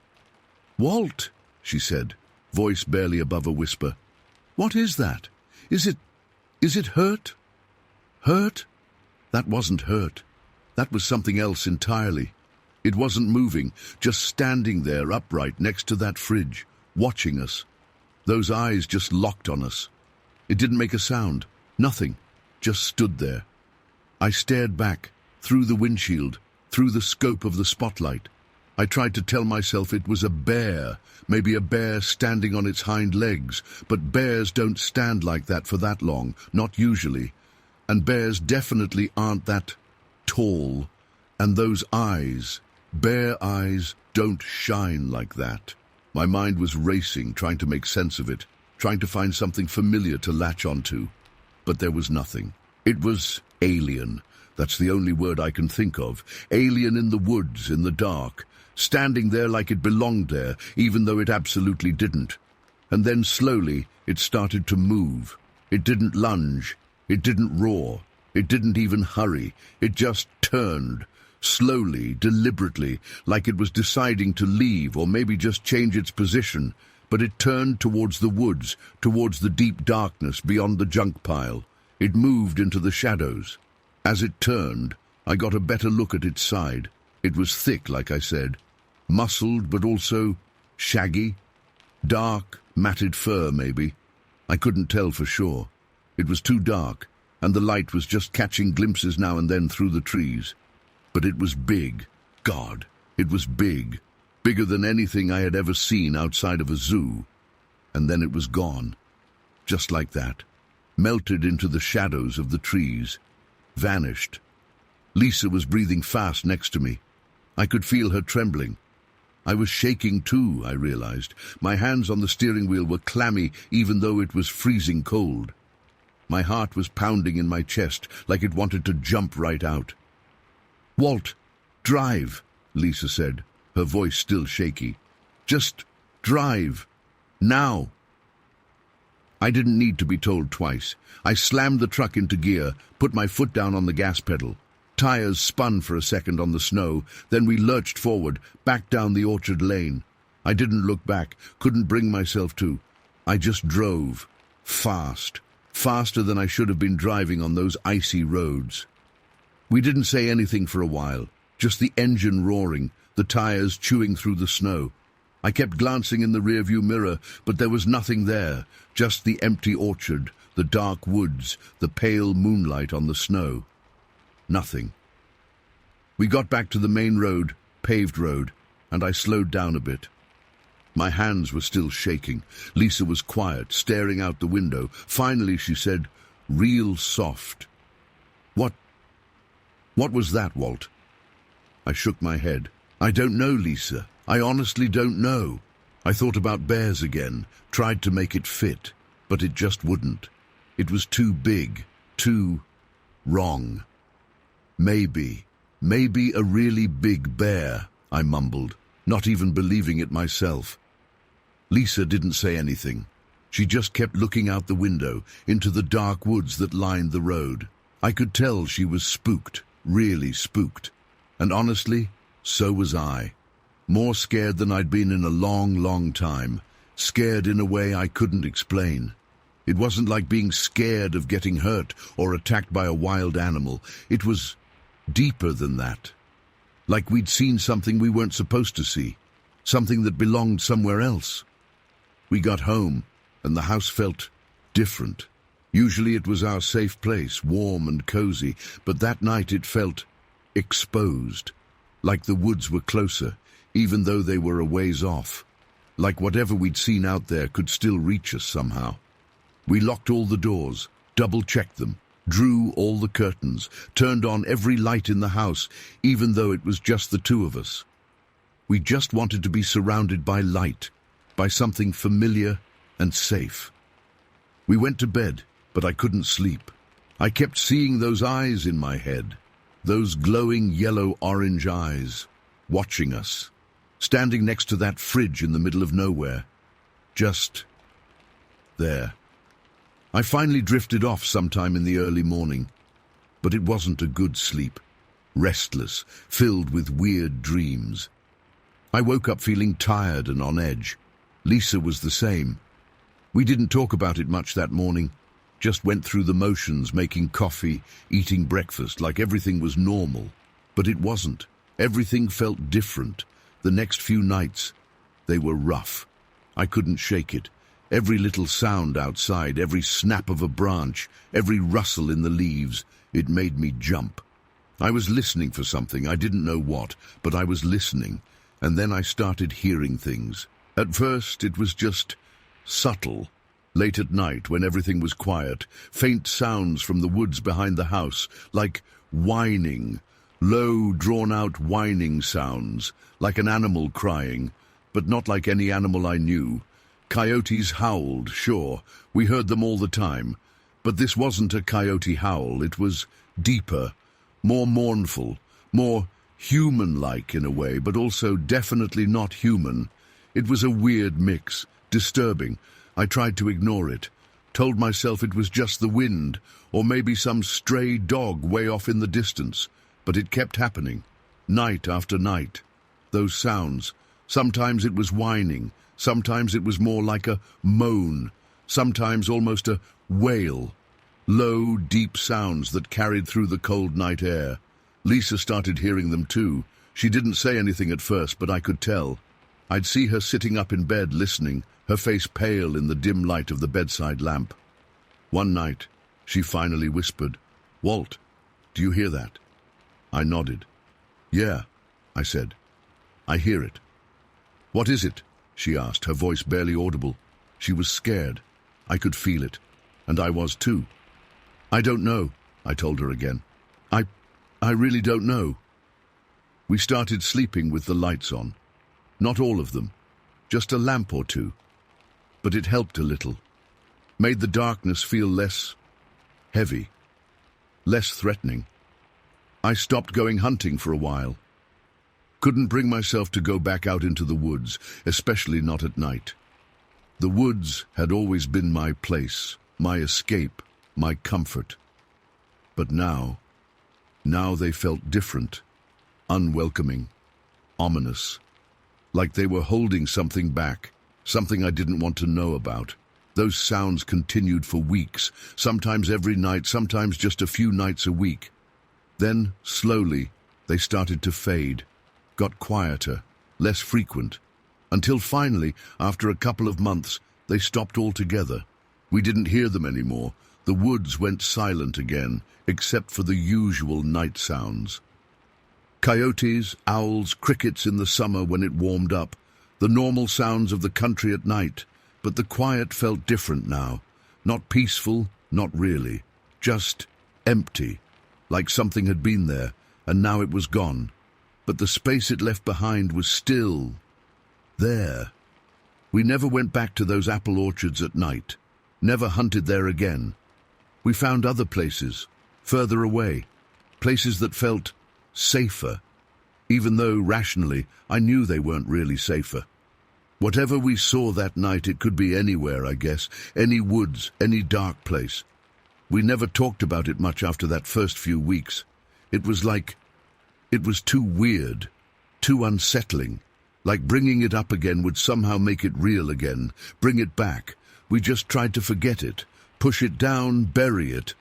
"Walt," she said, voice barely above a whisper. "What is that? Is it hurt?" "Hurt?" That wasn't hurt. That was something else entirely. It wasn't moving, just standing there upright next to that fridge, watching us. Those eyes just locked on us. It didn't make a sound, nothing, just stood there. I stared back, through the windshield, through the scope of the spotlight. I tried to tell myself it was a bear, maybe a bear standing on its hind legs, but bears don't stand like that for that long, not usually. And bears definitely aren't that tall. And those eyes, bear eyes, don't shine like that. My mind was racing, trying to make sense of it, trying to find something familiar to latch onto. But there was nothing. It was alien. That's the only word I can think of. Alien in the woods, in the dark, standing there like it belonged there, even though it absolutely didn't. And then slowly, it started to move. It didn't lunge. It didn't roar. It didn't even hurry. It just turned, slowly, deliberately, like it was deciding to leave or maybe just change its position. But it turned towards the woods, towards the deep darkness beyond the junk pile. It moved into the shadows. As it turned, I got a better look at its side. It was thick, like I said, muscled but also shaggy. Dark, matted fur, maybe. I couldn't tell for sure. It was too dark, and the light was just catching glimpses now and then through the trees. But it was big. God, it was big. Bigger than anything I had ever seen outside of a zoo. And then it was gone. Just like that. Melted into the shadows of the trees. Vanished. Lisa was breathing fast next to me. I could feel her trembling. I was shaking too, I realized. My hands on the steering wheel were clammy even though it was freezing cold. My heart was pounding in my chest like it wanted to jump right out. "Walt, drive," Lisa said, her voice still shaky. "Just drive. Now." I didn't need to be told twice. I slammed the truck into gear, put my foot down on the gas pedal. Tires spun for a second on the snow, then we lurched forward, back down the orchard lane. I didn't look back, couldn't bring myself to. I just drove. Fast. Faster than I should have been driving on those icy roads. We didn't say anything for a while, just the engine roaring, the tires chewing through the snow. I kept glancing in the rearview mirror, but there was nothing there, just the empty orchard, the dark woods, the pale moonlight on the snow. Nothing. We got back to the main road, paved road, and I slowed down a bit. My hands were still shaking. Lisa was quiet, staring out the window. Finally, she said, real soft, What was that, Walt?" I shook my head. "I don't know, Lisa. I honestly don't know. I thought about bears again, tried to make it fit, but it just wouldn't. It was too big, too wrong. Maybe a really big bear," I mumbled, not even believing it myself. Lisa didn't say anything. She just kept looking out the window, into the dark woods that lined the road. I could tell she was spooked, really spooked. And honestly, so was I. More scared than I'd been in a long, long time. Scared in a way I couldn't explain. It wasn't like being scared of getting hurt or attacked by a wild animal. It was deeper than that. Like we'd seen something we weren't supposed to see. Something that belonged somewhere else. We got home, and the house felt different. Usually it was our safe place, warm and cozy, but that night it felt exposed. Like the woods were closer, even though they were a ways off. Like whatever we'd seen out there could still reach us somehow. We locked all the doors, double-checked them, drew all the curtains, turned on every light in the house, even though it was just the two of us. We just wanted to be surrounded by light, by something familiar and safe. We went to bed, but I couldn't sleep. I kept seeing those eyes in my head, those glowing yellow-orange eyes, watching us. standing next to that fridge in the middle of nowhere. Just there. I finally drifted off sometime in the early morning, but it wasn't a good sleep. Restless, filled with weird dreams. I woke up feeling tired and on edge. Lisa was the same. We didn't talk about it much that morning, just went through the motions, making coffee, eating breakfast, like everything was normal. But it wasn't. Everything felt different. The next few nights, they were rough. I couldn't shake it. Every little sound outside, every snap of a branch, every rustle in the leaves, it made me jump. I was listening for something, I didn't know what, but I was listening, and then I started hearing things. At first, it was just subtle. Late at night, when everything was quiet, faint sounds from the woods behind the house, like whining, low, drawn-out whining sounds, like an animal crying, but not like any animal I knew. Coyotes howled, sure, we heard them all the time, but this wasn't a coyote howl, it was deeper, more mournful, more human-like in a way, but also definitely not human. It was a weird mix, disturbing. I tried to ignore it, told myself it was just the wind, or maybe some stray dog way off in the distance, but it kept happening, night after night. Those sounds, sometimes it was whining, sometimes it was more like a moan, sometimes almost a wail. Low, deep sounds that carried through the cold night air. Lisa started hearing them too. She didn't say anything at first, but I could tell. I'd see her sitting up in bed listening, her face pale in the dim light of the bedside lamp. One night, she finally whispered, "Walt, do you hear that?" I nodded. "Yeah," I said. "I hear it." "What is it?" she asked, her voice barely audible. She was scared. I could feel it, and I was too. "I don't know," I told her again. I really don't know." We started sleeping with the lights on. Not all of them, just a lamp or two. But it helped a little. Made the darkness feel less heavy, less threatening. I stopped going hunting for a while. Couldn't bring myself to go back out into the woods, especially not at night. The woods had always been my place, my escape, my comfort. But now they felt different, unwelcoming, ominous, like they were holding something back, something I didn't want to know about. Those sounds continued for weeks, sometimes every night, sometimes just a few nights a week. Then, slowly, they started to fade, got quieter, less frequent, until finally, after a couple of months, they stopped altogether. We didn't hear them anymore. The woods went silent again, except for the usual night sounds. Coyotes, owls, crickets in the summer when it warmed up, the normal sounds of the country at night, but the quiet felt different now. Not peaceful, not really, just empty, like something had been there, and now it was gone. But the space it left behind was still there. We never went back to those apple orchards at night, never hunted there again. We found other places, further away, places that felt safer, even though, rationally, I knew they weren't really safer. Whatever we saw that night, it could be anywhere, I guess, any woods, any dark place. We never talked about it much after that first few weeks. It was too weird, too unsettling, like bringing it up again would somehow make it real again, bring it back. We just tried to forget it, push it down, bury it.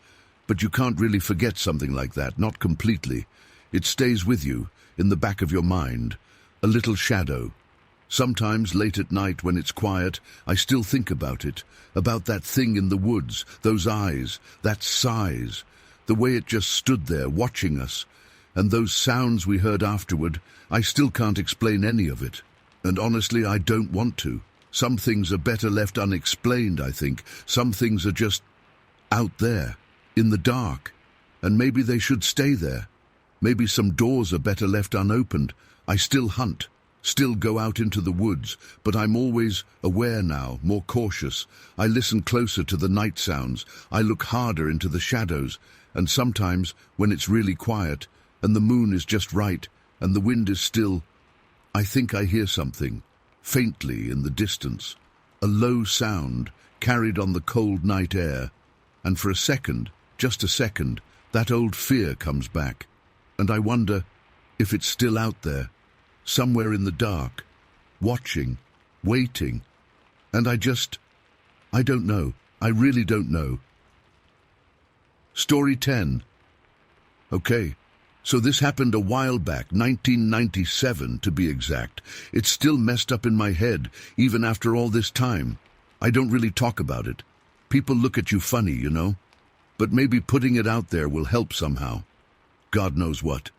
But you can't really forget something like that, not completely. It stays with you, in the back of your mind, a little shadow. Sometimes, late at night when it's quiet, I still think about it, about that thing in the woods, those eyes, that size, the way it just stood there watching us, and those sounds we heard afterward. I still can't explain any of it. And honestly, I don't want to. Some things are better left unexplained, I think. Some things are just out there, in the dark, and maybe they should stay there. Maybe some doors are better left unopened. I still hunt, still go out into the woods, but I'm always aware now, more cautious. I listen closer to the night sounds. I look harder into the shadows, and sometimes, when it's really quiet, and the moon is just right, and the wind is still, I think I hear something, faintly in the distance, a low sound carried on the cold night air, and for a second, just a second, that old fear comes back, and I wonder if it's still out there, somewhere in the dark, watching, waiting, and I don't know. I really don't know. Story 10. Okay, so this happened a while back, 1997 to be exact. It's still messed up in my head, even after all this time. I don't really talk about it. People look at you funny, you know? But maybe putting it out there will help somehow. God knows what.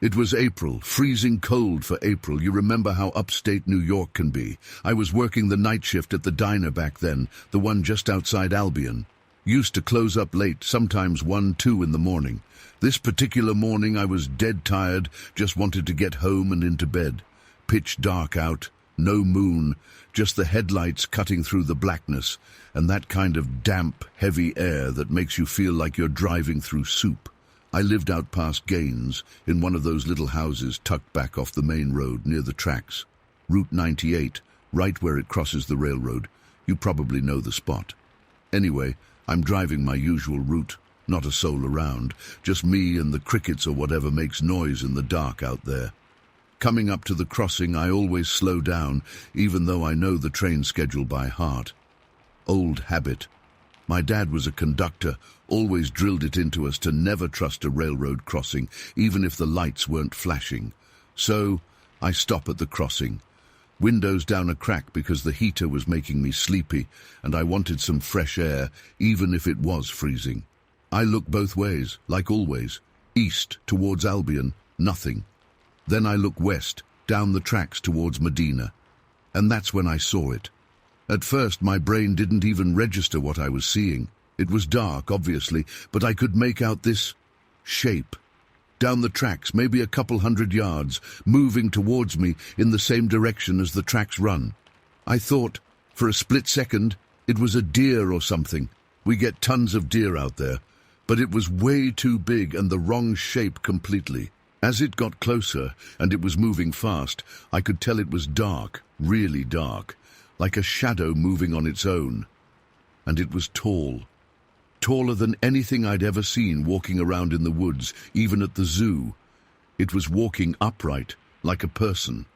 It was April, freezing cold for April. You remember how upstate New York can be. I was working the night shift at the diner back then, the one just outside Albion. Used to close up late, sometimes 1, 2 in the morning. This particular morning I was dead tired, just wanted to get home and into bed. Pitch dark out, no moon, just the headlights cutting through the blackness, and that kind of damp, heavy air that makes you feel like you're driving through soup. I lived out past Gaines, in one of those little houses tucked back off the main road near the tracks. Route 98, right where it crosses the railroad. You probably know the spot. Anyway, I'm driving my usual route, not a soul around, just me and the crickets or whatever makes noise in the dark out there. Coming up to the crossing, I always slow down, even though I know the train schedule by heart. Old habit. My dad was a conductor, always drilled it into us to never trust a railroad crossing, even if the lights weren't flashing. So, I stop at the crossing. Windows down a crack because the heater was making me sleepy, and I wanted some fresh air, even if it was freezing. I look both ways, like always. East, towards Albion, nothing. Then I look west, down the tracks towards Medina. And that's when I saw it. At first, my brain didn't even register what I was seeing. It was dark, obviously, but I could make out this shape. Down the tracks, maybe a couple 100 yards, moving towards me in the same direction as the tracks run. I thought, for a split second, it was a deer or something. We get tons of deer out there. But it was way too big and the wrong shape completely. As it got closer, and it was moving fast, I could tell it was dark, really dark, like a shadow moving on its own. And it was tall. Taller than anything I'd ever seen walking around in the woods, even at the zoo. It was walking upright, like a person.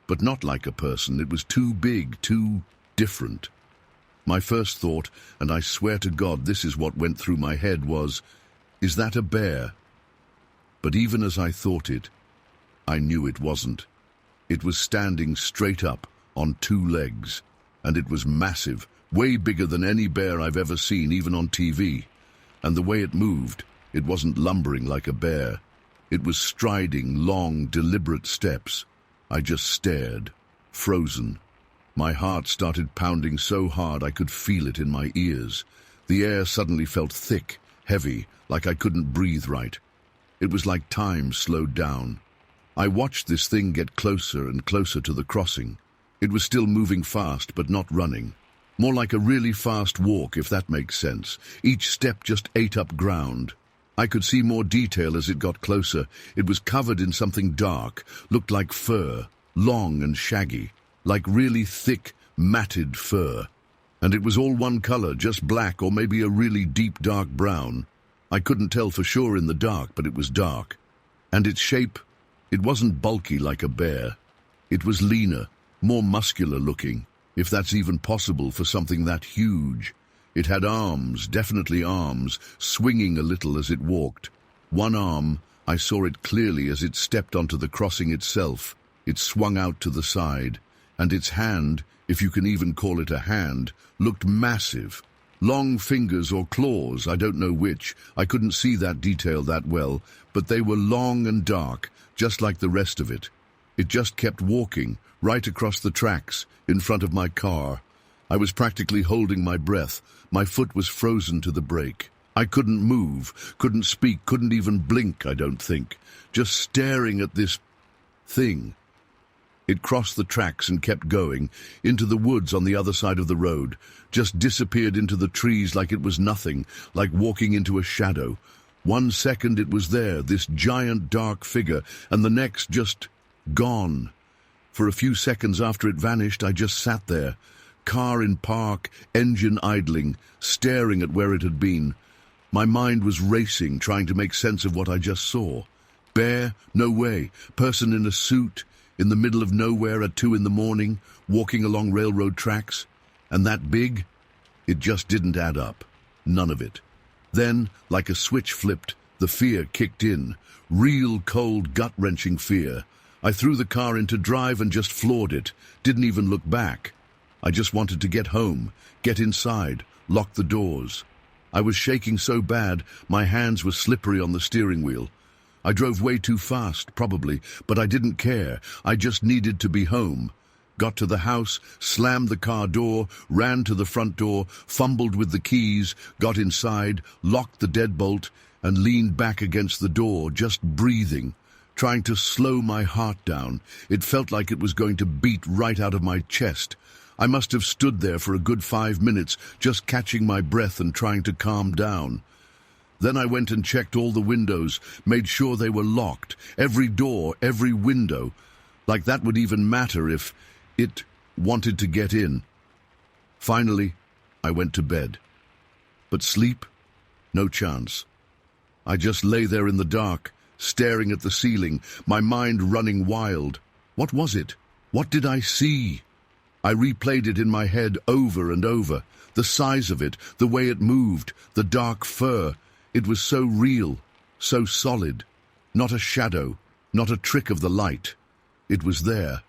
But not like a person, it was too big, too different. My first thought, and I swear to God this is what went through my head, was, is that a bear? But even as I thought it, I knew it wasn't. It was standing straight up, on 2 legs, and it was massive, way bigger than any bear I've ever seen, even on TV. And the way it moved, it wasn't lumbering like a bear. It was striding long, deliberate steps. I just stared, frozen. My heart started pounding so hard I could feel it in my ears. The air suddenly felt thick, heavy, like I couldn't breathe right. It was like time slowed down. I watched this thing get closer and closer to the crossing. It was still moving fast, but not running. More like a really fast walk, if that makes sense. Each step just ate up ground. I could see more detail as it got closer. It was covered in something dark, looked like fur, long and shaggy, like really thick, matted fur. And it was all one color, just black or maybe a really deep dark brown. I couldn't tell for sure in the dark, but it was dark. And its shape, it wasn't bulky like a bear. It was leaner, more muscular looking, if that's even possible for something that huge. It had arms, definitely arms, swinging a little as it walked. One arm, I saw it clearly as it stepped onto the crossing itself. It swung out to the side, and its hand, if you can even call it a hand, looked massive. Long fingers or claws, I don't know which. I couldn't see that detail that well, but they were long and dark, just like the rest of it. It just kept walking, right across the tracks, in front of my car. I was practically holding my breath. My foot was frozen to the brake. I couldn't move, couldn't speak, couldn't even blink, I don't think. Just staring at this thing. It crossed the tracks and kept going, into the woods on the other side of the road, just disappeared into the trees like it was nothing, like walking into a shadow. 1 second it was there, this giant dark figure, and the next just gone. For a few seconds after it vanished, I just sat there, car in park, engine idling, staring at where it had been. My mind was racing, trying to make sense of what I just saw. Bear? No way. Person in a suit, in the middle of nowhere at 2 in the morning, walking along railroad tracks. And that big? It just didn't add up. None of it. Then, like a switch flipped, the fear kicked in. Real cold, gut-wrenching fear. I threw the car into drive and just floored it. Didn't even look back. I just wanted to get home, get inside, lock the doors. I was shaking so bad, my hands were slippery on the steering wheel. I drove way too fast, probably, but I didn't care. I just needed to be home. Got to the house, slammed the car door, ran to the front door, fumbled with the keys, got inside, locked the deadbolt, and leaned back against the door, just breathing, trying to slow my heart down. It felt like it was going to beat right out of my chest. I must have stood there for a good 5 minutes, just catching my breath and trying to calm down. Then I went and checked all the windows, made sure they were locked, every door, every window. Like that would even matter if it wanted to get in. Finally, I went to bed. But sleep? No chance. I just lay there in the dark, staring at the ceiling, my mind running wild. What was it? What did I see? I replayed it in my head over and over. The size of it, the way it moved, the dark fur. It was so real, so solid. Not a shadow, not a trick of the light. It was there.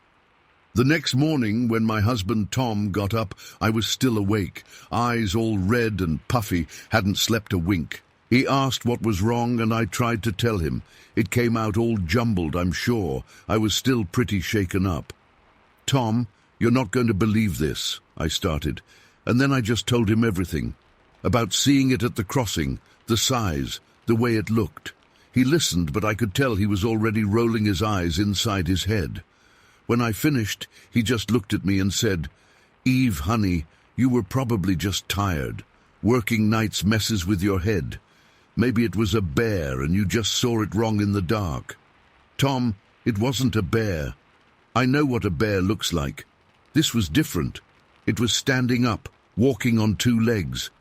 The next morning, when my husband Tom got up, I was still awake, eyes all red and puffy, hadn't slept a wink. He asked what was wrong, and I tried to tell him. It came out all jumbled, I'm sure. I was still pretty shaken up. "Tom, you're not going to believe this," I started, and then I just told him everything. About seeing it at the crossing, the size, the way it looked. He listened, but I could tell he was already rolling his eyes inside his head. When I finished, he just looked at me and said, "Eve, honey, you were probably just tired. Working nights messes with your head. Maybe it was a bear and you just saw it wrong in the dark." "Tom, it wasn't a bear. I know what a bear looks like. This was different. It was standing up, walking on 2 legs.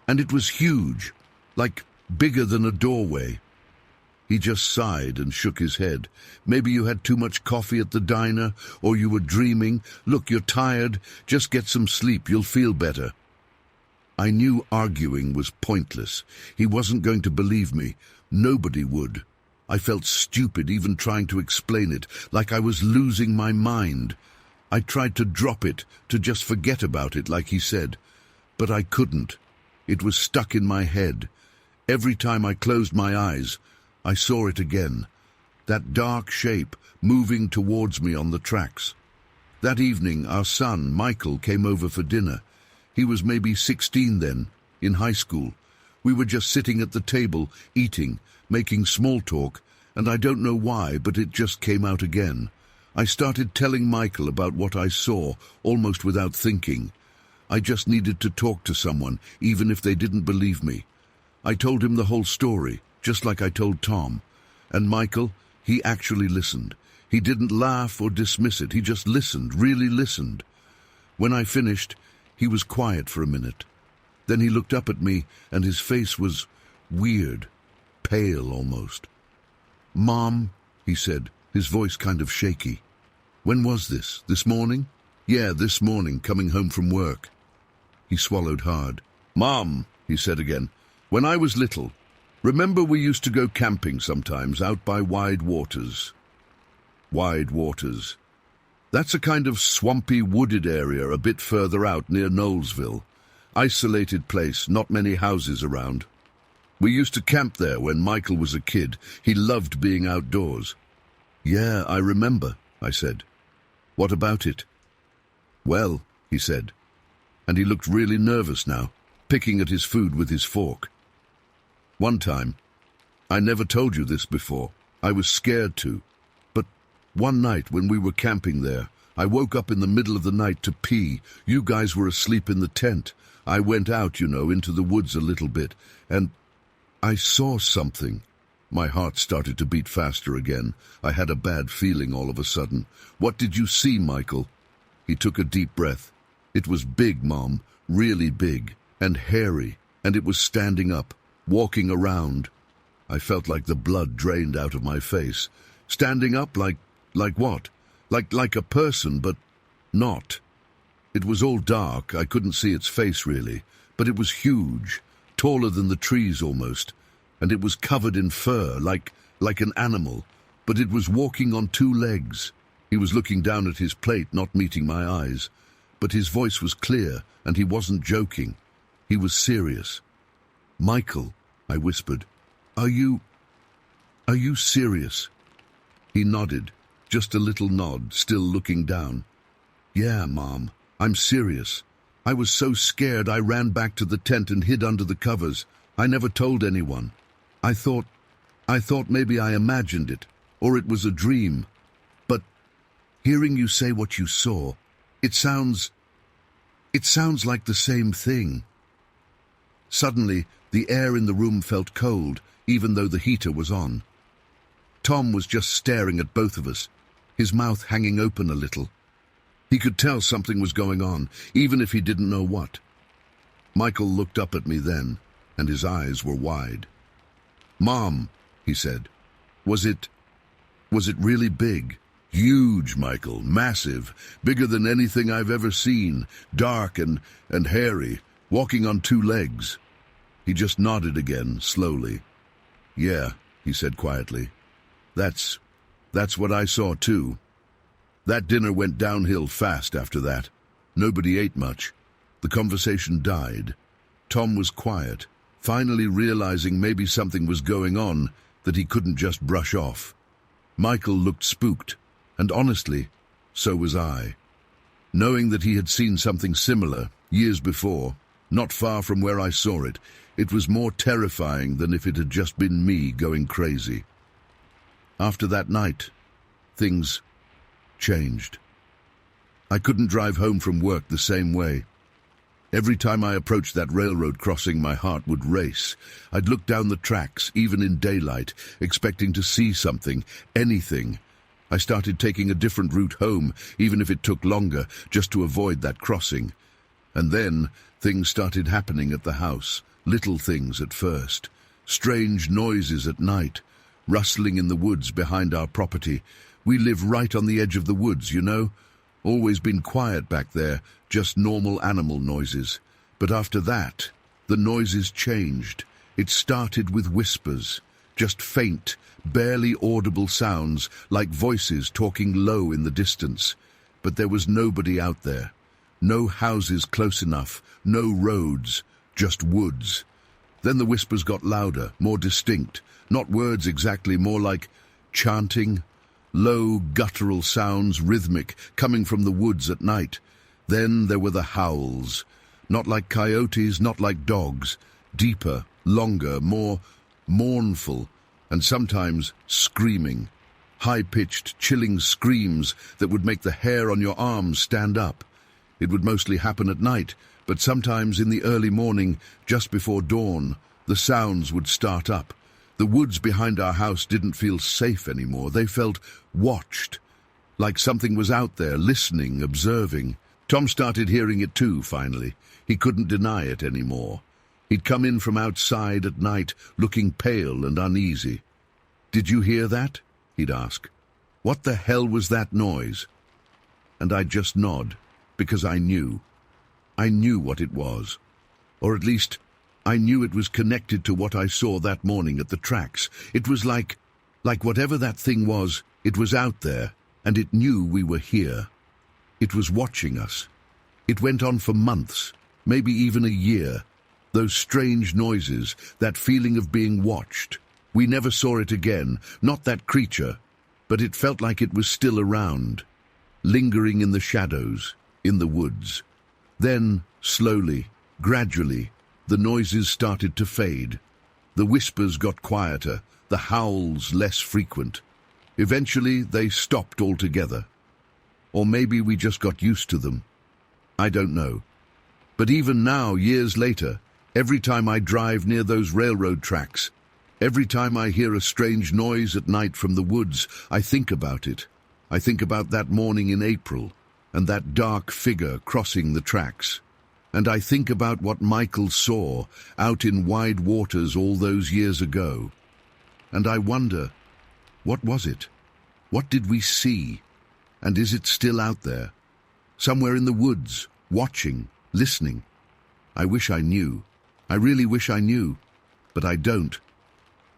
And it was huge, like bigger than a doorway." He just sighed and shook his head. "Maybe you had too much coffee at the diner, or you were dreaming. Look, you're tired. Just get some sleep. You'll feel better." I knew arguing was pointless. He wasn't going to believe me. Nobody would. I felt stupid even trying to explain it, like I was losing my mind. I tried to drop it, to just forget about it, like he said. But I couldn't. It was stuck in my head. Every time I closed my eyes, I saw it again. That dark shape moving towards me on the tracks. That evening, our son, Michael, came over for dinner. He was maybe 16 then, in high school. We were just sitting at the table, eating, making small talk, and I don't know why, but it just came out again. I started telling Michael about what I saw, almost without thinking. I just needed to talk to someone, even if they didn't believe me. I told him the whole story, just like I told Tom. And Michael, he actually listened. He didn't laugh or dismiss it. He just listened, really listened. When I finished, he was quiet for a minute. Then he looked up at me, and his face was weird, pale almost. "Mom," he said, his voice kind of shaky. "When was this? This morning?" "Yeah, this morning, coming home from work." He swallowed hard. "Mom," he said again, "when I was little, remember we used to go camping sometimes out by Wide Waters?" Wide Waters. That's a kind of swampy, wooded area a bit further out near Knowlesville. Isolated place, not many houses around. We used to camp there when Michael was a kid. He loved being outdoors. "Yeah, I remember," I said. "What about it?" "Well," he said, and he looked really nervous now, picking at his food with his fork. "One time, I never told you this before, I was scared to, but one night when we were camping there, I woke up in the middle of the night to pee. You guys were asleep in the tent. I went out, into the woods a little bit, and I saw something. My heart started to beat faster again. I had a bad feeling all of a sudden. "What did you see, Michael?" He took a deep breath. "It was big, Mom, really big, and hairy, and it was standing up, walking around." I felt like the blood drained out of my face. Standing up like what? Like a person, but not. It was all dark. I couldn't see its face really, but it was huge, taller than the trees almost, and it was covered in fur, like an animal, but it was walking on two legs. He was looking down at his plate, not meeting my eyes, but his voice was clear, and he wasn't joking. He was serious. "Michael," I whispered, Are you serious?" He nodded, just a little nod, still looking down. "Yeah, Mom, I'm serious. I was so scared I ran back to the tent and hid under the covers. I never told anyone. I thought maybe I imagined it, or it was a dream. But hearing you say what you saw, it sounds like the same thing." Suddenly, the air in the room felt cold, even though the heater was on. Tom was just staring at both of us, his mouth hanging open a little. He could tell something was going on, even if he didn't know what. Michael looked up at me then, and his eyes were wide. "Mom," he said, was it really big?" "Huge, Michael, massive, bigger than anything I've ever seen, dark and hairy, walking on two legs." He just nodded again, slowly. "Yeah," he said quietly. That's what I saw too." That dinner went downhill fast after that. Nobody ate much. The conversation died. Tom was quiet, finally realizing maybe something was going on that he couldn't just brush off. Michael looked spooked, and honestly, so was I. Knowing that he had seen something similar years before, not far from where I saw it, it was more terrifying than if it had just been me going crazy. After that night, things changed. I couldn't drive home from work the same way. Every time I approached that railroad crossing, my heart would race. I'd look down the tracks, even in daylight, expecting to see something, anything. I started taking a different route home, even if it took longer, just to avoid that crossing. And then things started happening at the house, little things at first. Strange noises at night, rustling in the woods behind our property. We live right on the edge of the woods, you know. Always been quiet back there, just normal animal noises. But after that, the noises changed. It started with whispers, just faint, barely audible sounds, like voices talking low in the distance. But there was nobody out there. No houses close enough, no roads, just woods. Then the whispers got louder, more distinct. Not words exactly, more like chanting. Low, guttural sounds, rhythmic, coming from the woods at night. Then there were the howls. Not like coyotes, not like dogs. Deeper, longer, more mournful, and sometimes screaming. High-pitched, chilling screams that would make the hair on your arms stand up. It would mostly happen at night, but sometimes in the early morning, just before dawn, the sounds would start up. The woods behind our house didn't feel safe anymore. They felt watched, like something was out there, listening, observing. Tom started hearing it too, finally. He couldn't deny it anymore. He'd come in from outside at night, looking pale and uneasy. "Did you hear that?" he'd ask. "What the hell was that noise?" And I'd just nod, because I knew. I knew what it was. Or at least, I knew it was connected to what I saw that morning at the tracks. It was like whatever that thing was, it was out there, and it knew we were here. It was watching us. It went on for months, maybe even a year. Those strange noises, that feeling of being watched. We never saw it again, not that creature, but it felt like it was still around, lingering in the shadows, in the woods. Then, slowly, gradually, the noises started to fade. The whispers got quieter, the howls less frequent. Eventually, they stopped altogether. Or maybe we just got used to them. I don't know. But even now, years later, every time I drive near those railroad tracks, Every time I hear a strange noise at night from the woods, I think about it. I think about that morning in April, and that dark figure crossing the tracks. And I think about what Michael saw out in wide waters all those years ago. And I wonder, what was it? What did we see? And is it still out there? Somewhere in the woods, watching, listening. I wish I knew. I really wish I knew. But I don't.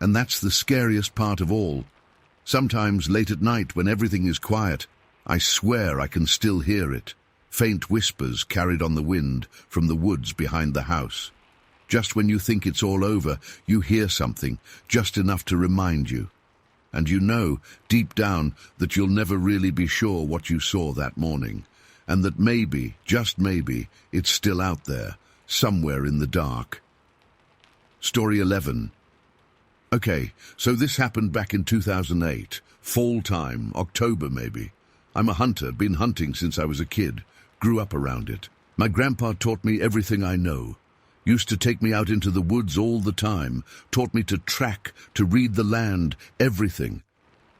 And that's the scariest part of all. Sometimes late at night when everything is quiet, I swear I can still hear it. Faint whispers carried on the wind from the woods behind the house. Just when you think it's all over, you hear something, just enough to remind you. And you know, deep down, that you'll never really be sure what you saw that morning, and that maybe, just maybe, it's still out there, somewhere in the dark. Story 11. Okay, so this happened back in 2008, fall time, October maybe. I'm a hunter, been hunting since I was a kid. Grew up around it. My grandpa taught me everything I know. Used to take me out into the woods all the time. Taught me to track, to read the land, everything.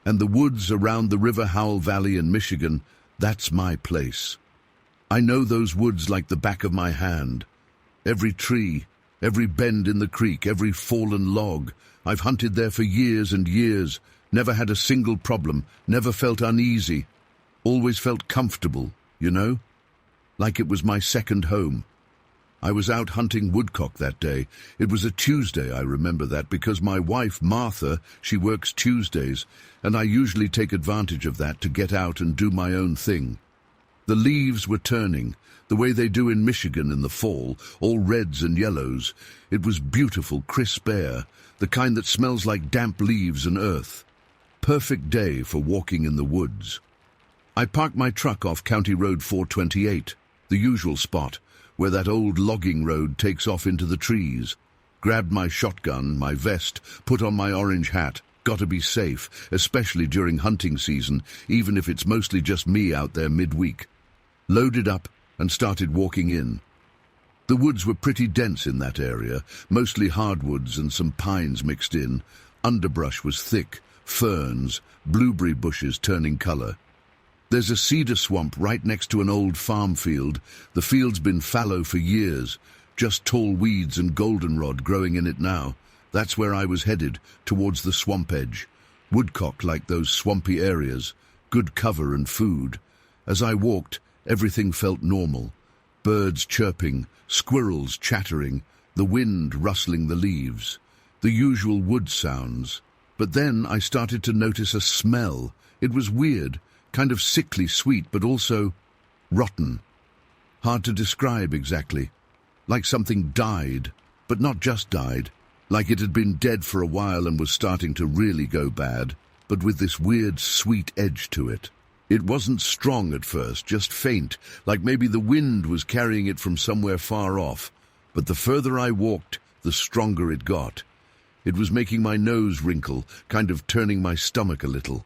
And the woods around the River Howell Valley in Michigan, that's my place. I know those woods like the back of my hand. Every tree, every bend in the creek, every fallen log. I've hunted there for years and years. Never had a single problem. Never felt uneasy. Always felt comfortable, you know? Like it was my second home. I was out hunting woodcock that day. It was a Tuesday, I remember that, because my wife, Martha, she works Tuesdays, and I usually take advantage of that to get out and do my own thing. The leaves were turning, the way they do in Michigan in the fall, all reds and yellows. It was beautiful, crisp air, the kind that smells like damp leaves and earth. Perfect day for walking in the woods. I parked my truck off County Road 428. The usual spot, where that old logging road takes off into the trees. Grabbed my shotgun, my vest, put on my orange hat. Gotta be safe, especially during hunting season, even if it's mostly just me out there midweek. Loaded up and started walking in. The woods were pretty dense in that area, mostly hardwoods and some pines mixed in. Underbrush was thick, ferns, blueberry bushes turning color. There's a cedar swamp right next to an old farm field. The field's been fallow for years, just tall weeds and goldenrod growing in it now. That's where I was headed, towards the swamp edge. Woodcock like those swampy areas, good cover and food. As I walked, everything felt normal. Birds chirping, squirrels chattering, the wind rustling the leaves. The usual wood sounds. But then I started to notice a smell. It was weird. Kind of sickly sweet, but also rotten. Hard to describe exactly. Like something died, but not just died. Like it had been dead for a while and was starting to really go bad, but with this weird sweet edge to it. It wasn't strong at first, just faint, like maybe the wind was carrying it from somewhere far off. But the further I walked, the stronger it got. It was making my nose wrinkle, kind of turning my stomach a little.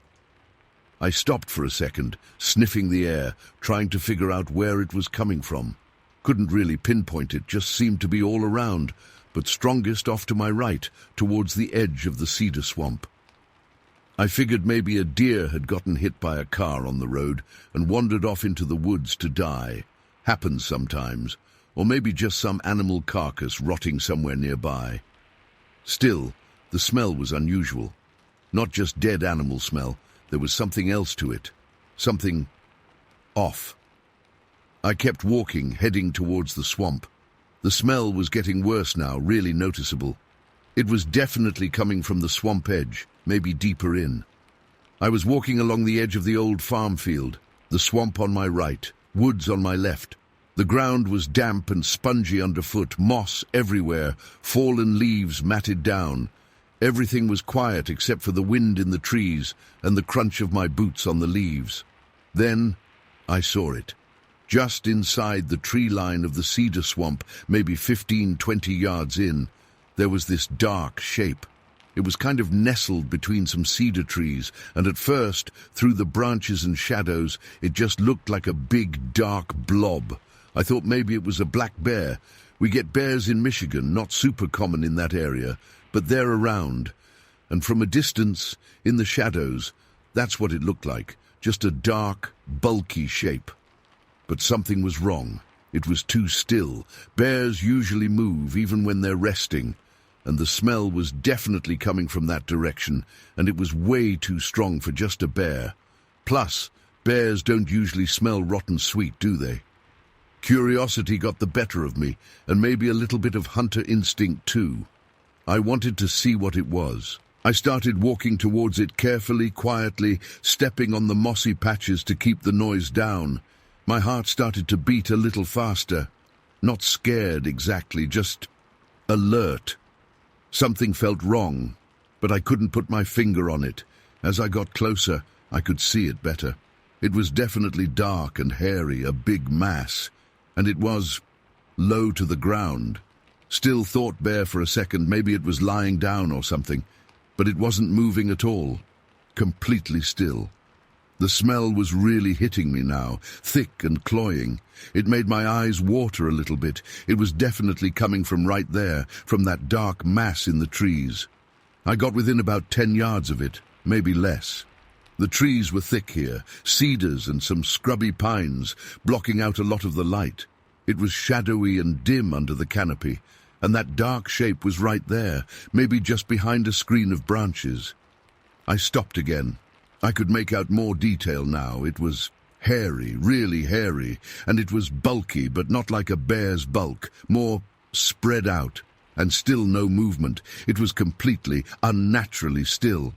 I stopped for a second, sniffing the air, trying to figure out where it was coming from. Couldn't really pinpoint it, just seemed to be all around, but strongest off to my right, towards the edge of the cedar swamp. I figured maybe a deer had gotten hit by a car on the road and wandered off into the woods to die. Happens sometimes. Or maybe just some animal carcass rotting somewhere nearby. Still, the smell was unusual. Not just dead animal smell. There was something else to it. Something off. I kept walking, heading towards the swamp. The smell was getting worse now, really noticeable. It was definitely coming from the swamp edge, maybe deeper in. I was walking along the edge of the old farm field, the swamp on my right, woods on my left. The ground was damp and spongy underfoot, moss everywhere, fallen leaves matted down. Everything was quiet except for the wind in the trees and the crunch of my boots on the leaves. Then I saw it. Just inside the tree line of the cedar swamp, maybe 15-20 yards in, there was this dark shape. It was kind of nestled between some cedar trees, and at first, through the branches and shadows, it just looked like a big, dark blob. I thought maybe it was a black bear. We get bears in Michigan, not super common in that area, but they're around. and from a distance, in the shadows, that's what it looked like, just a dark, bulky shape. But something was wrong. It was too still. Bears usually move even when they're resting, and the smell was definitely coming from that direction, and it was way too strong for just a bear. Plus, bears don't usually smell rotten sweet, do they? Curiosity got the better of me, and maybe a little bit of hunter instinct too. I wanted to see what it was. I started walking towards it carefully, quietly, stepping on the mossy patches to keep the noise down. My heart started to beat a little faster. Not scared exactly, just alert. Something felt wrong, but I couldn't put my finger on it. As I got closer, I could see it better. It was definitely dark and hairy, a big mass, and it was low to the ground. Still thought bear for a second, maybe it was lying down or something, but it wasn't moving at all, completely still. The smell was really hitting me now, thick and cloying. It made my eyes water a little bit. It was definitely coming from right there, from that dark mass in the trees. I got within about 10 yards of it, maybe less. The trees were thick here, cedars and some scrubby pines, blocking out a lot of the light. It was shadowy and dim under the canopy, and that dark shape was right there, maybe just behind a screen of branches. I stopped again. I could make out more detail now. It was hairy, really hairy, and it was bulky, but not like a bear's bulk, more spread out, and still no movement. It was completely, unnaturally still.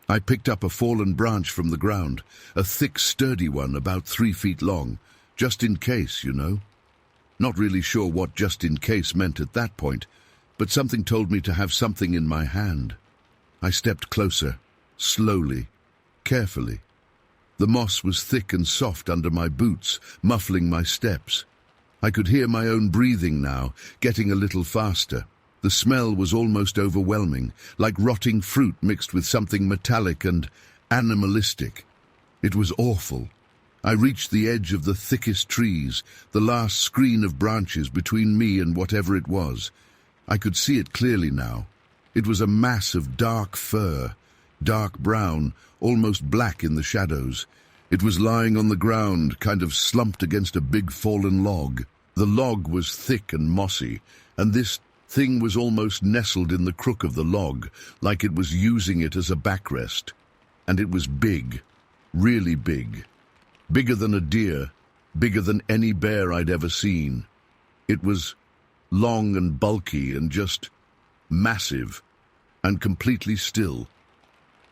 I picked up a fallen branch from the ground, a thick, sturdy one about 3 feet long, just in case, you know. Not really sure what just in case meant at that point, but something told me to have something in my hand. I stepped closer, slowly, carefully. The moss was thick and soft under my boots, muffling my steps. I could hear my own breathing now, getting a little faster. The smell was almost overwhelming, like rotting fruit mixed with something metallic and animalistic. It was awful. I reached the edge of the thickest trees, the last screen of branches between me and whatever it was. I could see it clearly now. It was a mass of dark fur, dark brown, almost black in the shadows. It was lying on the ground, kind of slumped against a big fallen log. The log was thick and mossy, and this thing was almost nestled in the crook of the log, like it was using it as a backrest. And it was big, really big. Bigger than a deer, bigger than any bear I'd ever seen. It was long and bulky and just massive and completely still.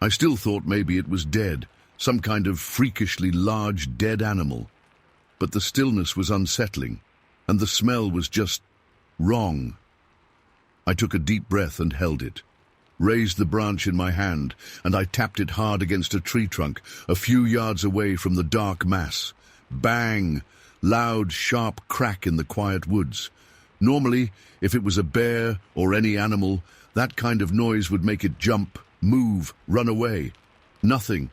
I still thought maybe it was dead, some kind of freakishly large dead animal. But the stillness was unsettling, and the smell was just wrong. I took a deep breath and held it, raised the branch in my hand, and I tapped it hard against a tree trunk a few yards away from the dark mass. Bang! Loud, sharp crack in the quiet woods. Normally, if it was a bear or any animal, that kind of noise would make it jump, move, run away. Nothing.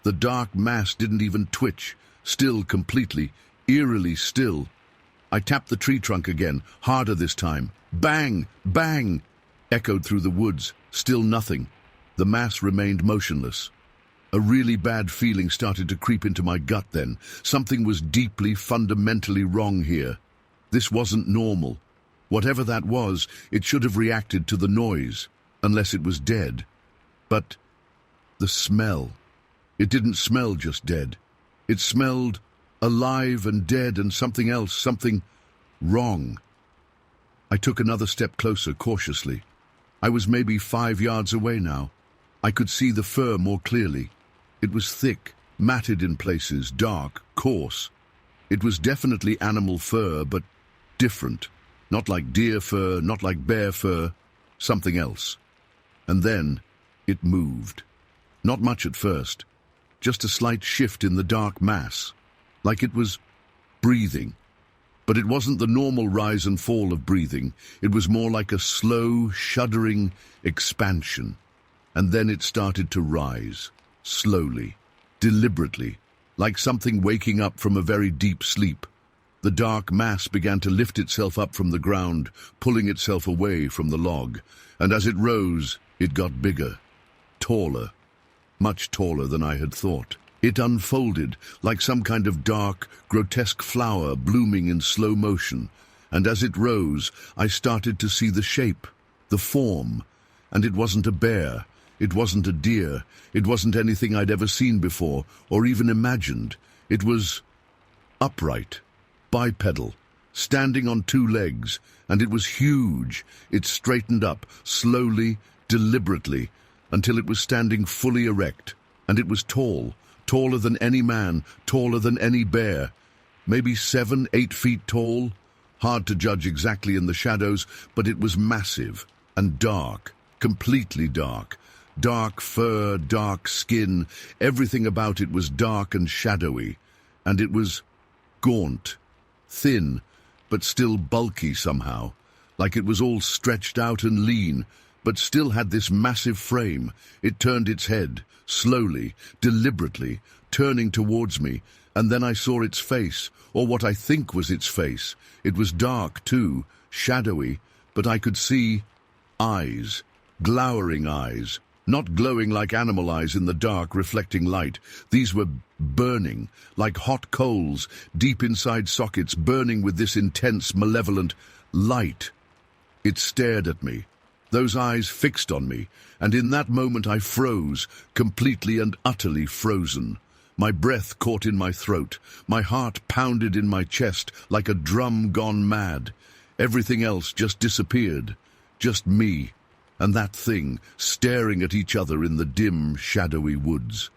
The dark mass didn't even twitch, still completely, eerily still. I tapped the tree trunk again, harder this time. Bang! Bang! Echoed through the woods, still nothing. The mass remained motionless. A really bad feeling started to creep into my gut then. Something was deeply, fundamentally wrong here. This wasn't normal. Whatever that was, it should have reacted to the noise, unless it was dead. But the smell. It didn't smell just dead. It smelled alive and dead and something else, something wrong. I took another step closer, cautiously. I was maybe 5 yards away now. I could see the fur more clearly. It was thick, matted in places, dark, coarse. It was definitely animal fur, but different. Not like deer fur, not like bear fur, something else. And then it moved. Not much at first, just a slight shift in the dark mass, like it was breathing. But it wasn't the normal rise and fall of breathing. It was more like a slow, shuddering expansion. And then it started to rise, slowly, deliberately, like something waking up from a very deep sleep. The dark mass began to lift itself up from the ground, pulling itself away from the log. And as it rose, it got bigger. taller, much taller than I had thought. It unfolded like some kind of dark, grotesque flower blooming in slow motion, and as it rose, I started to see the shape, the form, and it wasn't a bear, it wasn't a deer, it wasn't anything I'd ever seen before or even imagined. It was upright, bipedal, standing on two legs, and it was huge. It straightened up, slowly, deliberately, until it was standing fully erect, and it was tall, taller than any man, taller than any bear, maybe 7, 8 feet tall. Hard to judge exactly in the shadows, but it was massive and dark, completely dark. Dark fur, dark skin, everything about it was dark and shadowy, and it was gaunt, thin, but still bulky somehow, like it was all stretched out and lean, but still had this massive frame. It turned its head, slowly, deliberately, turning towards me, and then I saw its face, or what I think was its face. It was dark, too, shadowy, but I could see eyes, glowering eyes, not glowing like animal eyes in the dark, reflecting light. These were burning, like hot coals, deep inside sockets, burning with this intense, malevolent light. It stared at me, those eyes fixed on me, and in that moment I froze, completely and utterly frozen. My breath caught in my throat, my heart pounded in my chest like a drum gone mad. Everything else just disappeared, just me and that thing staring at each other in the dim, shadowy woods.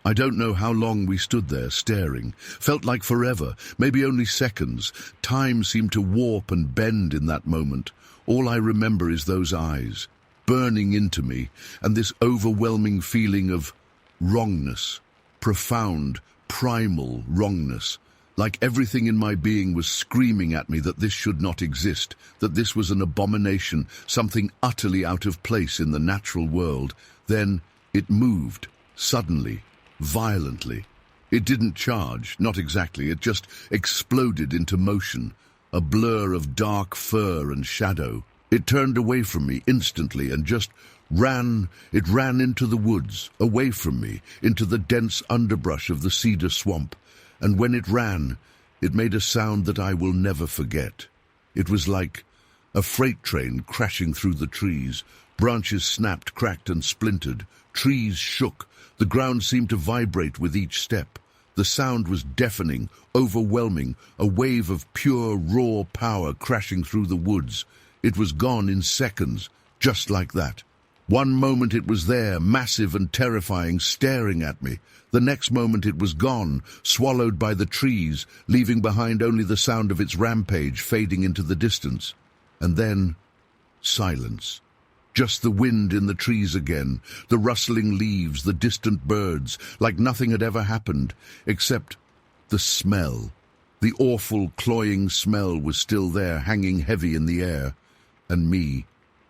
I don't know how long we stood there staring. Felt like forever, maybe only seconds. Time seemed to warp and bend in that moment. All I remember is those eyes, burning into me, and this overwhelming feeling of wrongness, profound, primal wrongness. Like everything in my being was screaming at me that this should not exist, that this was an abomination, something utterly out of place in the natural world. Then it moved, suddenly, violently. It didn't charge, not exactly, it just exploded into motion, a blur of dark fur and shadow. It turned away from me instantly and just ran into the woods, away from me, into the dense underbrush of the cedar swamp. And when it ran, it made a sound that I will never forget. It was like a freight train crashing through the trees. Branches snapped, cracked, and splintered. Trees shook. The ground seemed to vibrate with each step. The sound was deafening, overwhelming, a wave of pure, raw power crashing through the woods. It was gone in seconds, just like that. One moment it was there, massive and terrifying, staring at me. The next moment it was gone, swallowed by the trees, leaving behind only the sound of its rampage fading into the distance. And then, silence. Just the wind in the trees again, the rustling leaves, the distant birds, like nothing had ever happened, except the smell. The awful, cloying smell was still there, hanging heavy in the air. And me,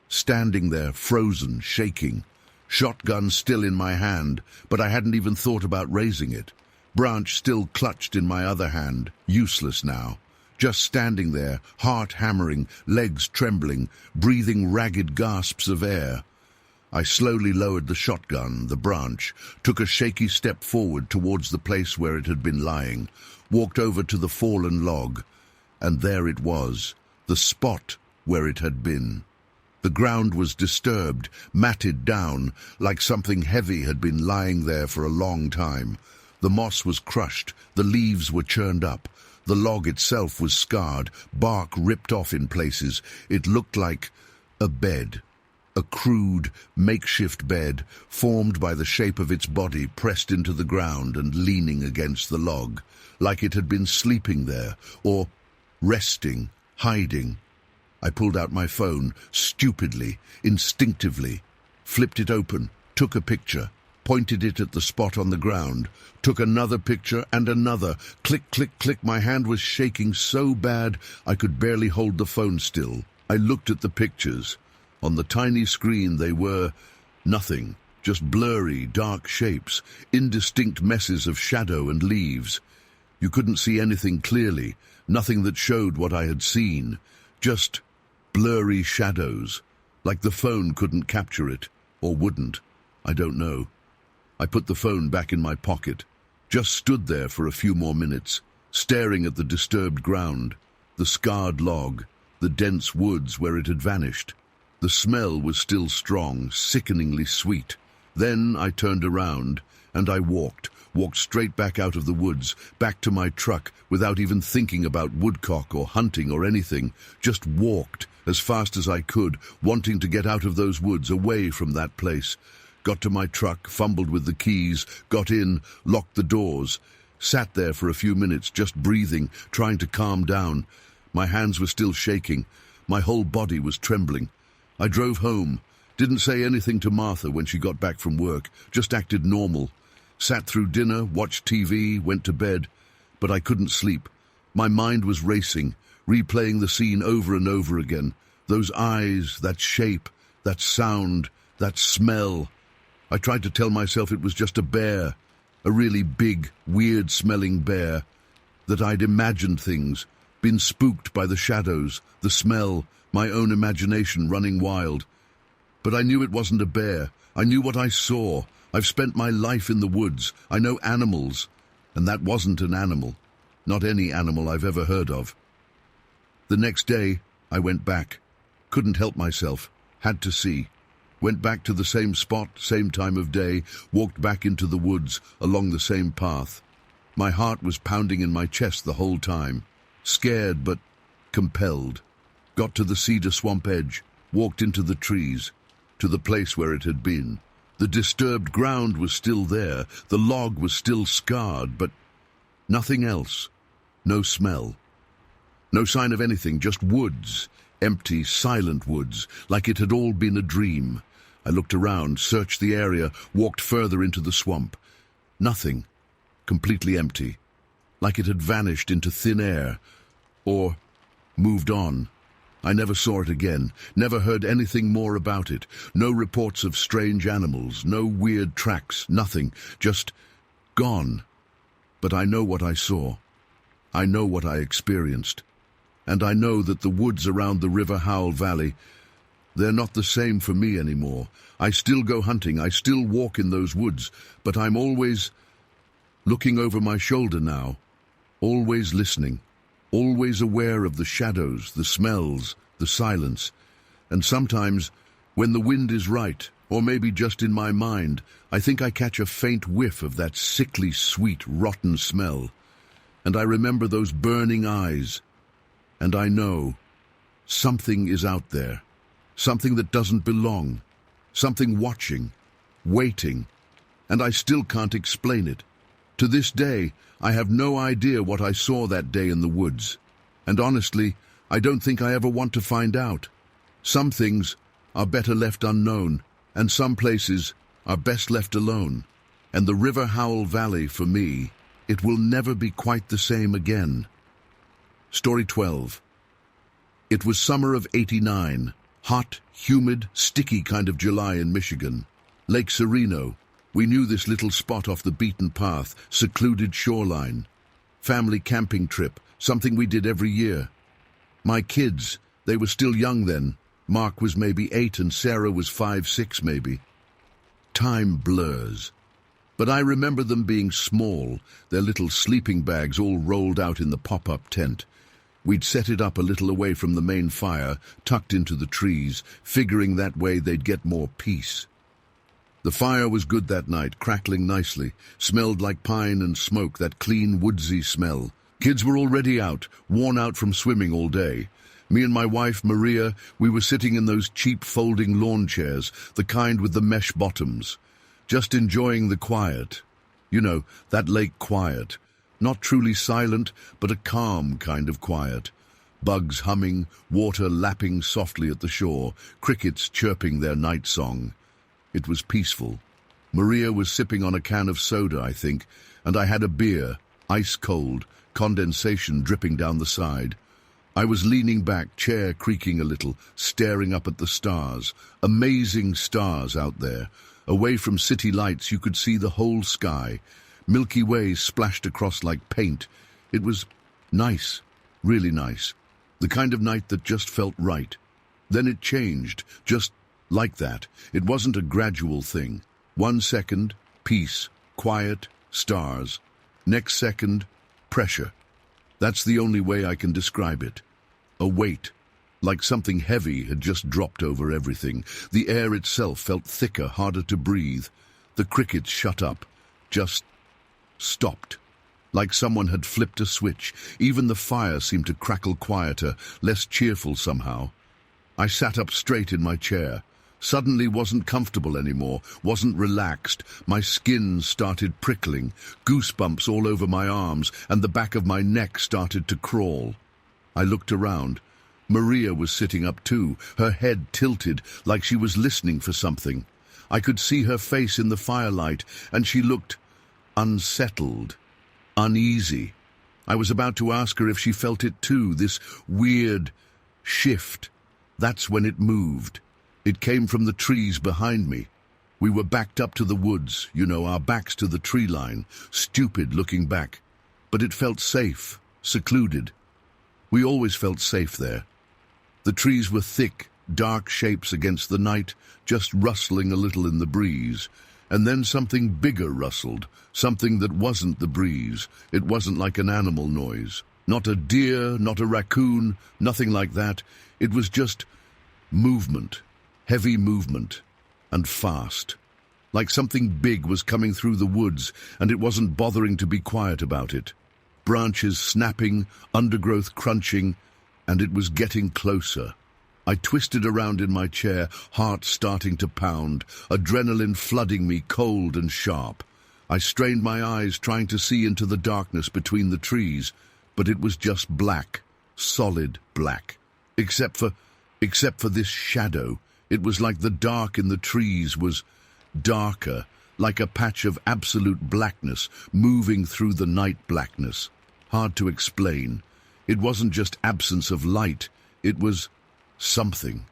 standing there, frozen, shaking. Shotgun still in my hand, but I hadn't even thought about raising it. Branch still clutched in my other hand, useless now. Just standing there, heart hammering, legs trembling, breathing ragged gasps of air. I slowly lowered the shotgun, the branch, took a shaky step forward towards the place where it had been lying, walked over to the fallen log, and there it was, the spot where it had been. The ground was disturbed, matted down, like something heavy had been lying there for a long time. The moss was crushed, the leaves were churned up. The log itself was scarred, bark ripped off in places. It looked like a bed, a crude, makeshift bed, formed by the shape of its body pressed into the ground and leaning against the log, like it had been sleeping there, or resting, hiding. I pulled out my phone, stupidly, instinctively, flipped it open, took a picture, pointed it at the spot on the ground, took another picture and another. Click, click, click. My hand was shaking so bad I could barely hold the phone still. I looked at the pictures. On the tiny screen they were nothing, just blurry, dark shapes, indistinct messes of shadow and leaves. You couldn't see anything clearly, nothing that showed what I had seen, just blurry shadows, like the phone couldn't capture it, or wouldn't. I don't know. I put the phone back in my pocket, just stood there for a few more minutes, staring at the disturbed ground, the scarred log, the dense woods where it had vanished. The smell was still strong, sickeningly sweet. Then I turned around and I walked straight back out of the woods, back to my truck without even thinking about woodcock or hunting or anything. Just walked as fast as I could, wanting to get out of those woods, away from that place. Got to my truck, fumbled with the keys, got in, locked the doors, sat there for a few minutes, just breathing, trying to calm down. My hands were still shaking. My whole body was trembling. I drove home, didn't say anything to Martha when she got back from work, just acted normal. Sat through dinner, watched TV, went to bed, but I couldn't sleep. My mind was racing, replaying the scene over and over again. Those eyes, that shape, that sound, that smell. I tried to tell myself it was just a bear, a really big, weird-smelling bear, that I'd imagined things, been spooked by the shadows, the smell, my own imagination running wild. But I knew it wasn't a bear. I knew what I saw. I've spent my life in the woods. I know animals, and that wasn't an animal. Not any animal I've ever heard of. The next day, I went back. Couldn't help myself. Had to see. Went back to the same spot, same time of day, walked back into the woods, along the same path. My heart was pounding in my chest the whole time. Scared, but compelled. Got to the cedar swamp edge, walked into the trees, to the place where it had been. The disturbed ground was still there, the log was still scarred, but nothing else. No smell. No sign of anything, just woods, empty, silent woods, like it had all been a dream. I looked around, searched the area, walked further into the swamp. Nothing. Completely empty. Like it had vanished into thin air, or moved on. I never saw it again, never heard anything more about it. No reports of strange animals, no weird tracks, nothing, just gone. But I know what I saw. I know what I experienced. And I know that the woods around the River Howell Valley, they're not the same for me anymore. I still go hunting, I still walk in those woods, but I'm always looking over my shoulder now, always listening. Always aware of the shadows, the smells, the silence. And sometimes, when the wind is right, or maybe just in my mind, I think I catch a faint whiff of that sickly, sweet, rotten smell. And I remember those burning eyes. And I know something is out there. Something that doesn't belong. Something watching, waiting. And I still can't explain it. To this day, I have no idea what I saw that day in the woods. And honestly, I don't think I ever want to find out. Some things are better left unknown, and some places are best left alone. And the River Howell Valley, for me, it will never be quite the same again. Story 12. It was summer of '89. Hot, humid, sticky kind of July in Michigan. Lake Sereno. We knew this little spot off the beaten path, secluded shoreline. Family camping trip, something we did every year. My kids, they were still young then. Mark was maybe 8 and Sarah was 5, 6 maybe. Time blurs. But I remember them being small, their little sleeping bags all rolled out in the pop-up tent. We'd set it up a little away from the main fire, tucked into the trees, figuring that way they'd get more peace. The fire was good that night, crackling nicely, smelled like pine and smoke, that clean, woodsy smell. Kids were already out, worn out from swimming all day. Me and my wife, Maria, we were sitting in those cheap folding lawn chairs, the kind with the mesh bottoms, just enjoying the quiet. You know, that lake quiet. Not truly silent, but a calm kind of quiet. Bugs humming, water lapping softly at the shore, crickets chirping their night song. It was peaceful. Maria was sipping on a can of soda, I think, and I had a beer, ice cold, condensation dripping down the side. I was leaning back, chair creaking a little, staring up at the stars. Amazing stars out there. Away from city lights, you could see the whole sky. Milky Way splashed across like paint. It was nice, really nice. The kind of night that just felt right. Then it changed, just like that. It wasn't a gradual thing. 1 second, peace, quiet, stars. Next second, pressure. That's the only way I can describe it. A weight, like something heavy had just dropped over everything. The air itself felt thicker, harder to breathe. The crickets shut up, just stopped. Like someone had flipped a switch. Even the fire seemed to crackle quieter, less cheerful somehow. I sat up straight in my chair. Suddenly wasn't comfortable anymore, wasn't relaxed. My skin started prickling, goosebumps all over my arms, and the back of my neck started to crawl. I looked around. Maria was sitting up too, her head tilted, like she was listening for something. I could see her face in the firelight, and she looked unsettled, uneasy. I was about to ask her if she felt it too, this weird shift. That's when it moved. It came from the trees behind me. We were backed up to the woods, our backs to the tree line, stupid looking back. But it felt safe, secluded. We always felt safe there. The trees were thick, dark shapes against the night, just rustling a little in the breeze. And then something bigger rustled, something that wasn't the breeze. It wasn't like an animal noise. Not a deer, not a raccoon, nothing like that. It was just movement. Heavy movement, and fast. Like something big was coming through the woods, and it wasn't bothering to be quiet about it. Branches snapping, undergrowth crunching, and it was getting closer. I twisted around in my chair, heart starting to pound, adrenaline flooding me cold and sharp. I strained my eyes, trying to see into the darkness between the trees, but it was just black, solid black. Except for this shadow. It was like the dark in the trees was darker, like a patch of absolute blackness moving through the night blackness. Hard to explain. It wasn't just absence of light, it was something,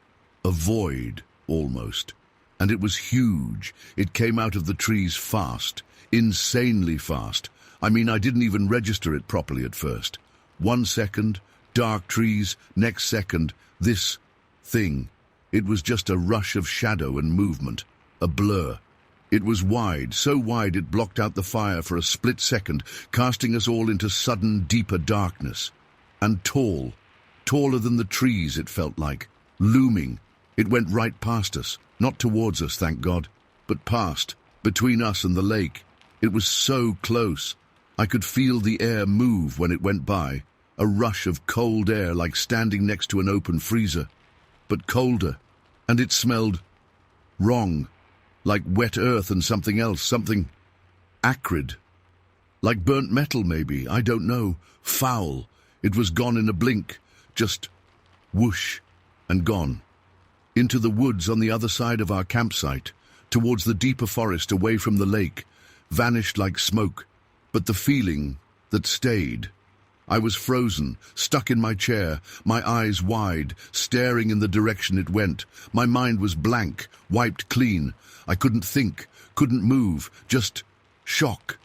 a void almost. And it was huge. It came out of the trees fast, insanely fast. I didn't even register it properly at first. 1 second, dark trees, next second, this thing. It was just a rush of shadow and movement, a blur. It was wide, so wide it blocked out the fire for a split second, casting us all into sudden, deeper darkness. And tall, taller than the trees it felt like, looming. It went right past us, not towards us, thank God, but past, between us and the lake. It was so close. I could feel the air move when it went by, a rush of cold air like standing next to an open freezer. But colder, and it smelled wrong, like wet earth and something else, something acrid, like burnt metal maybe, I don't know, foul. It was gone in a blink, just whoosh, and gone. Into the woods on the other side of our campsite, towards the deeper forest away from the lake, vanished like smoke, but the feeling that stayed. I was frozen, stuck in my chair, my eyes wide, staring in the direction it went. My mind was blank, wiped clean. I couldn't think, couldn't move, just shock.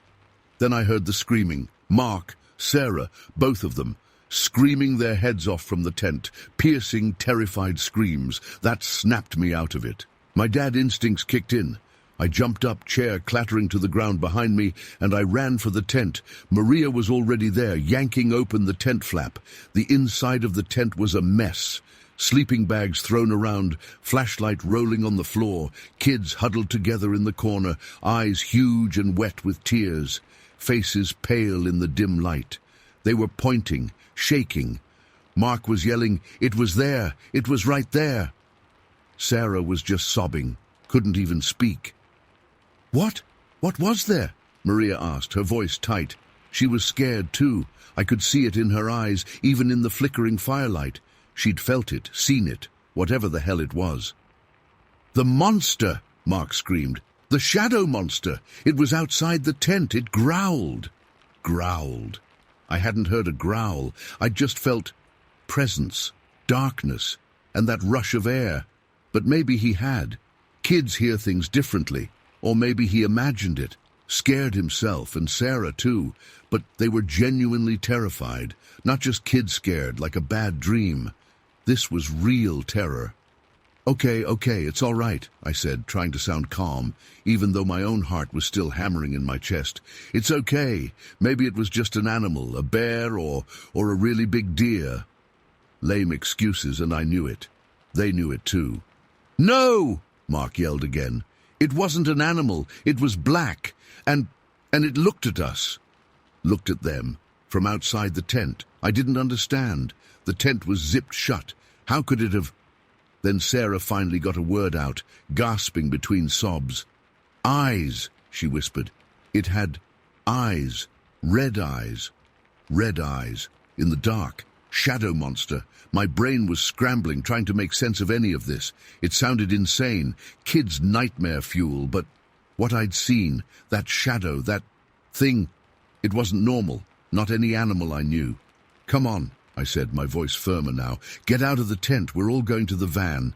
Then I heard the screaming. Mark, Sarah, both of them, screaming their heads off from the tent, piercing, terrified screams. That snapped me out of it. My dad instincts kicked in. I jumped up, chair clattering to the ground behind me, and I ran for the tent. Maria was already there, yanking open the tent flap. The inside of the tent was a mess. Sleeping bags thrown around, flashlight rolling on the floor, kids huddled together in the corner, eyes huge and wet with tears, faces pale in the dim light. They were pointing, shaking. Mark was yelling, "It was there! It was right there!" Sarah was just sobbing, couldn't even speak. "What? What was there?" Maria asked, her voice tight. She was scared too. I could see it in her eyes, even in the flickering firelight. She'd felt it, seen it, whatever the hell it was. "The monster!" Mark screamed. "The shadow monster! It was outside the tent. It growled." Growled. I hadn't heard a growl. I'd just felt presence, darkness, and that rush of air. But maybe he had. Kids hear things differently. Or maybe he imagined it, scared himself and Sarah too, but they were genuinely terrified, not just kid scared like a bad dream. This was real terror. Okay, it's all right, I said, trying to sound calm, even though my own heart was still hammering in my chest. It's okay. Maybe it was just an animal, a bear or a really big deer. Lame excuses, and I knew it. They knew it too. No! Mark yelled again. It wasn't an animal. It was black. And it looked at us. Looked at them. From outside the tent. I didn't understand. The tent was zipped shut. How could it have... Then Sarah finally got a word out, gasping between sobs. Eyes, she whispered. It had eyes. Red eyes. Red eyes. In the dark. Shadow monster. My brain was scrambling, trying to make sense of any of this. It sounded insane. Kids' nightmare fuel, but what I'd seen, that shadow, that thing, it wasn't normal. Not any animal I knew. Come on, I said, my voice firmer now. Get out of the tent, we're all going to the van.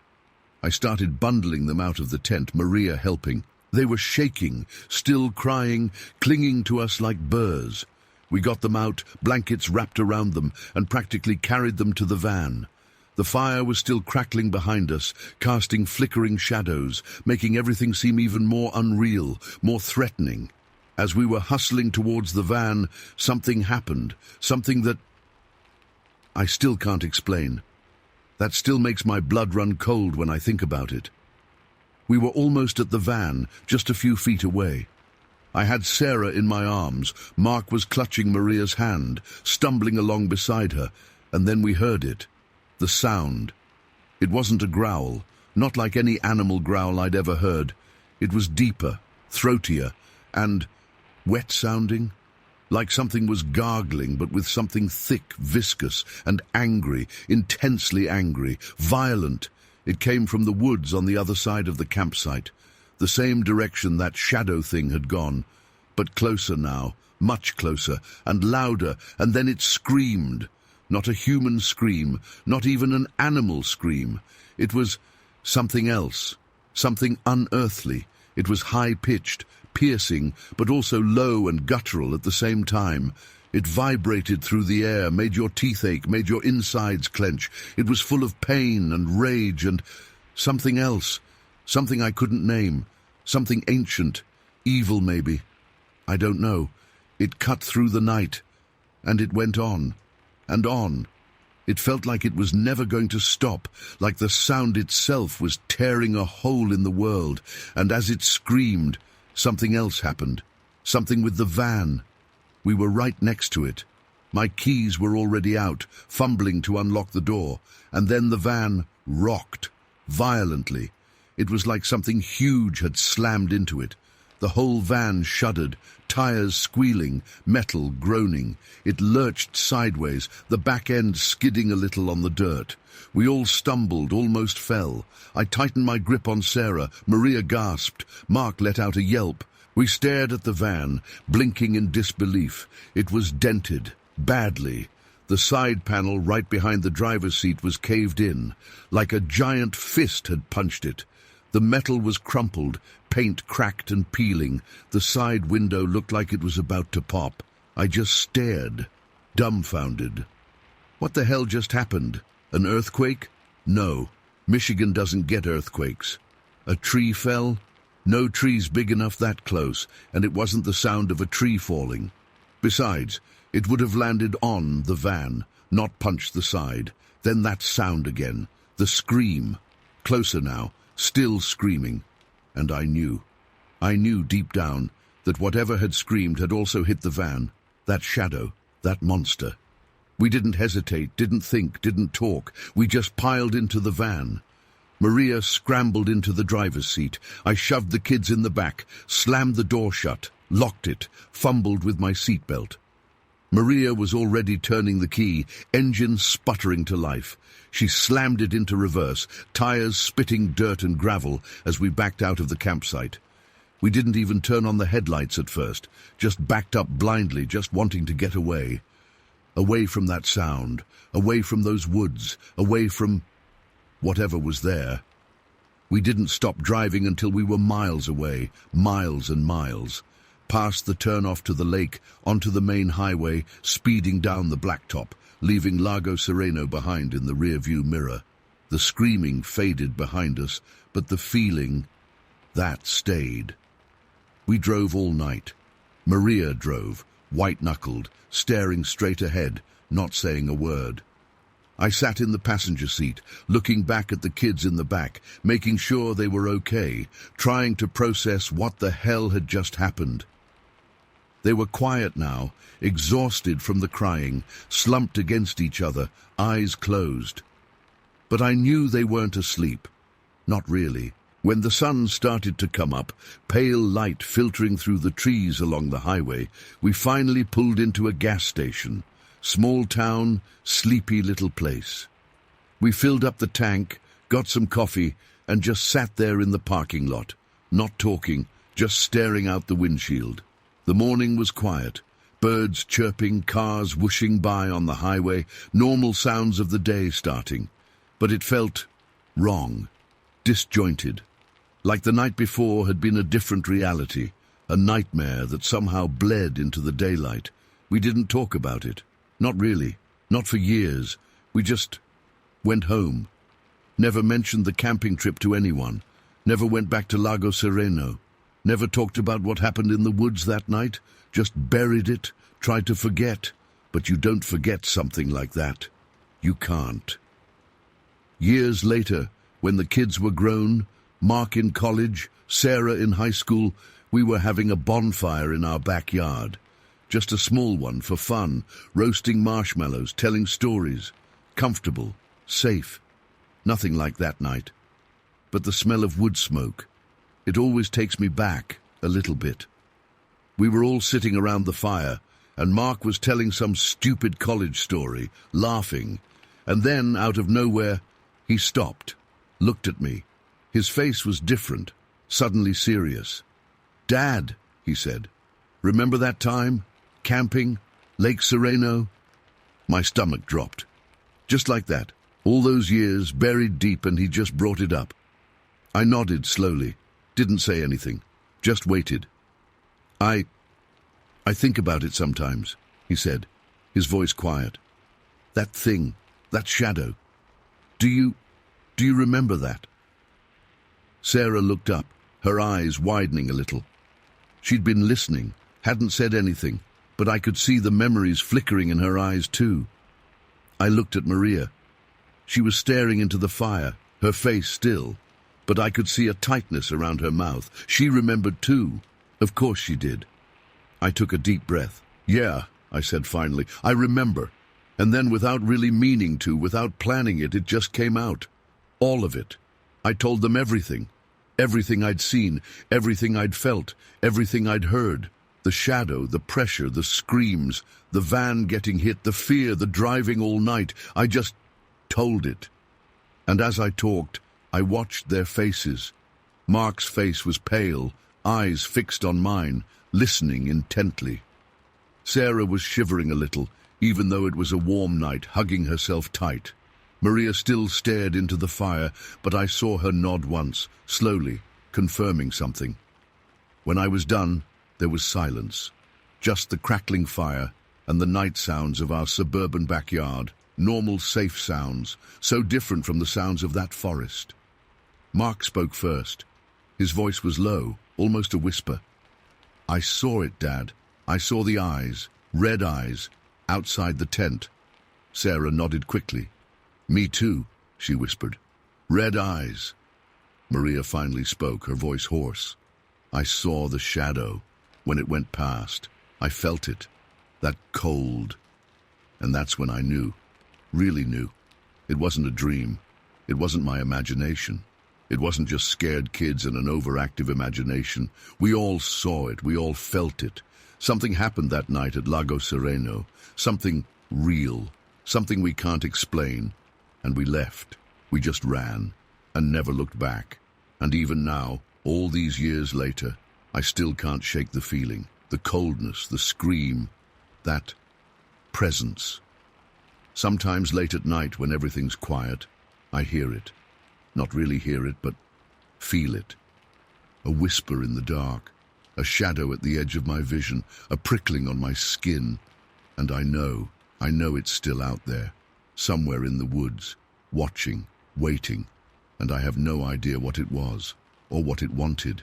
I started bundling them out of the tent, Maria helping. They were shaking, still crying, clinging to us like burrs. We got them out, blankets wrapped around them, and practically carried them to the van. The fire was still crackling behind us, casting flickering shadows, making everything seem even more unreal, more threatening. As we were hustling towards the van, something happened, something that I still can't explain. That still makes my blood run cold when I think about it. We were almost at the van, just a few feet away. I had Sarah in my arms. Mark was clutching Maria's hand, stumbling along beside her, and then we heard it. The sound. It wasn't a growl, not like any animal growl I'd ever heard. It was deeper, throatier, and wet-sounding. Like something was gargling, but with something thick, viscous, and angry, intensely angry, violent. It came from the woods on the other side of the campsite, the same direction that shadow thing had gone, but closer now, much closer, and louder, and then it screamed. Not a human scream, not even an animal scream. It was something else, something unearthly. It was high-pitched, piercing, but also low and guttural at the same time. It vibrated through the air, made your teeth ache, made your insides clench. It was full of pain and rage and something else, something I couldn't name, something ancient, evil maybe. I don't know. It cut through the night, and it went on, and on. It felt like it was never going to stop, like the sound itself was tearing a hole in the world, and as it screamed, something else happened. Something with the van. We were right next to it. My keys were already out, fumbling to unlock the door, and then the van rocked, violently. It was like something huge had slammed into it. The whole van shuddered, tires squealing, metal groaning. It lurched sideways, the back end skidding a little on the dirt. We all stumbled, almost fell. I tightened my grip on Sarah. Maria gasped. Mark let out a yelp. We stared at the van, blinking in disbelief. It was dented, badly. The side panel right behind the driver's seat was caved in, like a giant fist had punched it. The metal was crumpled, paint cracked and peeling. The side window looked like it was about to pop. I just stared, dumbfounded. What the hell just happened? An earthquake? No. Michigan doesn't get earthquakes. A tree fell? No trees big enough that close, and it wasn't the sound of a tree falling. Besides, it would have landed on the van, not punched the side. Then that sound again. The scream. Closer now, still screaming. And I knew deep down that whatever had screamed had also hit the van. That shadow, that monster. We didn't hesitate, didn't think, didn't talk. We just piled into the van. Maria scrambled into the driver's seat. I shoved the kids in the back, slammed the door shut, locked it, fumbled with my seatbelt. Maria was already turning the key, engine sputtering to life. She slammed it into reverse, tires spitting dirt and gravel as we backed out of the campsite. We didn't even turn on the headlights at first, just backed up blindly, just wanting to get away. Away from that sound, away from those woods, away from whatever was there. We didn't stop driving until we were miles away, miles and miles. Past the turnoff to the lake, onto the main highway, speeding down the blacktop, leaving Lago Sereno behind in the rearview mirror. The screaming faded behind us, but the feeling, that stayed. We drove all night. Maria drove, white-knuckled, staring straight ahead, not saying a word. I sat in the passenger seat, looking back at the kids in the back, making sure they were okay, trying to process what the hell had just happened. They were quiet now, exhausted from the crying, slumped against each other, eyes closed. But I knew they weren't asleep. Not really. When the sun started to come up, pale light filtering through the trees along the highway, we finally pulled into a gas station. Small town, sleepy little place. We filled up the tank, got some coffee, and just sat there in the parking lot, not talking, just staring out the windshield. The morning was quiet. Birds chirping, cars whooshing by on the highway, normal sounds of the day starting. But it felt wrong, disjointed. Like the night before had been a different reality, a nightmare that somehow bled into the daylight. We didn't talk about it. Not really. Not for years. We just went home. Never mentioned the camping trip to anyone. Never went back to Lago Sereno. Never talked about what happened in the woods that night. Just buried it, tried to forget. But you don't forget something like that. You can't. Years later, when the kids were grown, Mark in college, Sarah in high school, we were having a bonfire in our backyard. Just a small one for fun, roasting marshmallows, telling stories. Comfortable, safe. Nothing like that night. But the smell of wood smoke, it always takes me back a little bit. We were all sitting around the fire, and Mark was telling some stupid college story, laughing. And then, out of nowhere, he stopped, looked at me. His face was different, suddenly serious. "Dad," he said, "remember that time? Camping? Lake Sereno?" My stomach dropped. Just like that. All those years, buried deep, and he just brought it up. I nodded slowly, didn't say anything, just waited. I think about it sometimes," he said, his voice quiet. "That thing, that shadow. Do you remember that?" Sarah looked up, her eyes widening a little. She'd been listening, hadn't said anything, but I could see the memories flickering in her eyes too. I looked at Maria. She was staring into the fire, her face still, but I could see a tightness around her mouth. She remembered too. Of course she did. I took a deep breath. "Yeah," I said finally, "I remember." And then, without really meaning to, without planning it, it just came out. All of it. I told them everything. Everything I'd seen, everything I'd felt, everything I'd heard. The shadow, the pressure, the screams, the van getting hit, the fear, the driving all night. I just told it. And as I talked, I watched their faces. Mark's face was pale, eyes fixed on mine, listening intently. Sarah was shivering a little, even though it was a warm night, hugging herself tight. Maria still stared into the fire, but I saw her nod once, slowly, confirming something. When I was done, there was silence. Just the crackling fire and the night sounds of our suburban backyard, normal, safe sounds, so different from the sounds of that forest. Mark spoke first. His voice was low, almost a whisper. "I saw it, Dad. I saw the eyes, red eyes, outside the tent." Sarah nodded quickly. "Me too," she whispered. "Red eyes." Maria finally spoke, her voice hoarse. "I saw the shadow when it went past. I felt it, that cold. And that's when I knew, really knew. It wasn't a dream. It wasn't my imagination. It wasn't just scared kids and an overactive imagination. We all saw it. We all felt it. Something happened that night at Lago Sereno. Something real. Something we can't explain. And we left. We just ran and never looked back. And even now, all these years later, I still can't shake the feeling, the coldness, the scream, that presence. Sometimes late at night when everything's quiet, I hear it. Not really hear it, but feel it. A whisper in the dark, a shadow at the edge of my vision, a prickling on my skin. And I know it's still out there, somewhere in the woods, watching, waiting, and I have no idea what it was or what it wanted.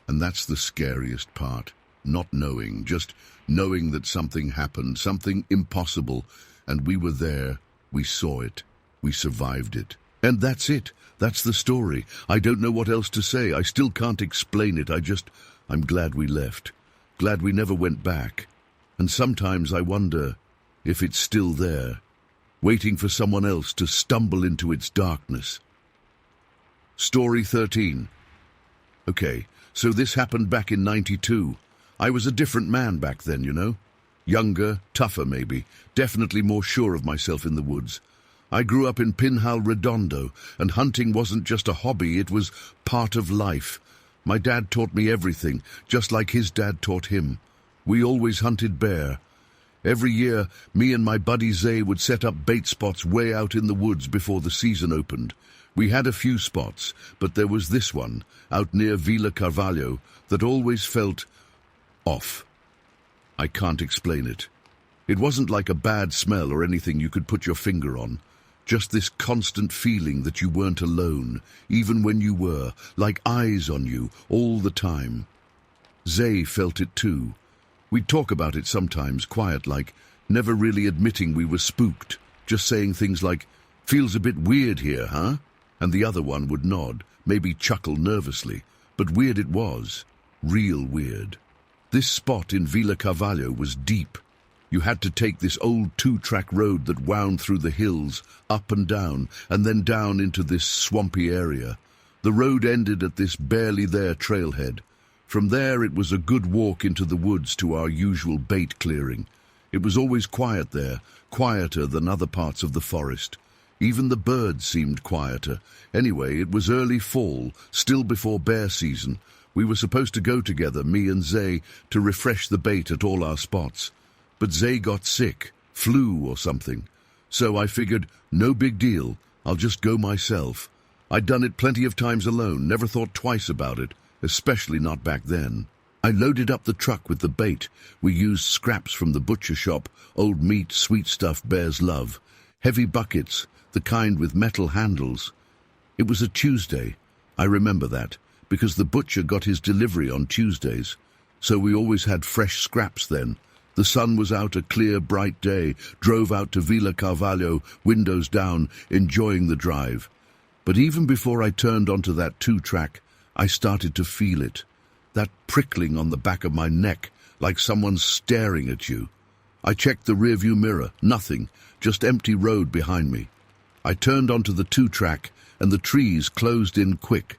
And that's the scariest part, not knowing, just knowing that something happened, something impossible, and we were there, we saw it, we survived it. And that's it. That's the story. I don't know what else to say. I still can't explain it. I'm glad we left. Glad we never went back. And sometimes I wonder if it's still there, waiting for someone else to stumble into its darkness. Story 13. Okay, so this happened back in '92. I was a different man back then, you know. Younger, tougher maybe, definitely more sure of myself in the woods. I grew up in Pinhal Redondo, and hunting wasn't just a hobby, it was part of life. My dad taught me everything, just like his dad taught him. We always hunted bear. Every year, me and my buddy Zay would set up bait spots way out in the woods before the season opened. We had a few spots, but there was this one, out near Villa Carvalho, that always felt off. I can't explain it. It wasn't like a bad smell or anything you could put your finger on. Just this constant feeling that you weren't alone, even when you were, like eyes on you, all the time. Zay felt it too. We'd talk about it sometimes, quiet-like, never really admitting we were spooked, just saying things like, "Feels a bit weird here, huh?" And the other one would nod, maybe chuckle nervously, but weird it was. Real weird. This spot in Villa Carvalho was deep. You had to take this old two-track road that wound through the hills, up and then down into this swampy area. The road ended at this barely there trailhead. From there it was a good walk into the woods to our usual bait clearing. It was always quiet there, quieter than other parts of the forest. Even the birds seemed quieter. Anyway, it was early fall, still before bear season. We were supposed to go together, me and Zay, to refresh the bait at all our spots. But Zay got sick, flu or something. So I figured, no big deal, I'll just go myself. I'd done it plenty of times alone, never thought twice about it, especially not back then. I loaded up the truck with the bait. We used scraps from the butcher shop, old meat, sweet stuff bears love. Heavy buckets, the kind with metal handles. It was a Tuesday. I remember that, because the butcher got his delivery on Tuesdays. So we always had fresh scraps then. The sun was out, a clear, bright day, drove out to Villa Carvalho, windows down, enjoying the drive. But even before I turned onto that two-track, I started to feel it. That prickling on the back of my neck, like someone staring at you. I checked the rearview mirror, nothing, just empty road behind me. I turned onto the two-track, and the trees closed in quick.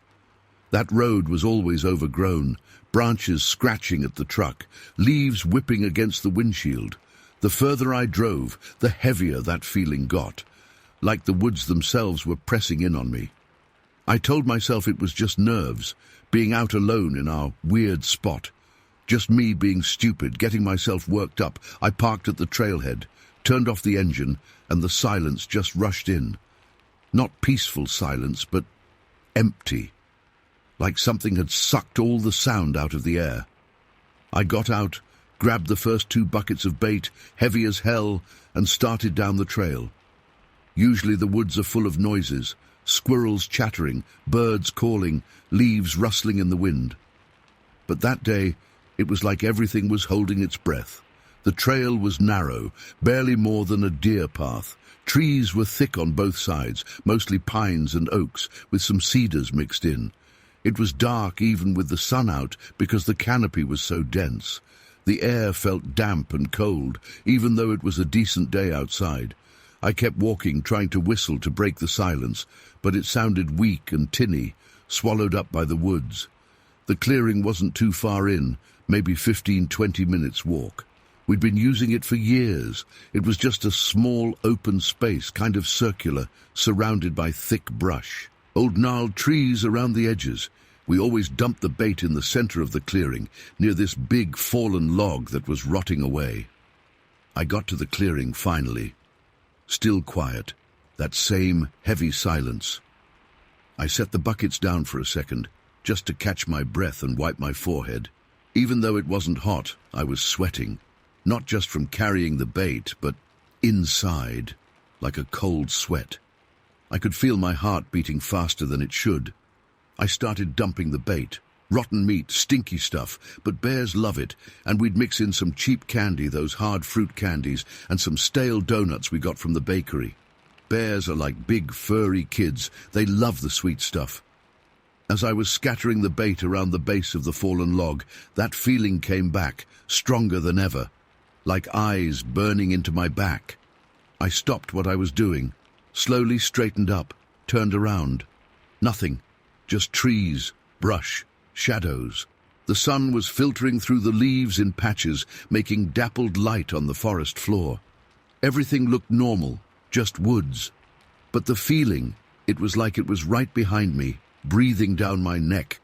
That road was always overgrown, branches scratching at the truck, leaves whipping against the windshield. The further I drove, the heavier that feeling got, like the woods themselves were pressing in on me. I told myself it was just nerves, being out alone in our weird spot. Just me being stupid, getting myself worked up. I parked at the trailhead, turned off the engine, and the silence just rushed in. Not peaceful silence, but empty. Like something had sucked all the sound out of the air. I got out, grabbed the first 2 buckets of bait, heavy as hell, and started down the trail. Usually the woods are full of noises, squirrels chattering, birds calling, leaves rustling in the wind. But that day, it was like everything was holding its breath. The trail was narrow, barely more than a deer path. Trees were thick on both sides, mostly pines and oaks, with some cedars mixed in. It was dark even with the sun out because the canopy was so dense. The air felt damp and cold, even though it was a decent day outside. I kept walking, trying to whistle to break the silence, but it sounded weak and tinny, swallowed up by the woods. The clearing wasn't too far in, maybe 15-20 minutes walk. We'd been using it for years. It was just a small open space, kind of circular, surrounded by thick brush. Old gnarled trees around the edges. We always dumped the bait in the center of the clearing, near this big fallen log that was rotting away. I got to the clearing finally. Still quiet, that same heavy silence. I set the buckets down for a second, just to catch my breath and wipe my forehead. Even though it wasn't hot, I was sweating. Not just from carrying the bait, but inside, like a cold sweat. I could feel my heart beating faster than it should. I started dumping the bait. Rotten meat, stinky stuff, but bears love it, and we'd mix in some cheap candy, those hard fruit candies, and some stale donuts we got from the bakery. Bears are like big, furry kids. They love the sweet stuff. As I was scattering the bait around the base of the fallen log, that feeling came back, stronger than ever, like eyes burning into my back. I stopped what I was doing, slowly straightened up, turned around. Nothing, just trees, brush, shadows. The sun was filtering through the leaves in patches, making dappled light on the forest floor. Everything looked normal, just woods. But the feeling, it was like it was right behind me, breathing down my neck.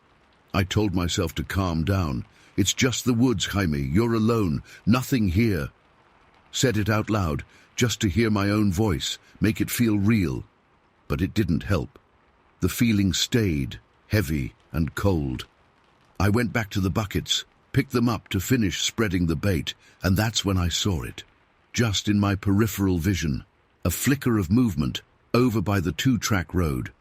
I told myself to calm down. It's just the woods, Jaime. You're alone. Nothing here. Said it out loud, just to hear my own voice, make it feel real. But it didn't help. The feeling stayed, heavy and cold. I went back to the buckets, picked them up to finish spreading the bait, and that's when I saw it. Just in my peripheral vision, a flicker of movement, over by the 2-track road.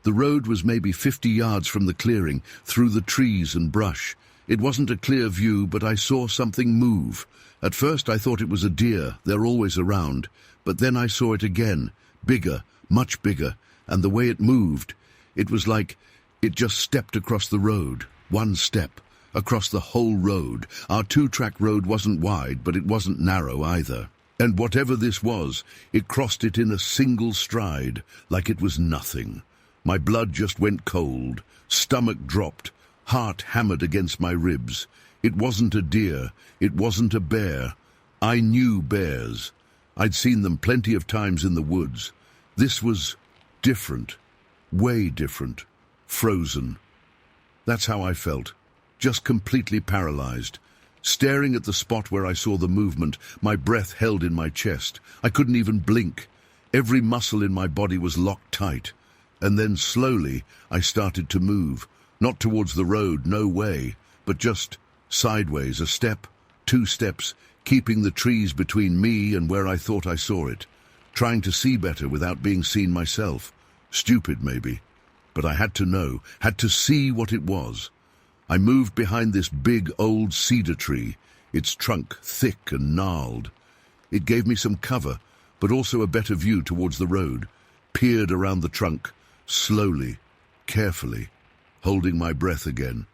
The road was maybe 50 yards from the clearing, through the trees and brush. It wasn't a clear view, but I saw something move. At first I thought it was a deer, they're always around, but then I saw it again, bigger, much bigger, and the way it moved, it was like it just stepped across the road. One step, across the whole road. Our 2-track road wasn't wide, but it wasn't narrow either. And whatever this was, it crossed it in a single stride, like it was nothing. My blood just went cold, stomach dropped, heart hammered against my ribs. It wasn't a deer, it wasn't a bear. I knew bears. I'd seen them plenty of times in the woods. This was different, way different, frozen. That's how I felt, just completely paralyzed. Staring at the spot where I saw the movement, my breath held in my chest. I couldn't even blink. Every muscle in my body was locked tight. And then slowly, I started to move. Not towards the road, no way, but just sideways, a step, 2 steps, keeping the trees between me and where I thought I saw it. Trying to see better without being seen myself. Stupid, maybe. But I had to know, had to see what it was. I moved behind this big old cedar tree, its trunk thick and gnarled. It gave me some cover, but also a better view towards the road. Peered around the trunk, slowly, carefully, holding my breath again.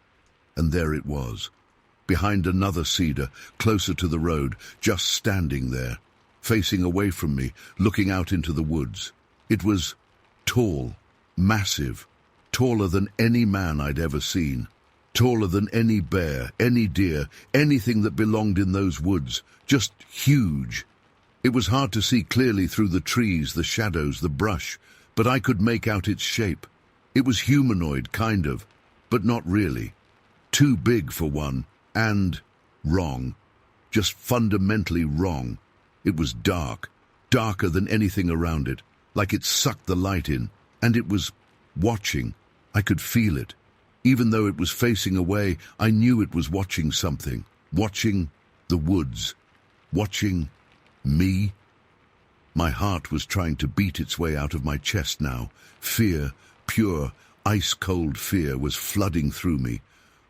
And there it was, behind another cedar, closer to the road, just standing there, facing away from me, looking out into the woods. It was tall, massive, taller than any man I'd ever seen, taller than any bear, any deer, anything that belonged in those woods, just huge. It was hard to see clearly through the trees, the shadows, the brush, but I could make out its shape. It was humanoid, kind of, but not really. Too big for one, and wrong. Just fundamentally wrong. It was dark, darker than anything around it, like it sucked the light in, and it was watching. I could feel it. Even though it was facing away, I knew it was watching something. Watching the woods. Watching me. My heart was trying to beat its way out of my chest now. Fear, pure, ice-cold fear was flooding through me.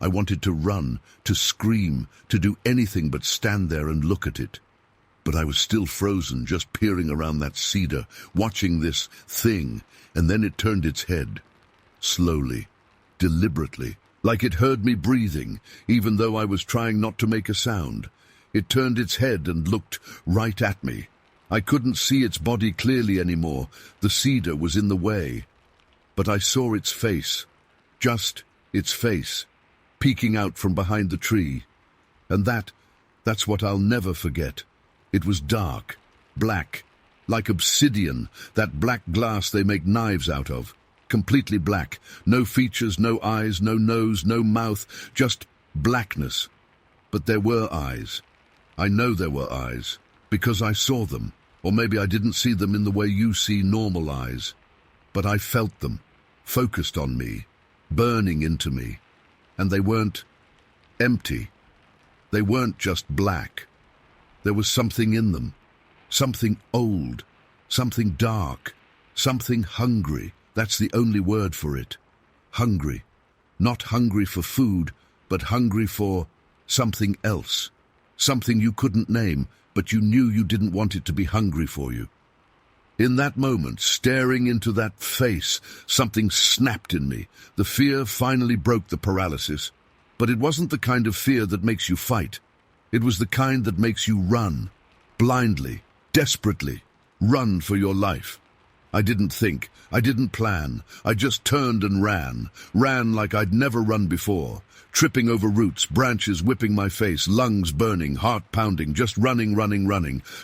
I wanted to run, to scream, to do anything but stand there and look at it. But I was still frozen, just peering around that cedar, watching this thing, and then it turned its head. Slowly, deliberately, like it heard me breathing, even though I was trying not to make a sound. It turned its head and looked right at me. I couldn't see its body clearly anymore. The cedar was in the way. But I saw its face, just its face, peeking out from behind the tree. And that's what I'll never forget. It was dark, black, like obsidian, that black glass they make knives out of. Completely black, no features, no eyes, no nose, no mouth, just blackness. But there were eyes. I know there were eyes, because I saw them. Or maybe I didn't see them in the way you see normal eyes. But I felt them, focused on me, burning into me. And they weren't empty. They weren't just black. There was something in them, something old, something dark, Something hungry, that's the only word for it. Hungry. Not hungry for food, but hungry for something else. Something you couldn't name, but you knew you didn't want it to be hungry for you. In that moment, staring into that face, something snapped in me. The fear finally broke the paralysis. But it wasn't the kind of fear that makes you fight. It was the kind that makes you run. Blindly, desperately. Run for your life. I didn't think. I didn't plan. I just turned and ran. Ran like I'd never run before. Tripping over roots, branches whipping my face, lungs burning, heart pounding, just running,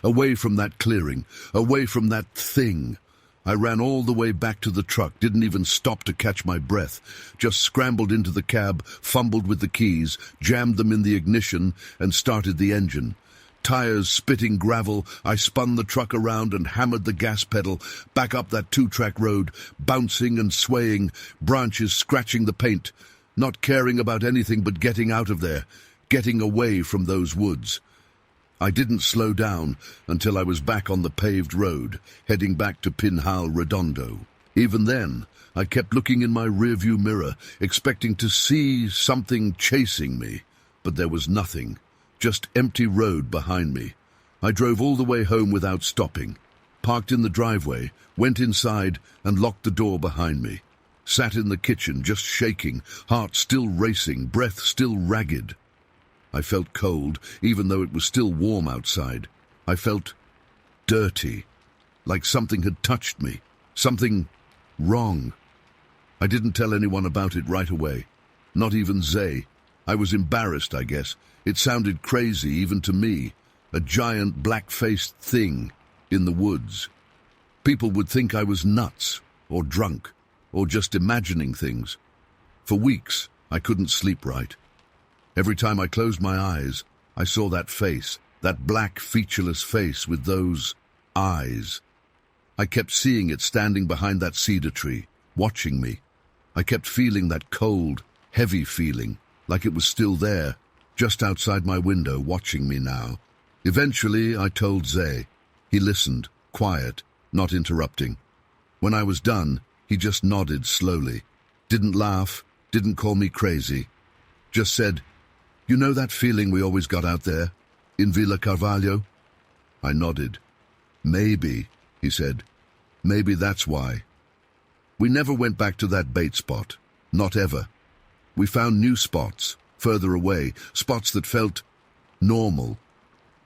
away from that clearing, away from that thing. I ran all the way back to the truck, didn't even stop to catch my breath, just scrambled into the cab, fumbled with the keys, jammed them in the ignition, and started the engine. Tires spitting gravel, I spun the truck around and hammered the gas pedal, back up that two-track road, bouncing and swaying, branches scratching the paint, not caring about anything but getting out of there, getting away from those woods. I didn't slow down until I was back on the paved road, heading back to Pinhal Redondo. Even then, I kept looking in my rearview mirror, expecting to see something chasing me, but there was nothing, just empty road behind me. I drove all the way home without stopping, parked in the driveway, went inside and locked the door behind me. Sat in the kitchen, just shaking, heart still racing, breath still ragged. I felt cold, even though it was still warm outside. I felt dirty, like something had touched me, something wrong. I didn't tell anyone about it right away, not even Zay. I was embarrassed, I guess. It sounded crazy, even to me, a giant black-faced thing in the woods. People would think I was nuts, or drunk, or just imagining things. For weeks, I couldn't sleep right. Every time I closed my eyes, I saw that face, that black, featureless face with those eyes. I kept seeing it standing behind that cedar tree, watching me. I kept feeling that cold, heavy feeling, like it was still there, just outside my window, watching me now. Eventually, I told Zay. He listened, quiet, not interrupting. When I was done, he just nodded slowly. Didn't laugh, didn't call me crazy. Just said, "You know that feeling we always got out there, in Villa Carvalho?" I nodded. "Maybe," he said. "Maybe that's why." We never went back to that bait spot. Not ever. We found new spots, further away, spots that felt normal.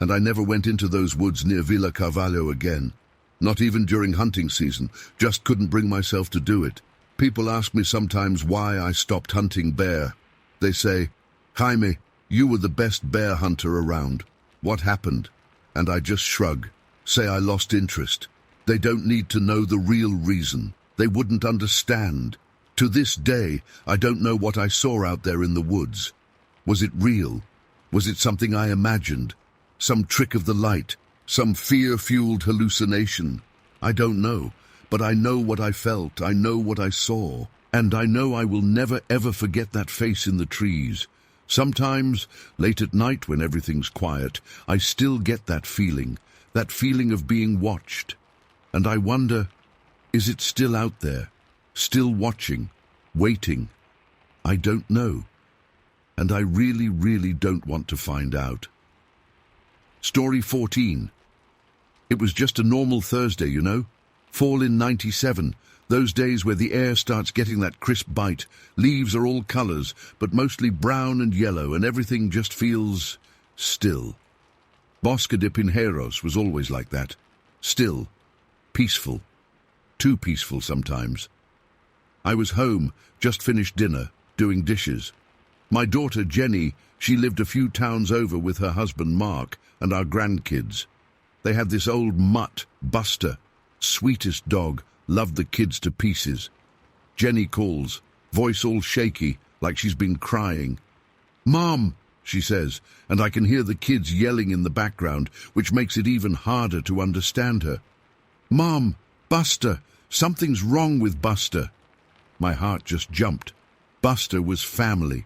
And I never went into those woods near Villa Carvalho again. Not even during hunting season, just couldn't bring myself to do it. People ask me sometimes why I stopped hunting bear. They say, "Jaime, you were the best bear hunter around. What happened?" And I just shrug, say I lost interest. They don't need to know the real reason. They wouldn't understand. To this day, I don't know what I saw out there in the woods. Was it real? Was it something I imagined? Some trick of the light? Some fear-fueled hallucination? I don't know, but I know what I felt, I know what I saw, and I know I will never ever forget that face in the trees. Sometimes, late at night when everything's quiet, I still get that feeling of being watched. And I wonder, is it still out there, still watching, waiting? I don't know. And I really, really don't want to find out. Story 14. It was just a normal Thursday, you know. Fall in 97, those days where the air starts getting that crisp bite. Leaves are all colors, but mostly brown and yellow, and everything just feels still. Bosque de Pinheiros was always like that. Still. Peaceful. Too peaceful sometimes. I was home, just finished dinner, doing dishes. My daughter Jenny, she lived a few towns over with her husband Mark and our grandkids. They had this old mutt, Buster. Sweetest dog, loved the kids to pieces. Jenny calls, voice all shaky, like she's been crying. "Mom," she says, and I can hear the kids yelling in the background, which makes it even harder to understand her. "Mom, Buster, something's wrong with Buster." My heart just jumped. Buster was family.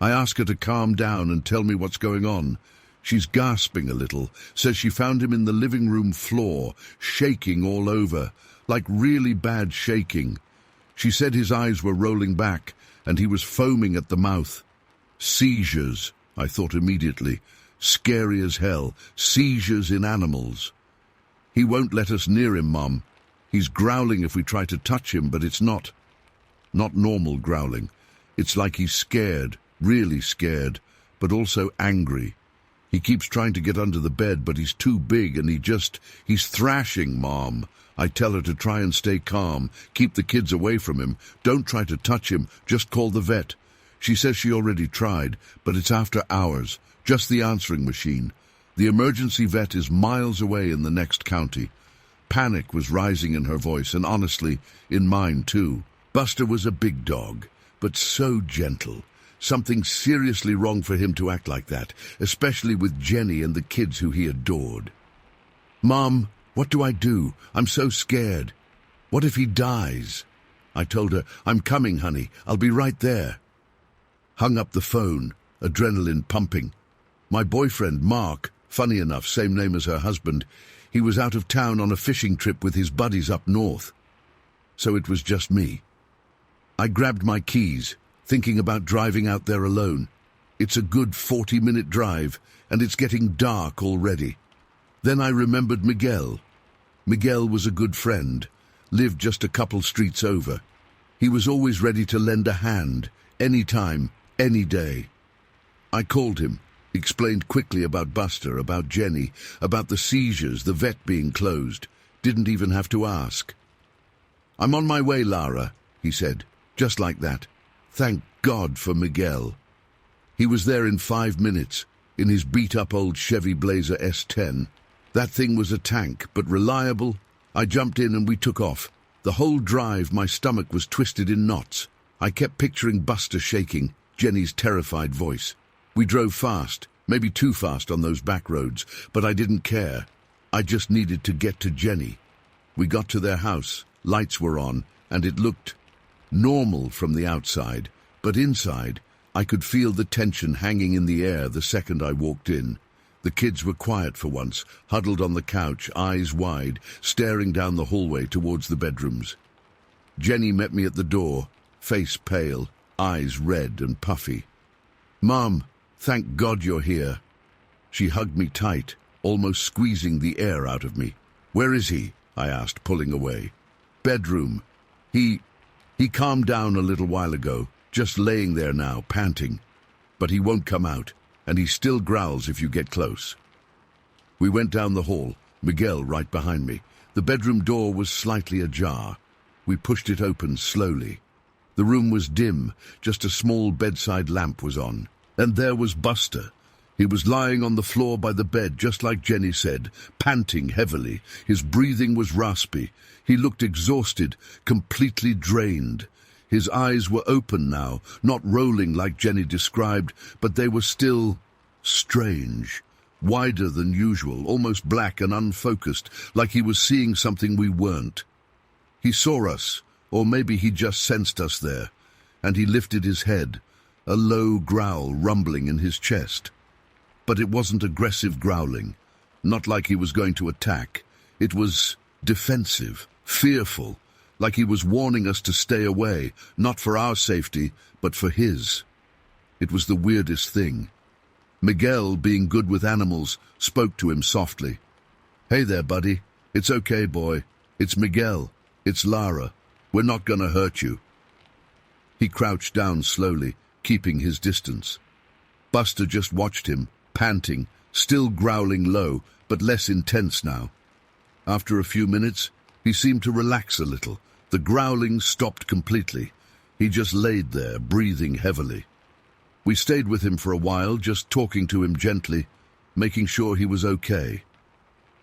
I ask her to calm down and tell me what's going on. She's gasping a little, says she found him in the living room floor, shaking all over, like really bad shaking. She said his eyes were rolling back, and he was foaming at the mouth. Seizures, I thought immediately. Scary as hell. Seizures in animals. He won't let us near him, Mum. He's growling if we try to touch him, but it's not normal growling. It's like he's scared, really scared, but also angry. He keeps trying to get under the bed, but he's too big and he's thrashing, Mom. I tell her to try and stay calm, keep the kids away from him, don't try to touch him, just call the vet. She says she already tried, but it's after hours, just the answering machine. The emergency vet is miles away in the next county. Panic was rising in her voice, and honestly, in mine too. Buster was a big dog, but so gentle. Something seriously wrong for him to act like that, especially with Jenny and the kids who he adored. Mom, what do I do? I'm so scared. What if he dies? I told her, I'm coming, honey. I'll be right there. Hung up the phone, adrenaline pumping. My boyfriend, Mark, funny enough, same name as her husband, he was out of town on a fishing trip with his buddies up north. So it was just me. I grabbed my keys, thinking about driving out there alone. It's a good 40-minute drive, and it's getting dark already. Then I remembered Miguel. Miguel was a good friend, lived just a couple streets over. He was always ready to lend a hand, anytime, any day. I called him, explained quickly about Buster, about Jenny, about the seizures, the vet being closed. Didn't even have to ask. I'm on my way, Lara, he said, just like that. Thank God for Miguel. He was there in 5 minutes, in his beat-up old Chevy Blazer S10. That thing was a tank, but reliable. I jumped in and we took off. The whole drive, my stomach was twisted in knots. I kept picturing Buster shaking, Jenny's terrified voice. We drove fast, maybe too fast on those back roads, but I didn't care. I just needed to get to Jenny. We got to their house, lights were on, and it looked normal from the outside, but inside, I could feel the tension hanging in the air the second I walked in. The kids were quiet for once, huddled on the couch, eyes wide, staring down the hallway towards the bedrooms. Jenny met me at the door, face pale, eyes red and puffy. Mom, thank God you're here. She hugged me tight, almost squeezing the air out of me. Where is he? I asked, pulling away. Bedroom. He calmed down a little while ago, just laying there now, panting. But he won't come out, and he still growls if you get close. We went down the hall, Miguel right behind me. The bedroom door was slightly ajar. We pushed it open slowly. The room was dim, just a small bedside lamp was on. And there was Buster. He was lying on the floor by the bed, just like Jenny said, panting heavily. His breathing was raspy. He looked exhausted, completely drained. His eyes were open now, not rolling like Jenny described, but they were still strange, wider than usual, almost black and unfocused, like he was seeing something we weren't. He saw us, or maybe he just sensed us there, and he lifted his head, a low growl rumbling in his chest. But it wasn't aggressive growling, not like he was going to attack. It was defensive, fearful, like he was warning us to stay away, not for our safety, but for his. It was the weirdest thing. Miguel, being good with animals, spoke to him softly. Hey there, buddy. It's okay, boy. It's Miguel. It's Lara. We're not gonna hurt you. He crouched down slowly, keeping his distance. Buster just watched him, panting, still growling low, but less intense now. After a few minutes, he seemed to relax a little. The growling stopped completely. He just laid there, breathing heavily. We stayed with him for a while, just talking to him gently, making sure he was okay.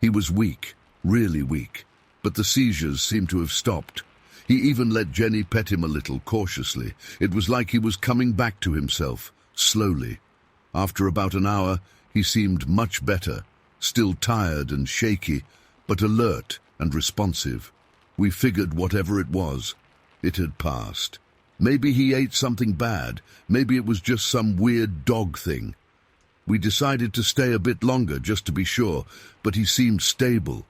He was weak, really weak, but the seizures seemed to have stopped. He even let Jenny pet him a little, cautiously. It was like he was coming back to himself, slowly. After about an hour, he seemed much better, still tired and shaky, but alert and responsive. We figured whatever it was, it had passed. Maybe he ate something bad. Maybe it was just some weird dog thing. We decided to stay a bit longer just to be sure, but he seemed stable.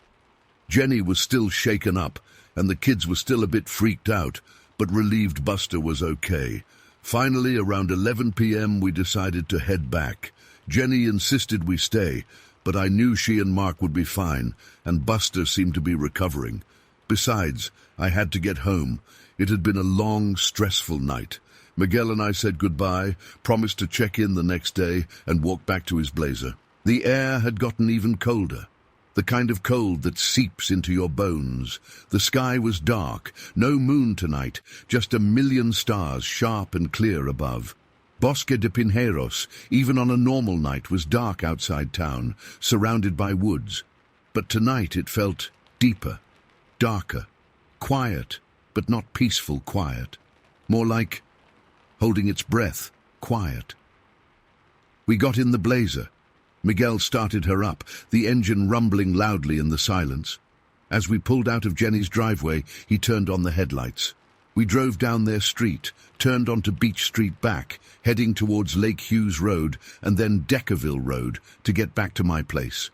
Jenny was still shaken up, and the kids were still a bit freaked out, but relieved Buster was okay. Finally, around 11 p.m., we decided to head back. Jenny insisted we stay, but I knew she and Mark would be fine, and Buster seemed to be recovering. Besides, I had to get home. It had been a long, stressful night. Miguel and I said goodbye, promised to check in the next day, and walk back to his blazer. The air had gotten even colder. The kind of cold that seeps into your bones. The sky was dark, no moon tonight, just a million stars sharp and clear above. Bosque de Pinheiros, even on a normal night, was dark outside town, surrounded by woods. But tonight it felt deeper, darker, quiet, but not peaceful quiet. More like holding its breath, quiet. We got in the blazer. Miguel started her up, the engine rumbling loudly in the silence. As we pulled out of Jenny's driveway, he turned on the headlights. We drove down their street, turned onto Beach Street back, heading towards Lake Hughes Road and then Deckerville Road to get back to my place.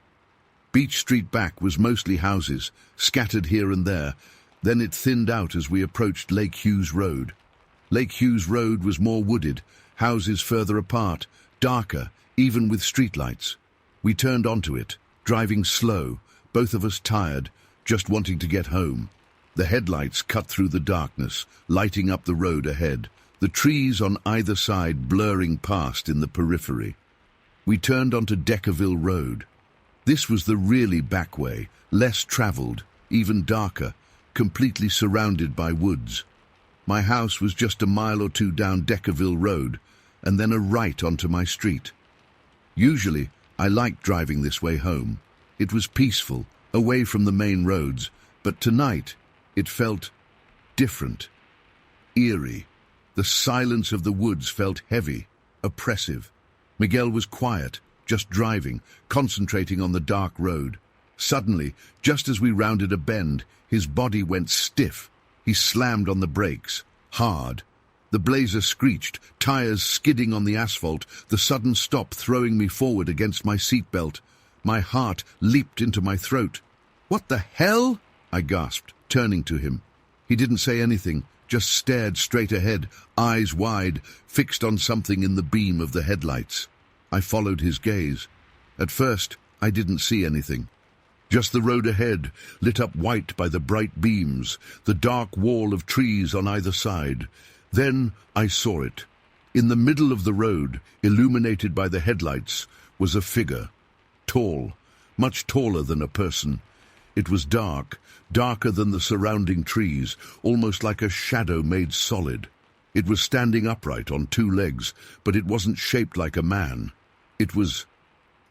Beach Street back was mostly houses, scattered here and there. Then it thinned out as we approached Lake Hughes Road. Lake Hughes Road was more wooded, houses further apart, darker, even with streetlights. We turned onto it, driving slow, both of us tired, just wanting to get home. The headlights cut through the darkness, lighting up the road ahead, the trees on either side blurring past in the periphery. We turned onto Deckerville Road. This was the really back way, less traveled, even darker, completely surrounded by woods. My house was just a mile or two down Deckerville Road, and then a right onto my street. Usually, I liked driving this way home. It was peaceful, away from the main roads, but tonight it felt different, eerie. The silence of the woods felt heavy, oppressive. Miguel was quiet, just driving, concentrating on the dark road. Suddenly, just as we rounded a bend, his body went stiff. He slammed on the brakes, hard. The blazer screeched, tires skidding on the asphalt, the sudden stop throwing me forward against my seatbelt. My heart leaped into my throat. "What the hell?" I gasped, turning to him. He didn't say anything, just stared straight ahead, eyes wide, fixed on something in the beam of the headlights. I followed his gaze. At first, I didn't see anything. Just the road ahead, lit up white by the bright beams, the dark wall of trees on either side. Then I saw it. In the middle of the road, illuminated by the headlights, was a figure. Tall, much taller than a person. It was dark, darker than the surrounding trees, almost like a shadow made solid. It was standing upright on two legs, but it wasn't shaped like a man. It was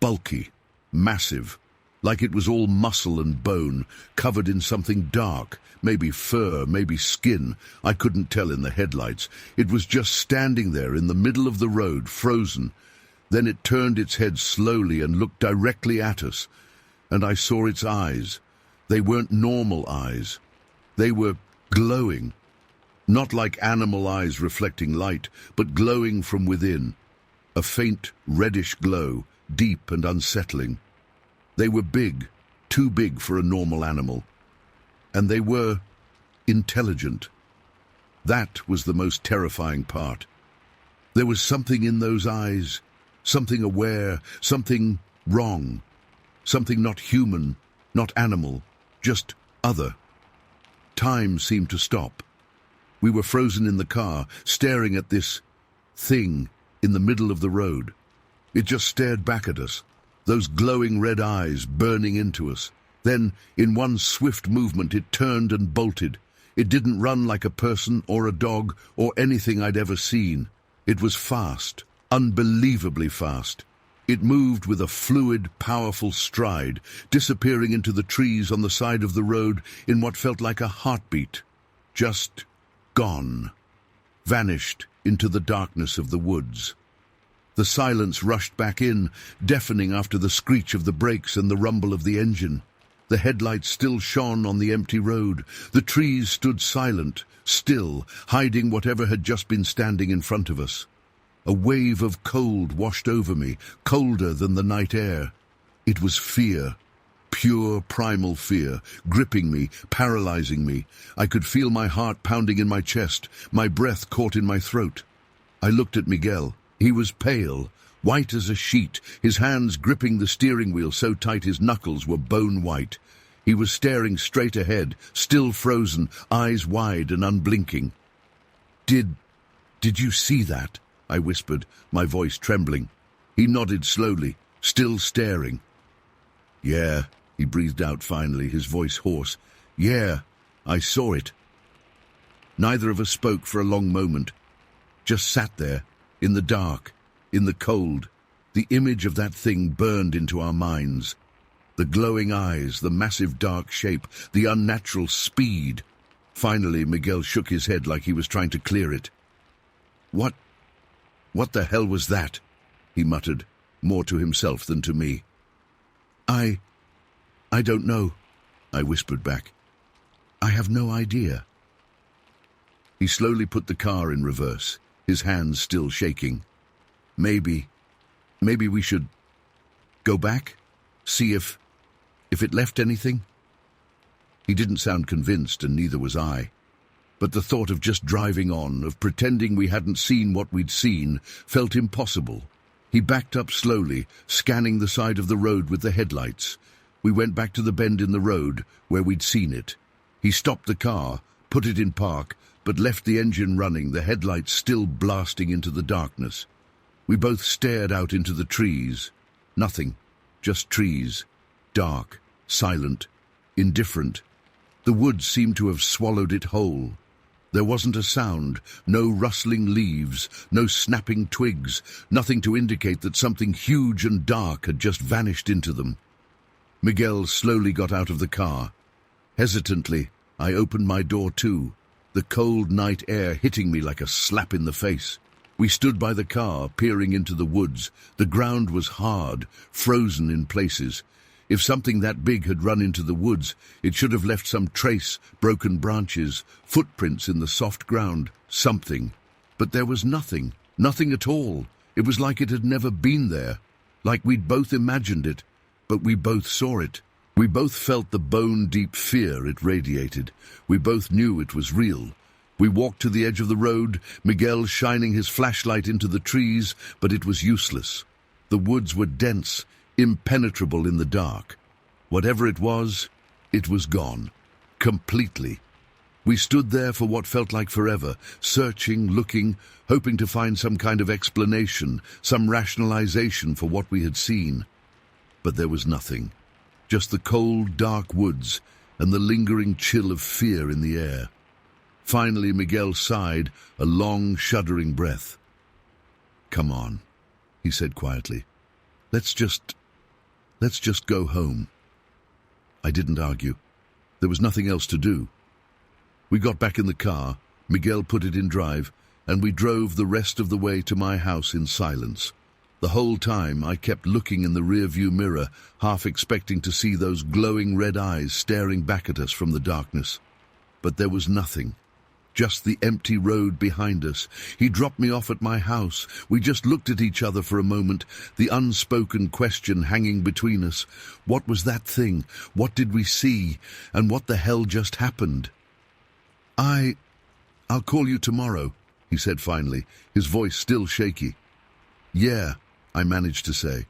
bulky, massive, like it was all muscle and bone, covered in something dark, maybe fur, maybe skin. I couldn't tell in the headlights. It was just standing there in the middle of the road, frozen. Then it turned its head slowly and looked directly at us, and I saw its eyes. They weren't normal eyes. They were glowing. Not like animal eyes reflecting light, but glowing from within. A faint, reddish glow, deep and unsettling. They were big, too big for a normal animal. And they were intelligent. That was the most terrifying part. There was something in those eyes, something aware, something wrong, something not human, not animal, just other. Time seemed to stop. We were frozen in the car, staring at this thing in the middle of the road. It just stared back at us, those glowing red eyes burning into us. Then, in one swift movement, it turned and bolted. It didn't run like a person or a dog or anything I'd ever seen. It was fast, unbelievably fast. It moved with a fluid, powerful stride, disappearing into the trees on the side of the road in what felt like a heartbeat. Just gone. Vanished into the darkness of the woods. The silence rushed back in, deafening after the screech of the brakes and the rumble of the engine. The headlights still shone on the empty road. The trees stood silent, still, hiding whatever had just been standing in front of us. A wave of cold washed over me, colder than the night air. It was fear. Pure primal fear, gripping me, paralyzing me. I could feel my heart pounding in my chest, my breath caught in my throat. I looked at Miguel. He was pale, white as a sheet, his hands gripping the steering wheel so tight his knuckles were bone white. He was staring straight ahead, still frozen, eyes wide and unblinking. Did you see that?" I whispered, my voice trembling. He nodded slowly, still staring. "Yeah," he breathed out finally, his voice hoarse. "Yeah, I saw it." Neither of us spoke for a long moment. Just sat there, in the dark, in the cold. The image of that thing burned into our minds. The glowing eyes, the massive dark shape, the unnatural speed. Finally, Miguel shook his head like he was trying to clear it. What the hell was that?" he muttered, more to himself than to me. I don't know," I whispered back. "I have no idea." He slowly put the car in reverse, his hands still shaking. Maybe we should go back, see if it left anything?" He didn't sound convinced, and neither was I. But the thought of just driving on, of pretending we hadn't seen what we'd seen, felt impossible. He backed up slowly, scanning the side of the road with the headlights. We went back to the bend in the road, where we'd seen it. He stopped the car, put it in park, but left the engine running, the headlights still blasting into the darkness. We both stared out into the trees. Nothing, just trees. Dark, silent, indifferent. The woods seemed to have swallowed it whole. There wasn't a sound, no rustling leaves, no snapping twigs, nothing to indicate that something huge and dark had just vanished into them. Miguel slowly got out of the car. Hesitantly, I opened my door too, the cold night air hitting me like a slap in the face. We stood by the car, peering into the woods. The ground was hard, frozen in places. If something that big had run into the woods, it should have left some trace, broken branches, footprints in the soft ground, something. But there was nothing, nothing at all. It was like it had never been there, like we'd both imagined it, but we both saw it. We both felt the bone-deep fear it radiated. We both knew it was real. We walked to the edge of the road, Miguel shining his flashlight into the trees, but it was useless. The woods were dense, impenetrable in the dark. Whatever it was gone. Completely. We stood there for what felt like forever, searching, looking, hoping to find some kind of explanation, some rationalization for what we had seen. But there was nothing. Just the cold, dark woods and the lingering chill of fear in the air. Finally, Miguel sighed, a long, shuddering breath. "Come on," he said quietly. Let's just go home." I didn't argue. There was nothing else to do. We got back in the car, Miguel put it in drive, and we drove the rest of the way to my house in silence. The whole time I kept looking in the rearview mirror, half expecting to see those glowing red eyes staring back at us from the darkness. But there was nothing. Just the empty road behind us. He dropped me off at my house. We just looked at each other for a moment, the unspoken question hanging between us. What was that thing? What did we see? And what the hell just happened? I'll call you tomorrow," he said finally, his voice still shaky. "Yeah," I managed to say.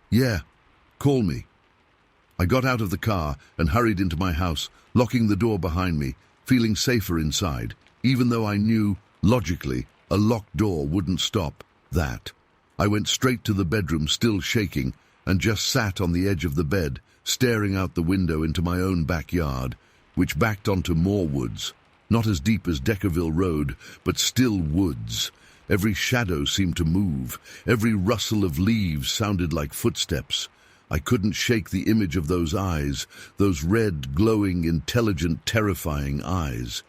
"Yeah, call me." I got out of the car and hurried into my house, locking the door behind me, feeling safer inside, even though I knew, logically, a locked door wouldn't stop that. I went straight to the bedroom, still shaking, and just sat on the edge of the bed, staring out the window into my own backyard, which backed onto more woods. Not as deep as Deckerville Road, but still woods. Every shadow seemed to move. Every rustle of leaves sounded like footsteps. I couldn't shake the image of those eyes, those red, glowing, intelligent, terrifying eyes.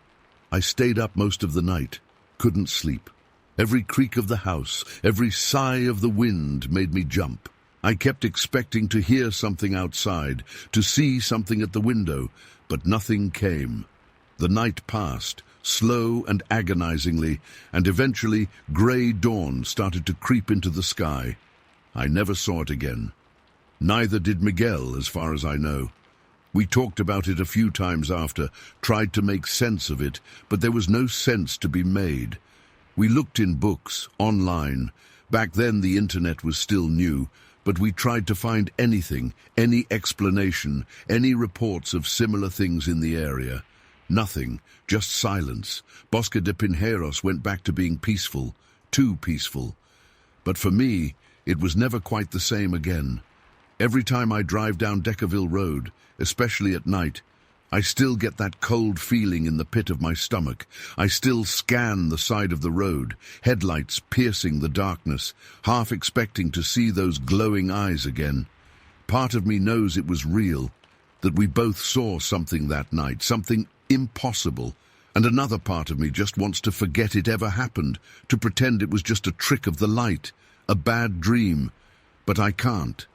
I stayed up most of the night, couldn't sleep. Every creak of the house, every sigh of the wind made me jump. I kept expecting to hear something outside, to see something at the window, but nothing came. The night passed, slow and agonizingly, and eventually grey dawn started to creep into the sky. I never saw it again. Neither did Miguel, as far as I know. We talked about it a few times after, tried to make sense of it, but there was no sense to be made. We looked in books, online. Back then the internet was still new, but we tried to find anything, any explanation, any reports of similar things in the area. Nothing, just silence. Bosque de Pinheiros went back to being peaceful, too peaceful. But for me, it was never quite the same again. Every time I drive down Deckerville Road, especially at night, I still get that cold feeling in the pit of my stomach. I still scan the side of the road, headlights piercing the darkness, half expecting to see those glowing eyes again. Part of me knows it was real, that we both saw something that night, something impossible, and another part of me just wants to forget it ever happened, to pretend it was just a trick of the light, a bad dream. But I can't.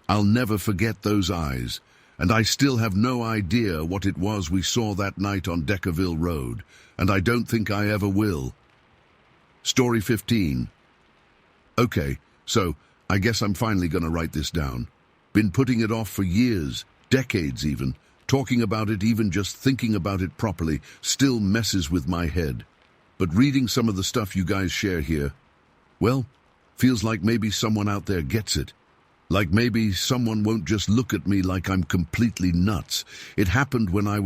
I'll never forget those eyes. And I still have no idea what it was we saw that night on Deckerville Road, and I don't think I ever will. Story 15. Okay, so I guess I'm finally going to write this down. Been putting it off for years, decades even. Talking about it, even just thinking about it properly, still messes with my head. But reading some of the stuff you guys share here, well, feels like maybe someone out there gets it. Like maybe someone won't just look at me like I'm completely nuts. It happened when I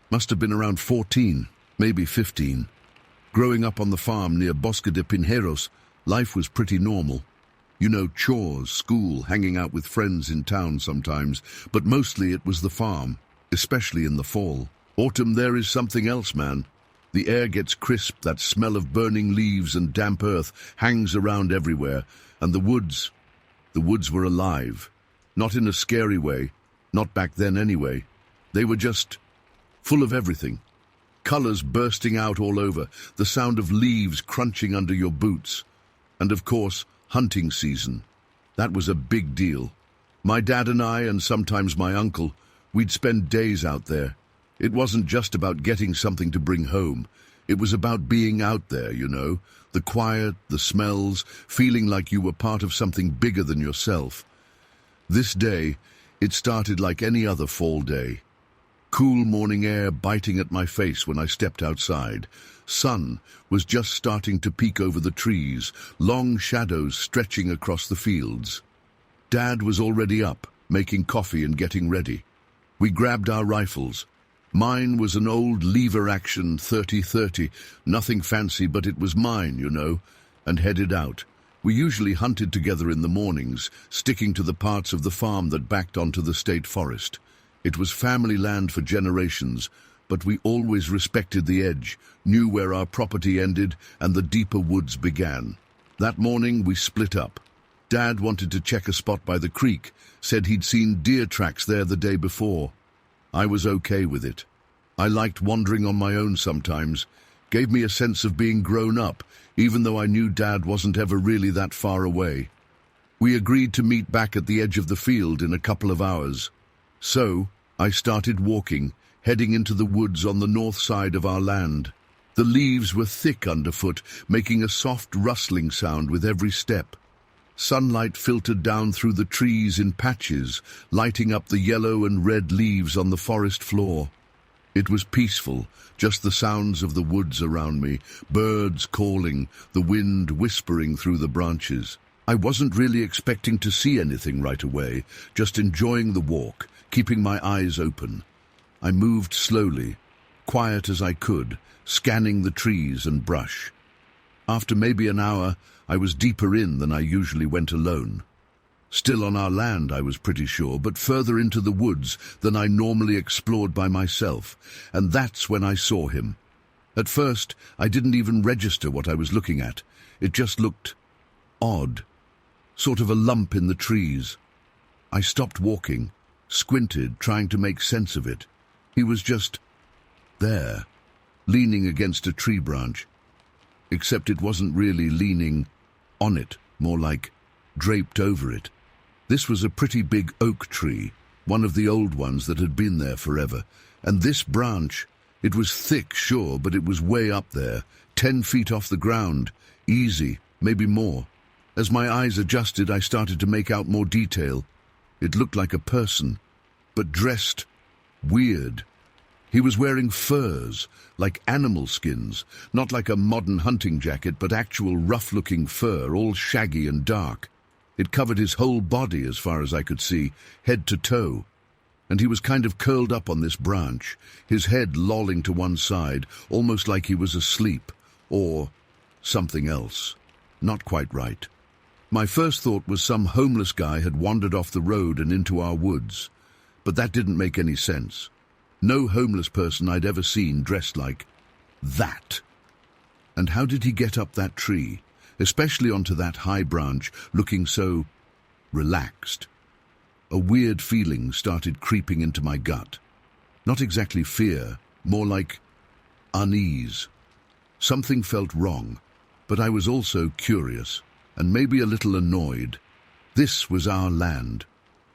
must have been around 14, maybe 15. Growing up on the farm near Bosque de Pinheiros, life was pretty normal. You know, chores, school, hanging out with friends in town sometimes, but mostly it was the farm, especially in the fall. Autumn there is something else, man. The air gets crisp, that smell of burning leaves and damp earth hangs around everywhere, and the woods were alive. Not in a scary way, not back then anyway. They were just full of everything. Colors bursting out all over, the sound of leaves crunching under your boots. And of course, hunting season. That was a big deal. My dad and I, and sometimes my uncle, we'd spend days out there. It wasn't just about getting something to bring home. It was about being out there, you know. The quiet, the smells, feeling like you were part of something bigger than yourself. This day, it started like any other fall day. Cool morning air biting at my face when I stepped outside. Sun was just starting to peek over the trees, long shadows stretching across the fields. Dad was already up, making coffee and getting ready. We grabbed our rifles. Mine was an old lever-action 30-30, nothing fancy, but it was mine, you know, and headed out. We usually hunted together in the mornings, sticking to the parts of the farm that backed onto the state forest. It was family land for generations, but we always respected the edge, knew where our property ended and the deeper woods began. That morning we split up. Dad wanted to check a spot by the creek, said he'd seen deer tracks there the day before. I was okay with it. I liked wandering on my own sometimes. Gave me a sense of being grown up, even though I knew Dad wasn't ever really that far away. We agreed to meet back at the edge of the field in a couple of hours. So, I started walking, heading into the woods on the north side of our land. The leaves were thick underfoot, making a soft rustling sound with every step. Sunlight filtered down through the trees in patches, lighting up the yellow and red leaves on the forest floor. It was peaceful, just the sounds of the woods around me, birds calling, the wind whispering through the branches. I wasn't really expecting to see anything right away, just enjoying the walk, keeping my eyes open. I moved slowly, quiet as I could, scanning the trees and brush. After maybe an hour, I was deeper in than I usually went alone. Still on our land, I was pretty sure, but further into the woods than I normally explored by myself, and that's when I saw him. At first, I didn't even register what I was looking at. It just looked odd, sort of a lump in the trees. I stopped walking, squinted, trying to make sense of it. He was just there, leaning against a tree branch. Except it wasn't really leaning on it, more like draped over it. This was a pretty big oak tree, one of the old ones that had been there forever, and this branch, It was thick, sure, but it was way up there, 10 feet off the ground. Easy, maybe more. As my eyes adjusted, I started to make out more detail. It looked like a person, but dressed weird. He was wearing furs, like animal skins, not like a modern hunting jacket, but actual rough-looking fur, all shaggy and dark. It covered his whole body as far as I could see, head to toe. And he was kind of curled up on this branch, his head lolling to one side, almost like he was asleep, or something else. Not quite right. My first thought was some homeless guy had wandered off the road and into our woods, but that didn't make any sense. No homeless person I'd ever seen dressed like that. And how did he get up that tree, especially onto that high branch, looking so relaxed? A weird feeling started creeping into my gut. Not exactly fear, more like unease. Something felt wrong, but I was also curious, and maybe a little annoyed. This was our land.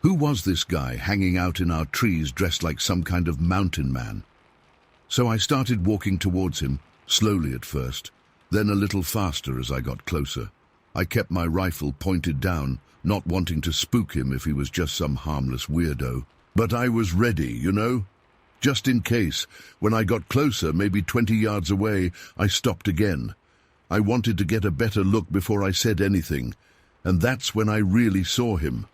Who was this guy hanging out in our trees dressed like some kind of mountain man? So I started walking towards him, slowly at first, then a little faster as I got closer. I kept my rifle pointed down, not wanting to spook him if he was just some harmless weirdo. But I was ready, you know? Just in case. When I got closer, maybe 20 yards away, I stopped again. I wanted to get a better look before I said anything, and that's when I really saw him.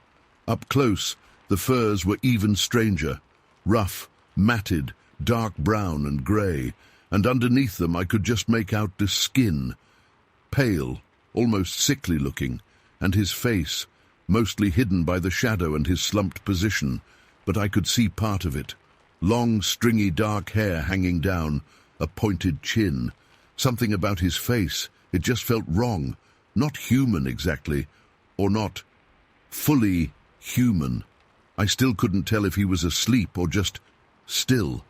Up close, the furs were even stranger, rough, matted, dark brown and grey, and underneath them I could just make out the skin, pale, almost sickly looking, and his face, mostly hidden by the shadow and his slumped position, but I could see part of it. Long, stringy dark hair hanging down, a pointed chin. Something about his face, it just felt wrong, not human exactly, or not fully human. I still couldn't tell if he was asleep or just still.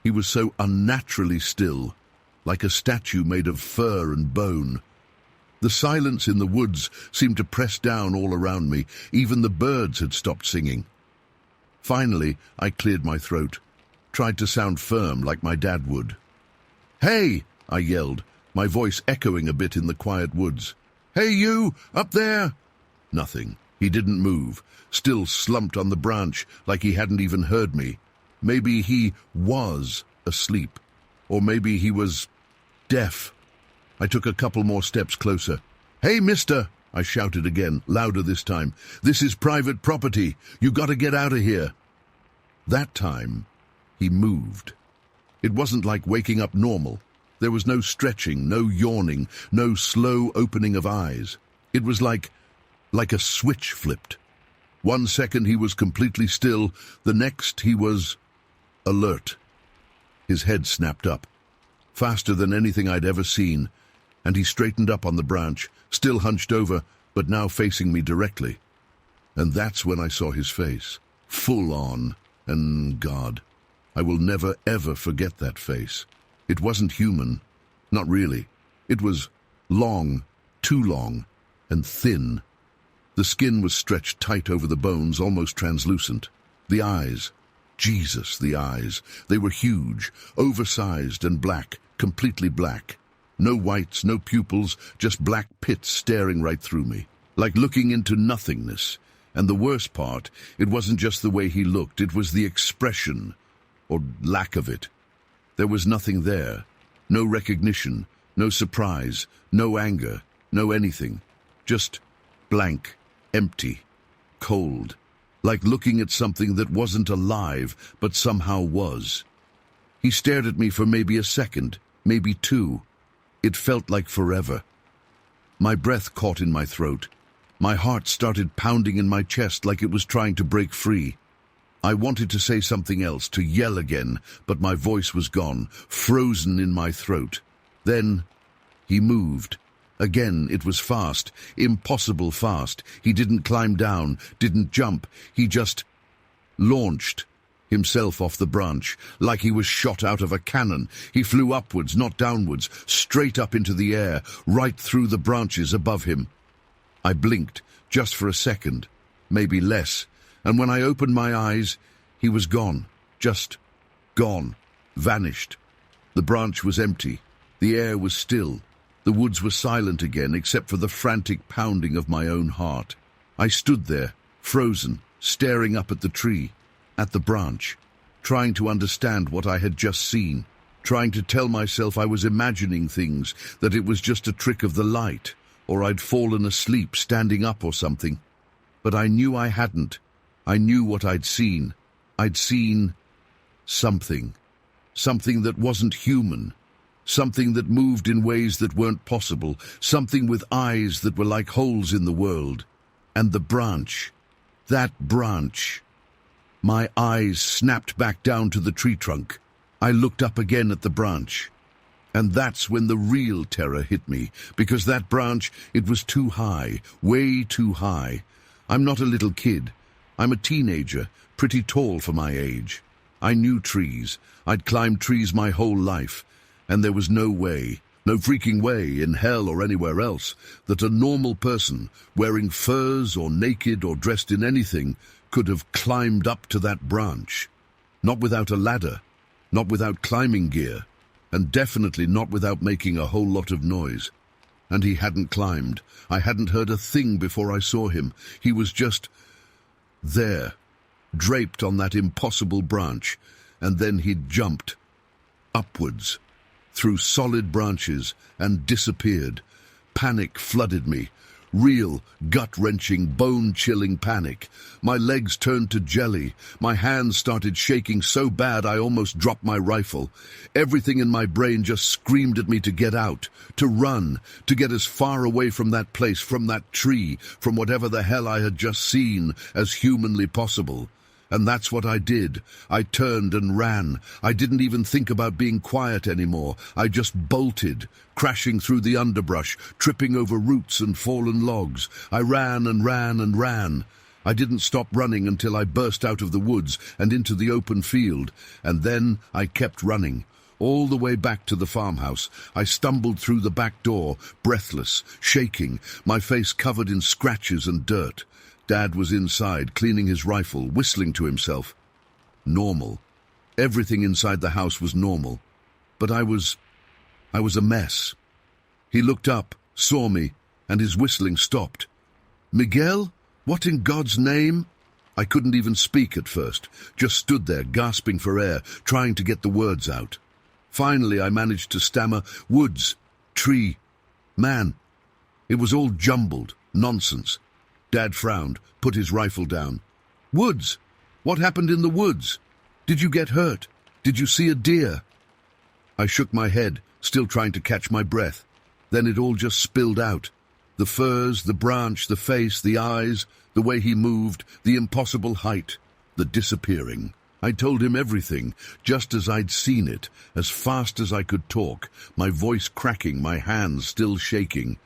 He was so unnaturally still, like a statue made of fur and bone. The silence in the woods seemed to press down all around me. Even the birds had stopped singing. Finally, I cleared my throat, tried to sound firm like my dad would. "Hey!" I yelled, my voice echoing a bit in the quiet woods. "Hey, you! Up there!" Nothing. He didn't move, still slumped on the branch like he hadn't even heard me. Maybe he was asleep, or maybe he was deaf. I took a couple more steps closer. "Hey, mister!" I shouted again, louder this time. "This is private property. You gotta get out of here." That time, he moved. It wasn't like waking up normal. There was no stretching, no yawning, no slow opening of eyes. It was like a switch flipped. 1 second he was completely still, the next he was alert. His head snapped up, faster than anything I'd ever seen, and he straightened up on the branch, still hunched over, but now facing me directly. And that's when I saw his face, full on, and God, I will never ever forget that face. It wasn't human, not really. It was long, too long, and thin. The skin was stretched tight over the bones, almost translucent. The eyes, Jesus, the eyes. They were huge, oversized and black, completely black. No whites, no pupils, just black pits staring right through me, like looking into nothingness. And the worst part, it wasn't just the way he looked, it was the expression, or lack of it. There was nothing there, no recognition, no surprise, no anger, no anything. Just blank, empty, cold, like looking at something that wasn't alive, but somehow was. He stared at me for maybe a second, maybe two. It felt like forever. My breath caught in my throat. My heart started pounding in my chest like it was trying to break free. I wanted to say something else, to yell again, but my voice was gone, frozen in my throat. Then he moved. Again, it was fast, impossible fast. He didn't climb down, didn't jump. He just launched himself off the branch, like he was shot out of a cannon. He flew upwards, not downwards, straight up into the air, right through the branches above him. I blinked, just for a second, maybe less, and when I opened my eyes, he was gone, just gone, vanished. The branch was empty. The air was still. The woods were silent again, except for the frantic pounding of my own heart. I stood there, frozen, staring up at the tree, at the branch, trying to understand what I had just seen, trying to tell myself I was imagining things, that it was just a trick of the light, or I'd fallen asleep standing up or something. But I knew I hadn't. I knew what I'd seen. I'd seen something. Something that wasn't human. Something that moved in ways that weren't possible. Something with eyes that were like holes in the world. And the branch. That branch. My eyes snapped back down to the tree trunk. I looked up again at the branch. And that's when the real terror hit me, because that branch, it was too high, way too high. I'm not a little kid. I'm a teenager, pretty tall for my age. I knew trees. I'd climbed trees my whole life. And there was no way, no freaking way, in hell or anywhere else, that a normal person, wearing furs or naked or dressed in anything, could have climbed up to that branch. Not without a ladder, not without climbing gear, and definitely not without making a whole lot of noise. And he hadn't climbed. I hadn't heard a thing before I saw him. He was just there, draped on that impossible branch, and then he'd jumped upwards, through solid branches, and disappeared. Panic flooded me. Real, gut-wrenching, bone-chilling panic. My legs turned to jelly. My hands started shaking so bad I almost dropped my rifle. Everything in my brain just screamed at me to get out, to run, to get as far away from that place, from that tree, from whatever the hell I had just seen, as humanly possible. And that's what I did. I turned and ran. I didn't even think about being quiet anymore. I just bolted, crashing through the underbrush, tripping over roots and fallen logs. I ran and ran and ran. I didn't stop running until I burst out of the woods and into the open field. And then I kept running. All the way back to the farmhouse, I stumbled through the back door, breathless, shaking, my face covered in scratches and dirt. Dad was inside, cleaning his rifle, whistling to himself. Normal. Everything inside the house was normal. But I was a mess. He looked up, saw me, and his whistling stopped. "Miguel? What in God's name?" I couldn't even speak at first, just stood there, gasping for air, trying to get the words out. Finally, I managed to stammer, "Woods, tree, man." It was all jumbled, nonsense. Dad frowned, put his rifle down. "Woods? What happened in the woods? Did you get hurt? Did you see a deer?" I shook my head, still trying to catch my breath. Then it all just spilled out. The furs, the branch, the face, the eyes, the way he moved, the impossible height, the disappearing. I told him everything, just as I'd seen it, as fast as I could talk, my voice cracking, my hands still shaking.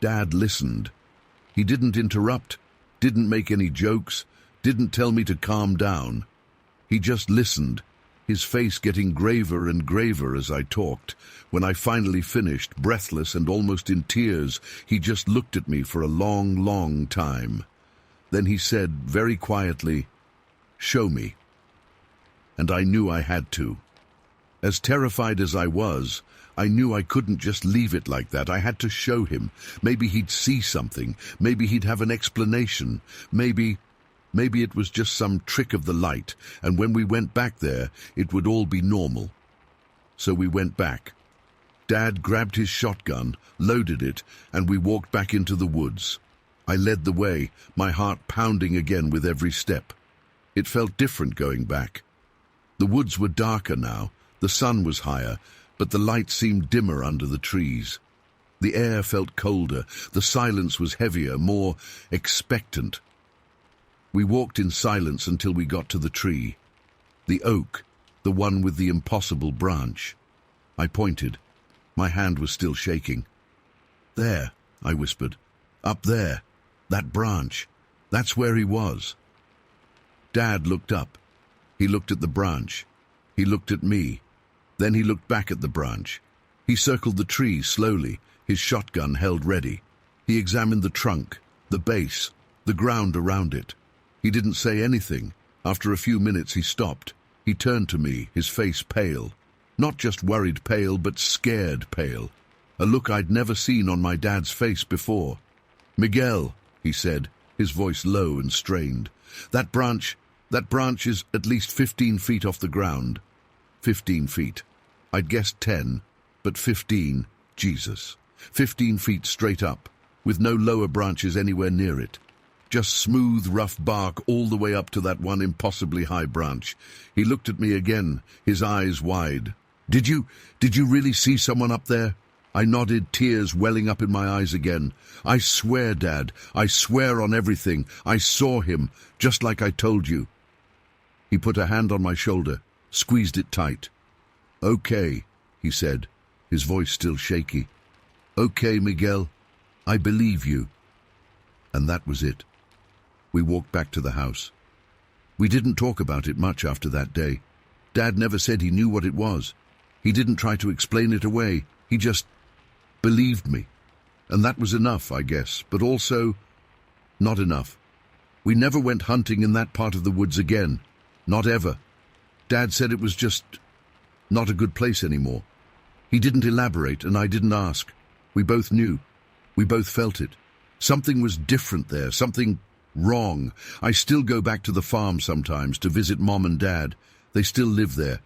Dad listened. He didn't interrupt, didn't make any jokes, didn't tell me to calm down. He just listened, his face getting graver and graver as I talked. When I finally finished, breathless and almost in tears, he just looked at me for a long, long time. Then he said, very quietly, "Show me." And I knew I had to. As terrified as I was, I knew I couldn't just leave it like that. I had to show him. Maybe he'd see something. Maybe he'd have an explanation. Maybe it was just some trick of the light, and when we went back there, it would all be normal. So we went back. Dad grabbed his shotgun, loaded it, and we walked back into the woods. I led the way, my heart pounding again with every step. It felt different going back. The woods were darker now, the sun was higher, but the light seemed dimmer under the trees. The air felt colder, the silence was heavier, more expectant. We walked in silence until we got to the tree. The oak, the one with the impossible branch. I pointed. My hand was still shaking. "There," I whispered. "Up there. That branch. That's where he was." Dad looked up. He looked at the branch. He looked at me. Then he looked back at the branch. He circled the tree slowly, his shotgun held ready. He examined the trunk, the base, the ground around it. He didn't say anything. After a few minutes he stopped. He turned to me, his face pale. Not just worried pale, but scared pale. A look I'd never seen on my dad's face before. "Miguel," he said, his voice low and strained. That branch is at least 15 feet off the ground." 15 feet. I'd guessed 10, but 15, Jesus. 15 feet straight up, with no lower branches anywhere near it. Just smooth, rough bark all the way up to that one impossibly high branch. He looked at me again, his eyes wide. Did you really see someone up there?" I nodded, tears welling up in my eyes again. "I swear, Dad, I swear on everything. I saw him, just like I told you." He put a hand on my shoulder, squeezed it tight. "Okay," he said, his voice still shaky. "Okay, Miguel, I believe you." And that was it. We walked back to the house. We didn't talk about it much after that day. Dad never said he knew what it was. He didn't try to explain it away. He just believed me. And that was enough, I guess, but also not enough. We never went hunting in that part of the woods again. Not ever. Dad said it was just not a good place anymore. He didn't elaborate, and I didn't ask. We both knew. We both felt it. Something was different there, something wrong. I still go back to the farm sometimes to visit Mom and Dad. They still live there.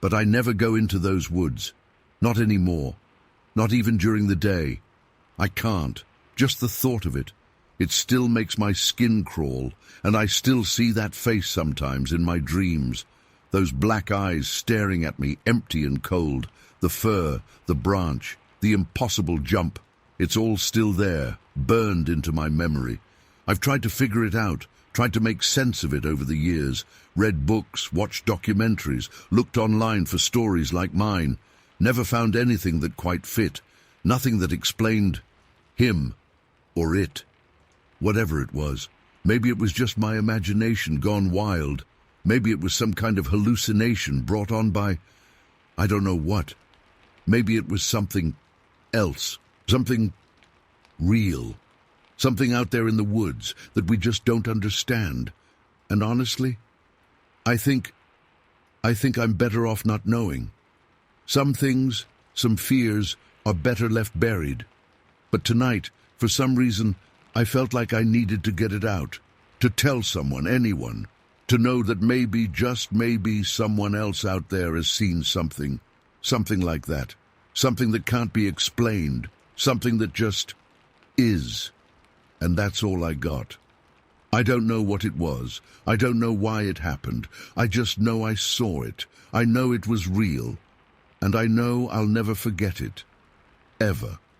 But I never go into those woods. Not anymore. Not even during the day. I can't. Just the thought of it. It still makes my skin crawl, and I still see that face sometimes in my dreams. Those black eyes staring at me, empty and cold. The fur, the branch, the impossible jump. It's all still there, burned into my memory. I've tried to figure it out, tried to make sense of it over the years. Read books, watched documentaries, looked online for stories like mine. Never found anything that quite fit. Nothing that explained him or it. Whatever it was. Maybe it was just my imagination gone wild. Maybe it was some kind of hallucination brought on by I don't know what. Maybe it was something else. Something real. Something out there in the woods that we just don't understand. And honestly, I think I'm better off not knowing. Some things, some fears, are better left buried. But tonight, for some reason, I felt like I needed to get it out. To tell someone, anyone. To know that maybe, just maybe, someone else out there has seen something. Something like that. Something that can't be explained. Something that just is. And that's all I got. I don't know what it was. I don't know why it happened. I just know I saw it. I know it was real. And I know I'll never forget it. Ever.